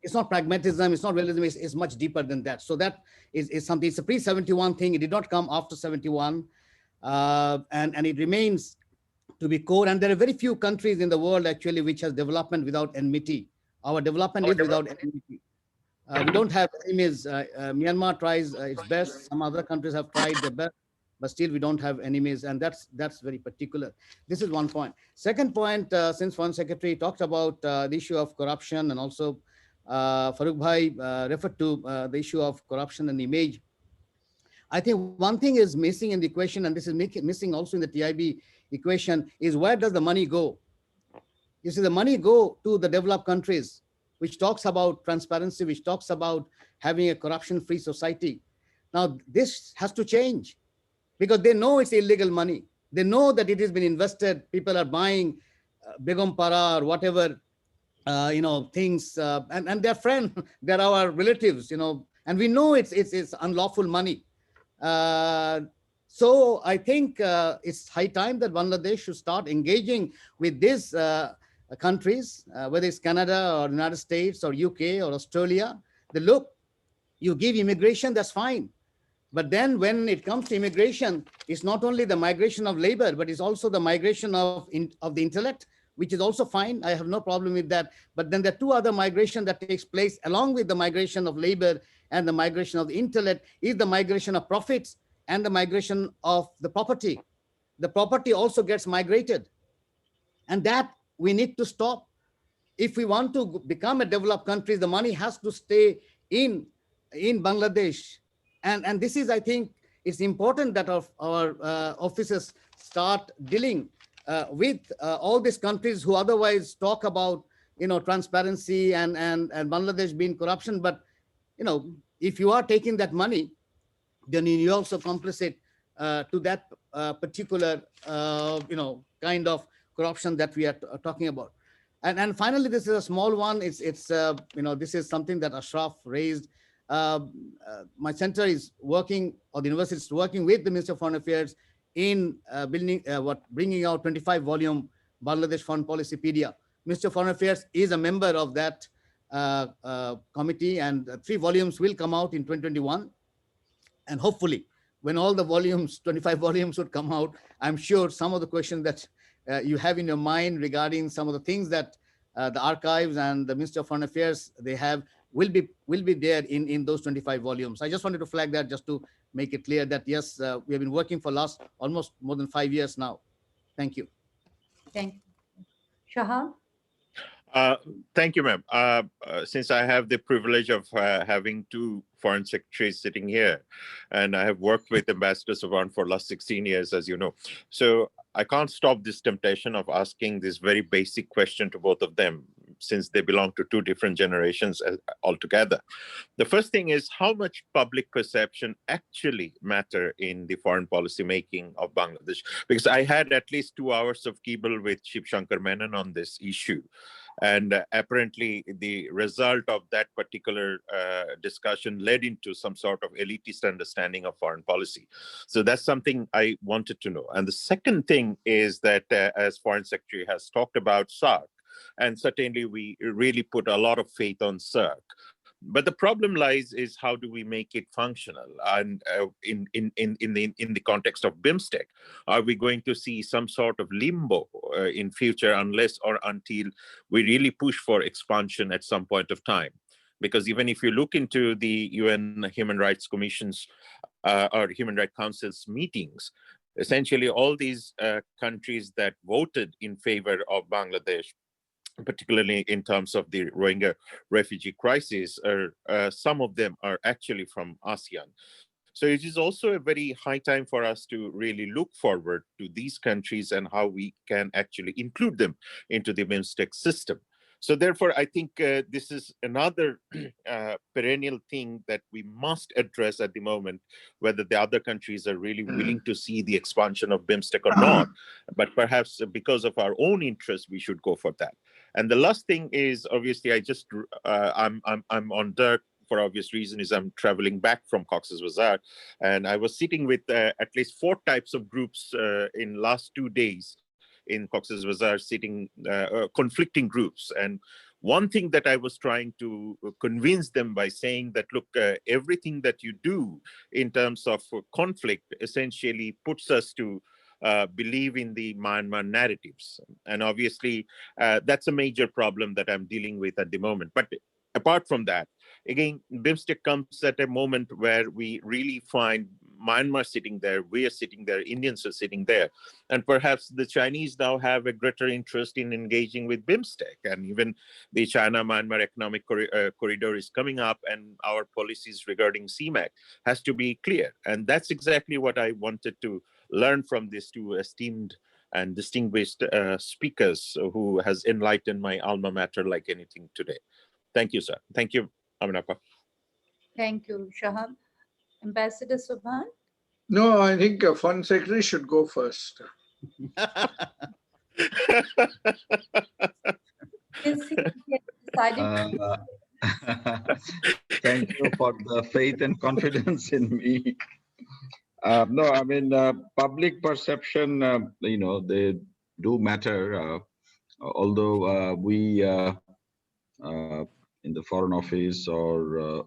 it's not pragmatism, it's not realism, it's much deeper than that. So that is something. It's a pre-71 thing. It did not come after 71, and it remains to be core. And there are very few countries in the world actually which has development without enmity. Our development is without enmity. We don't have enemies. Myanmar tries its best. Some other countries have tried their best, but still we don't have enemies, and that's very particular. This is one point. Second point, since Foreign Secretary talked about the issue of corruption, and also Farooq Bhai referred to the issue of corruption and image. I think one thing is missing in the equation, and this is missing also in the TIB equation, is where does the money go? You see, the money go to the developed countries, which talks about transparency, which talks about having a corruption-free society. Now, this has to change because they know it's illegal money. They know that it has been invested. People are buying Begum Para or whatever, things, and they're friends, they're our relatives, and we know it's unlawful money. So I think it's high time that Bangladesh should start engaging with these countries, whether it's Canada or United States or UK or Australia. They look, you give immigration, that's fine. But then when it comes to immigration, it's not only the migration of labor, but it's also the migration of the intellect, which is also fine. I have no problem with that. But then there are two other migration that takes place along with the migration of labor and the migration of the intellect is the migration of profits and the migration of the property. The property also gets migrated. And that we need to stop. If we want to become a developed country, the money has to stay in Bangladesh. And this is, I think, it's important that our officers start dealing with all these countries who otherwise talk about transparency and Bangladesh being corruption. But if you are taking that money, then you also complicit to that particular kind of corruption that we are talking about. And finally, this is a small one. It's this is something that Ashraf raised. My center is working, or the university is working with the Ministry of Foreign Affairs in bringing out 25-volume Bangladesh Foreign Policy Pedia. Ministry of Foreign Affairs is a member of that committee, and 3 volumes will come out in 2021. And hopefully, when all the volumes, 25 volumes would come out, I'm sure some of the questions that you have in your mind regarding some of the things that the archives and the Ministry of Foreign Affairs they have will be there in those 25 volumes. I just wanted to flag that, just to make it clear that yes, we have been working for last almost more than 5 years now. Thank you. Thank you. Shahab? Thank you, ma'am. Since I have the privilege of having 2 foreign secretaries sitting here, and I have worked with Ambassador Subhan for the last 16 years, as you know, so I can't stop this temptation of asking this very basic question to both of them, since they belong to 2 different generations altogether. The first thing is, how much public perception actually matter in the foreign policy making of Bangladesh? Because I had at least 2 hours of kibble with Shiv Shankar Menon on this issue. And apparently the result of that particular discussion led into some sort of elitist understanding of foreign policy. So that's something I wanted to know. And the second thing is that as Foreign Secretary has talked about SARC, and certainly we really put a lot of faith on SARC. But the problem lies is, how do we make it functional? And in the context of BIMSTEC, are we going to see some sort of limbo in future unless or until we really push for expansion at some point of time? Because even if you look into the UN Human Rights Commission's or Human Rights Council's meetings, essentially all these countries that voted in favor of Bangladesh, particularly in terms of the Rohingya refugee crisis, some of them are actually from ASEAN. So it is also a very high time for us to really look forward to these countries and how we can actually include them into the BIMSTEC system. So therefore, I think this is another perennial thing that we must address at the moment, whether the other countries are really willing to see the expansion of BIMSTEC or not. But perhaps because of our own interest, we should go for that. And the last thing is, obviously, I'm on Dhaka for obvious reason, is I'm traveling back from Cox's Bazar, and I was sitting with at least 4 types of groups in last 2 days in Cox's Bazar, sitting conflicting groups. And one thing that I was trying to convince them by saying that, look, everything that you do in terms of conflict essentially puts us to believe in the Myanmar narratives. And obviously, that's a major problem that I'm dealing with at the moment. But apart from that, again, BIMSTEC comes at a moment where we really find Myanmar sitting there, we are sitting there, Indians are sitting there. And perhaps the Chinese now have a greater interest in engaging with BIMSTEC. And even the China-Myanmar Economic Corridor is coming up, and our policies regarding CMAC has to be clear. And that's exactly what I wanted to learn from these 2 esteemed and distinguished speakers who has enlightened my alma mater like anything today. Thank you, sir. Thank you, Aminapa. Thank you, Shahab. Ambassador Subhan? No, I think Foreign Secretary should go first. Thank you for the faith and confidence in me. No, I mean, public perception, they do matter. Although we in the Foreign Office or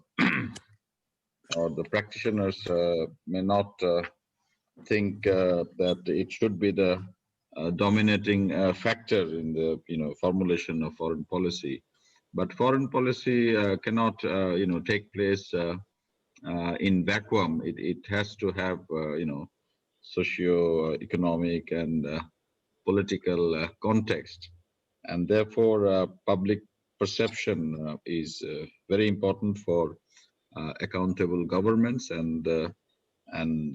the practitioners may not think that it should be the dominating factor in the formulation of foreign policy. But foreign policy cannot take place in vacuum. It has to have socio-economic and political context, and therefore public perception is very important for accountable governments, and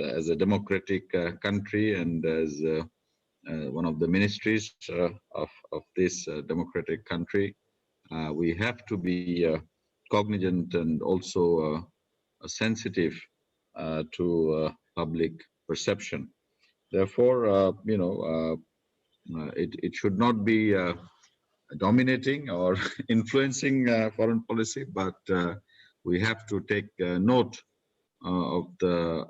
as a democratic country, and as one of the ministries of this democratic country, we have to be cognizant and also sensitive to public perception. Therefore, it should not be dominating or influencing foreign policy, but we have to take note of the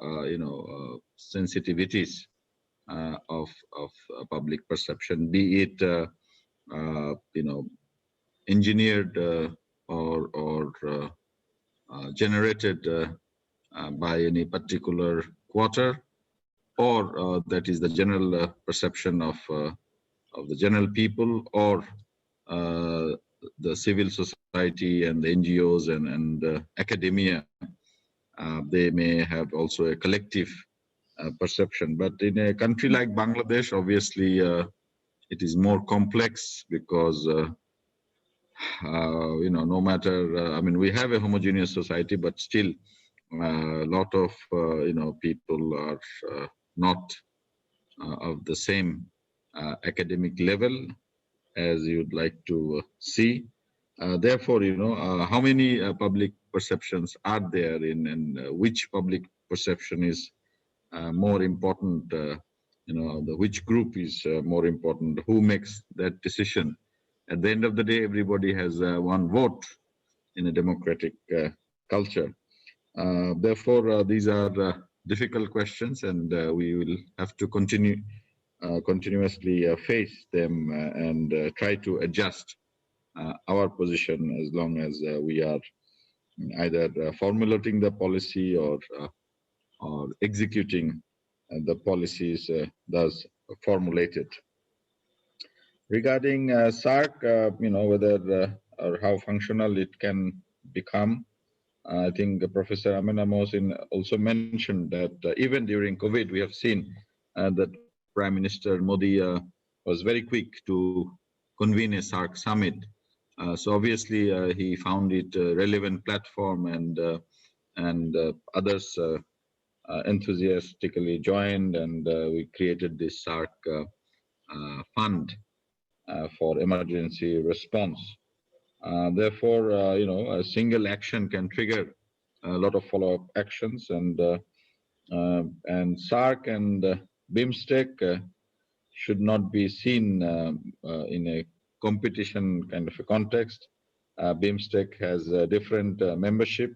sensitivities of public perception, be it engineered or generated by any particular quarter, or that is the general perception of the general people, or the civil society and the NGOs and academia. They may have also a collective perception. But in a country like Bangladesh, obviously, it is more complex because, no matter, we have a homogeneous society, but still a lot of, people are not of the same academic level as you'd like to see. Therefore, how many public perceptions are there and which public perception is more important, which group is more important, who makes that decision. At the end of the day, everybody has one vote in a democratic culture. Therefore, these are difficult questions, and we will have to continuously face them and try to adjust our position as long as we are either formulating the policy or executing the policies thus formulated. Regarding SARC, whether or how functional it can become, I think Professor Amina Mohsin also mentioned that even during COVID, we have seen that Prime Minister Modi was very quick to convene a SARC summit. So obviously, he found it a relevant platform, and others enthusiastically joined, and we created this SARC fund for emergency response. Therefore, a single action can trigger a lot of follow-up actions, and SARC and BIMSTEC should not be seen in a competition kind of a context. BIMSTEC has a different membership.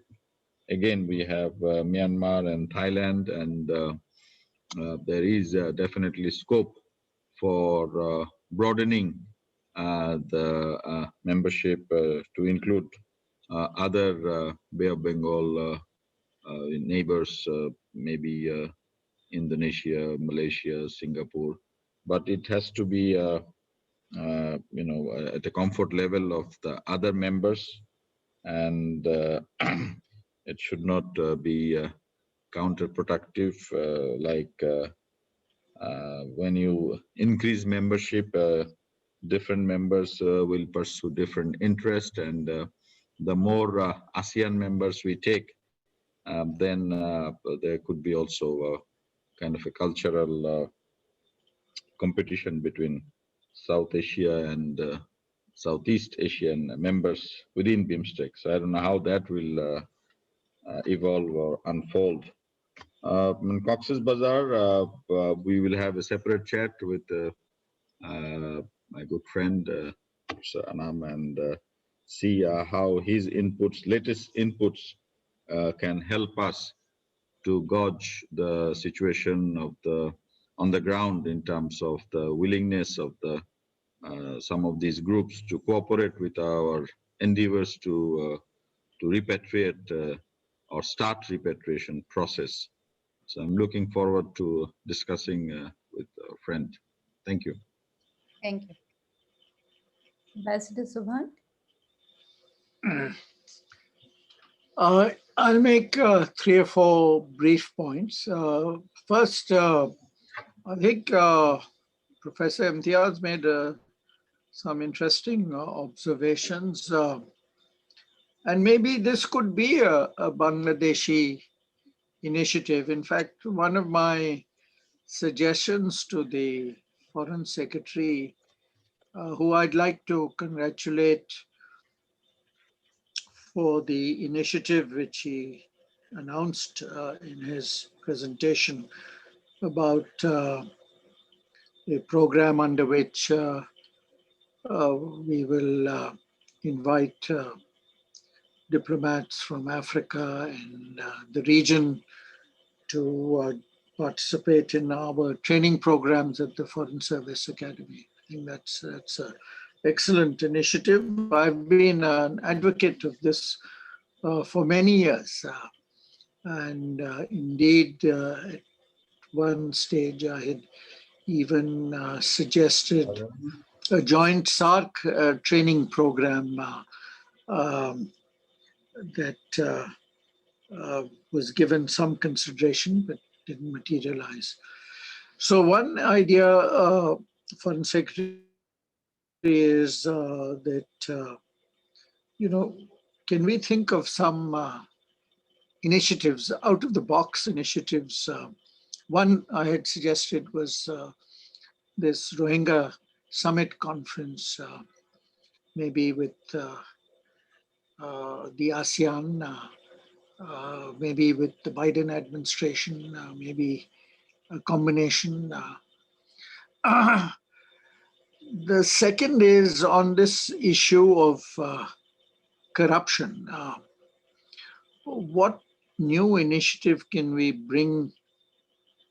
Again, we have Myanmar and Thailand, and there is definitely scope for broadening the membership to include other Bay of Bengal neighbors, maybe Indonesia, Malaysia, Singapore, but it has to be at the comfort level of the other members, and it should not be counterproductive, like when you increase membership, different members will pursue different interests, and the more ASEAN members we take, then there could be also kind of a cultural competition between South Asia and Southeast Asian members within BIMSTEC. So I don't know how that will evolve or unfold. In Cox's Bazar, we will have a separate chat with my good friend Sir Anam, and see how his latest inputs can help us to gauge the situation on the ground in terms of the willingness of some of these groups to cooperate with our endeavors to repatriate or start repatriation process. So I'm looking forward to discussing with a friend. Thank you. Thank you. Ambassador Subhan? I'll make 3 or 4 brief points. First, I think Professor Imtiaz made some interesting observations. And maybe this could be a Bangladeshi initiative. In fact, one of my suggestions to the Foreign Secretary, who I'd like to congratulate for the initiative which he announced in his presentation about a program under which we will invite diplomats from Africa and the region to participate in our training programs at the Foreign Service Academy. I think that's an excellent initiative. I've been an advocate of this for many years. And indeed, at one stage, I had even suggested a joint SAARC training program that was given some consideration, but didn't materialize. So one idea, Foreign Secretary, is that, can we think of some initiatives, out of the box initiatives? One I had suggested was this Rohingya Summit Conference, maybe with the ASEAN, maybe with the Biden administration, maybe a combination. The second is on this issue of corruption. What new initiative can we bring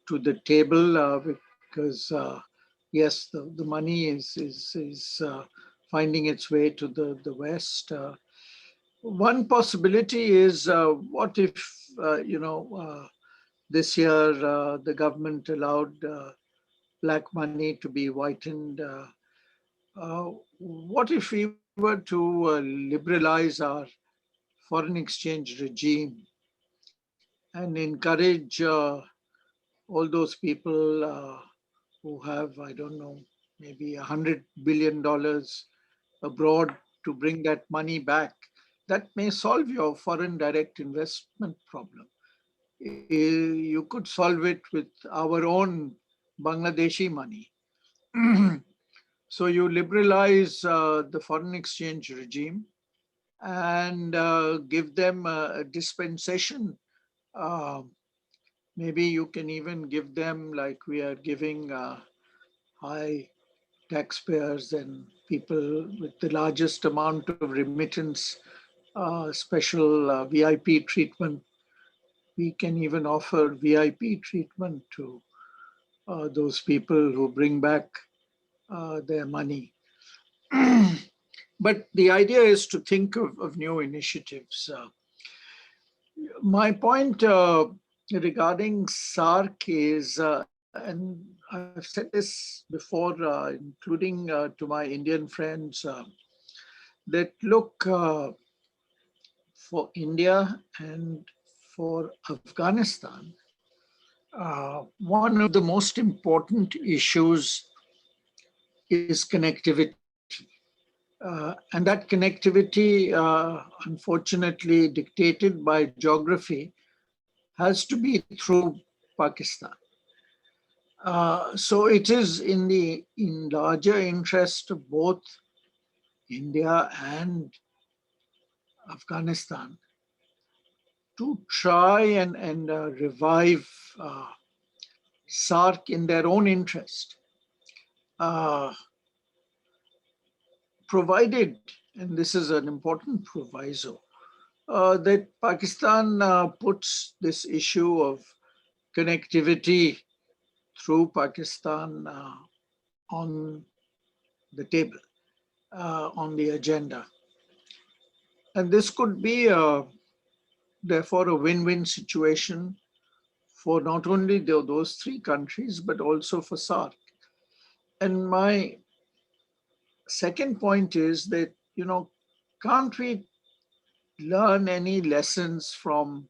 to the table? Because yes, the money is finding its way to the West. One possibility is what if this year the government allowed black money to be whitened? What if we were to liberalize our foreign exchange regime and encourage all those people who have, I don't know, maybe $100 billion abroad to bring that money back? That may solve your foreign direct investment problem. You could solve it with our own Bangladeshi money. So you liberalize the foreign exchange regime and give them a dispensation. Maybe you can even give them, like we are giving high taxpayers and people with the largest amount of remittance, special VIP treatment. We can even offer VIP treatment to those people who bring back their money. But the idea is to think of new initiatives. My point regarding SAARC is, and I've said this before, including to my Indian friends, that look, for India and for Afghanistan, one of the most important issues is connectivity. And that connectivity, unfortunately dictated by geography, has to be through Pakistan. So it is in larger interest of both India and Afghanistan to try and revive SAARC in their own interest. Provided, and this is an important proviso, that Pakistan puts this issue of connectivity through Pakistan on the table, on the agenda. And this could be, therefore, a win-win situation for not only those three countries, but also for SAARC. And my second point is that, can't we learn any lessons from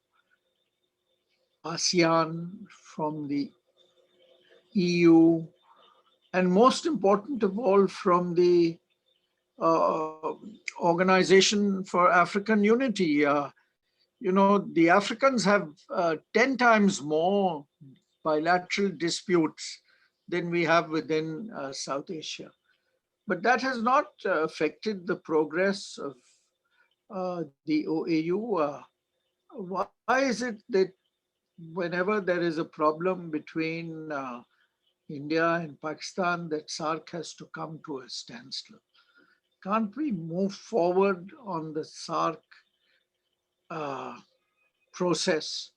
ASEAN, from the EU, and most important of all, from the Organization for African Unity? The Africans have 10 times more bilateral disputes than we have within South Asia. But that has not affected the progress of the OAU. Why is it that whenever there is a problem between India and Pakistan, that SAARC has to come to a standstill? Can't we move forward on the SAARC process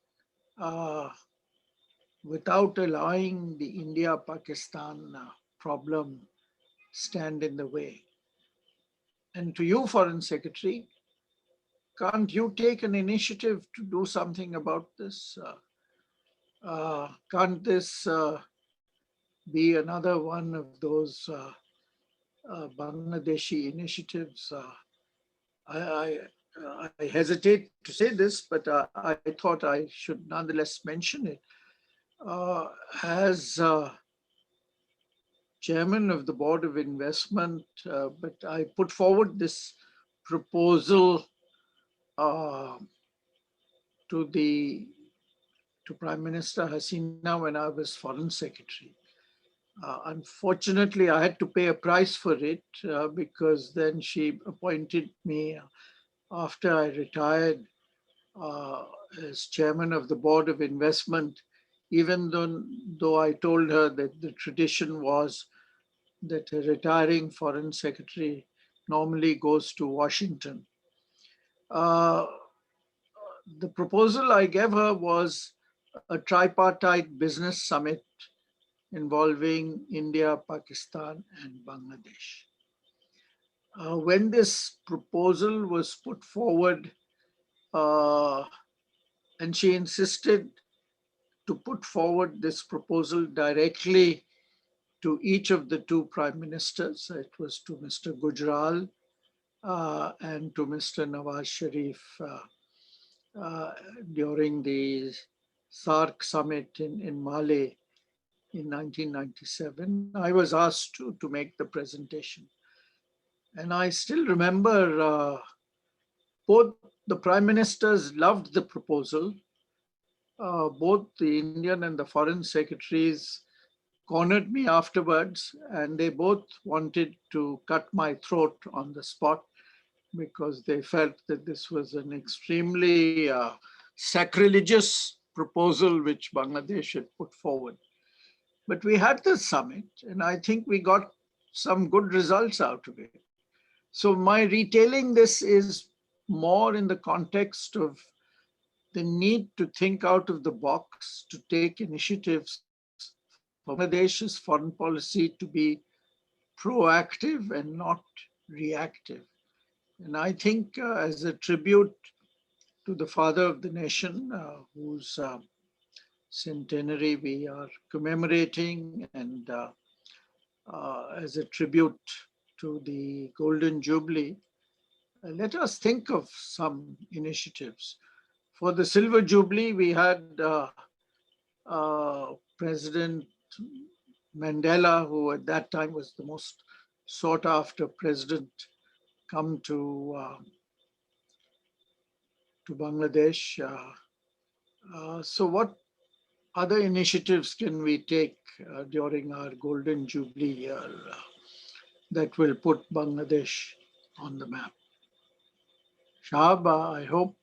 without allowing the India-Pakistan problem stand in the way? And to you, Foreign Secretary, can't you take an initiative to do something about this? Can't this be another one of those Bangladeshi initiatives? I hesitate to say this, but I thought I should nonetheless mention it. As chairman of the Board of Investment, but I put forward this proposal to Prime Minister Hasina when I was Foreign Secretary. Unfortunately, I had to pay a price for it because then she appointed me after I retired as chairman of the Board of Investment, even though I told her that the tradition was that a retiring foreign secretary normally goes to Washington. The proposal I gave her was a tripartite business summit involving India, Pakistan, and Bangladesh. When this proposal was put forward, and she insisted to put forward this proposal directly to each of the two prime ministers. It was to Mr. Gujral and to Mr. Nawaz Sharif during the SAARC summit in Male in 1997. I was asked to make the presentation. And I still remember both the prime ministers loved the proposal. Both the Indian and the foreign secretaries cornered me afterwards, and they both wanted to cut my throat on the spot because they felt that this was an extremely sacrilegious proposal which Bangladesh had put forward. But we had the summit, and I think we got some good results out of it. So my retailing this is more in the context of the need to think out of the box, to take initiatives for Bangladesh's foreign policy to be proactive and not reactive. And I think as a tribute to the father of the nation, whose centenary we are commemorating, and as a tribute to the Golden Jubilee, let us think of some initiatives. For the Silver Jubilee, we had President Mandela, who at that time was the most sought after president, come to Bangladesh. So what other initiatives can we take during our Golden Jubilee year that will put Bangladesh on the map? Shahab, I hope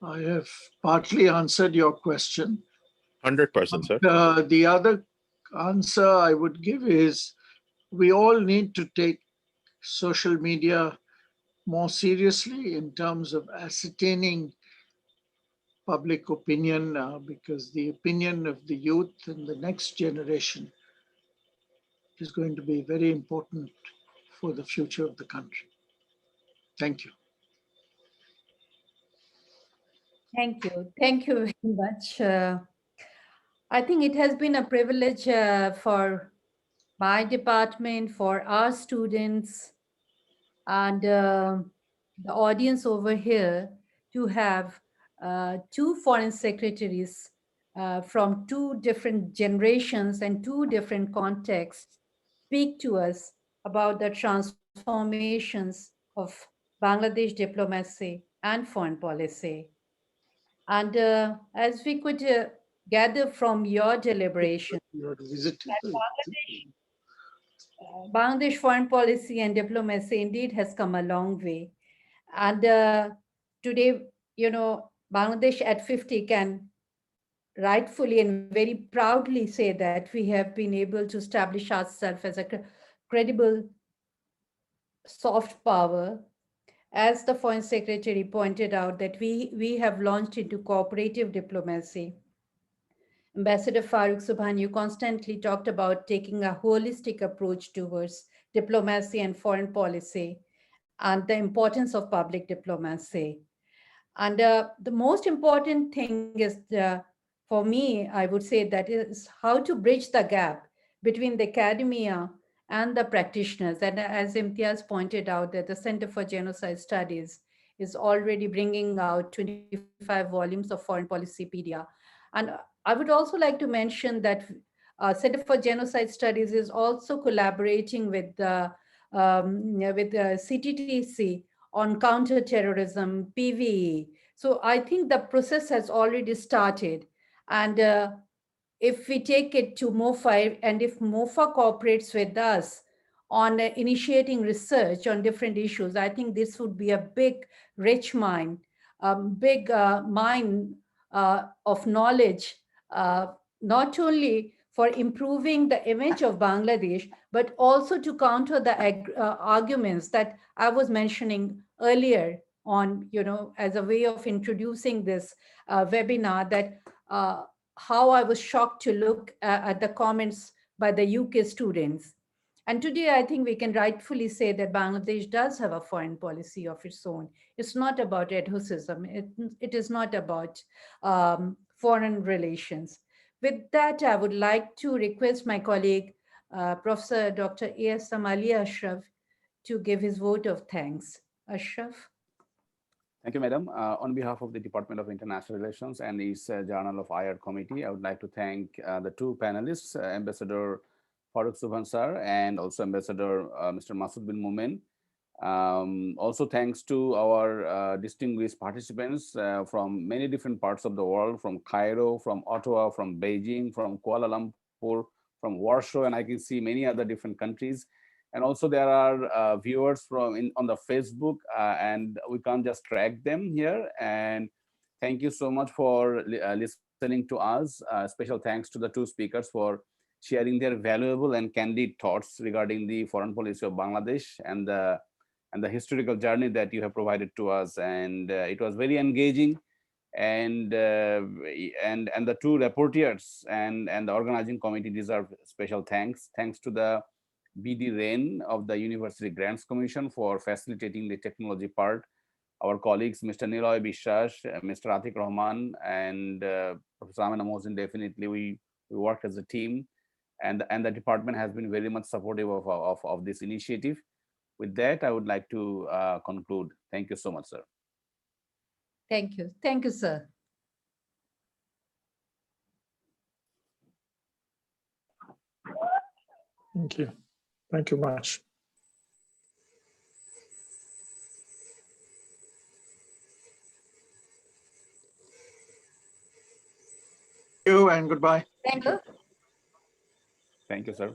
I have partly answered your question. 100%, sir. The other answer I would give is we all need to take social media more seriously in terms of ascertaining public opinion, because the opinion of the youth and the next generation is going to be very important for the future of the country. Thank you. Thank you. Thank you very much. I think it has been a privilege for my department, for our students, and the audience over here to have two foreign secretaries from two different generations and two different contexts speak to us about the transformations of Bangladesh diplomacy and foreign policy. And as we could gather from your deliberation, Bangladesh foreign policy and diplomacy indeed has come a long way. And today, Bangladesh at 50 can rightfully and very proudly say that we have been able to establish ourselves as a credible soft power. As the Foreign Secretary pointed out, that we have launched into cooperative diplomacy. Ambassador Farooq Subhan, you constantly talked about taking a holistic approach towards diplomacy and foreign policy and the importance of public diplomacy. And the most important thing is, for me, I would say that is how to bridge the gap between the academia and the practitioners. And as Imtiaz pointed out, that the Center for Genocide Studies is already bringing out 25 volumes of Foreign Policypedia. And I would also like to mention that Center for Genocide Studies is also collaborating with the CTTC on counterterrorism, PVE. So I think the process has already started. And if we take it to MOFA, and if MOFA cooperates with us on initiating research on different issues, I think this would be a big, rich mine, big mine of knowledge, not only for improving the image of Bangladesh, but also to counter the arguments that I was mentioning earlier on, as a way of introducing this webinar, that how I was shocked to look at the comments by the UK students. And today, I think we can rightfully say that Bangladesh does have a foreign policy of its own. It's not about ethnicism. It is not about foreign relations. With that, I would like to request my colleague, Professor Dr. A.S.M. Ali Ashraf, to give his vote of thanks. Ashraf. Thank you, Madam. On behalf of the Department of International Relations and its Journal of IR Committee, I would like to thank the two panelists, Ambassador Farooq Subhan sir and also Ambassador Mr. Masood bin Momen. Also thanks to our distinguished participants from many different parts of the world, from Cairo, from Ottawa, from Beijing, from Kuala Lumpur, from Warsaw, and I can see many other different countries. And also there are viewers on the Facebook, and we can't just track them here. And thank you so much for listening to us. Special thanks to the two speakers for sharing their valuable and candid thoughts regarding the foreign policy of Bangladesh and the historical journey that you have provided to us. And it was very engaging. And the two reporters and the organizing committee deserve special thanks. Thanks to the B.D. Rain of the University Grants Commission for facilitating the technology part. Our colleagues, Mr. Niloy Bishwash, Mr. Atik Rahman, and Professor Amina Mohsin, definitely we worked as a team. And the department has been very much supportive of this initiative. With that, I would like to conclude. Thank you so much, sir. Thank you. Thank you, sir. Thank you. Thank you much. Thank you and goodbye. Thank you. Thank you, sir.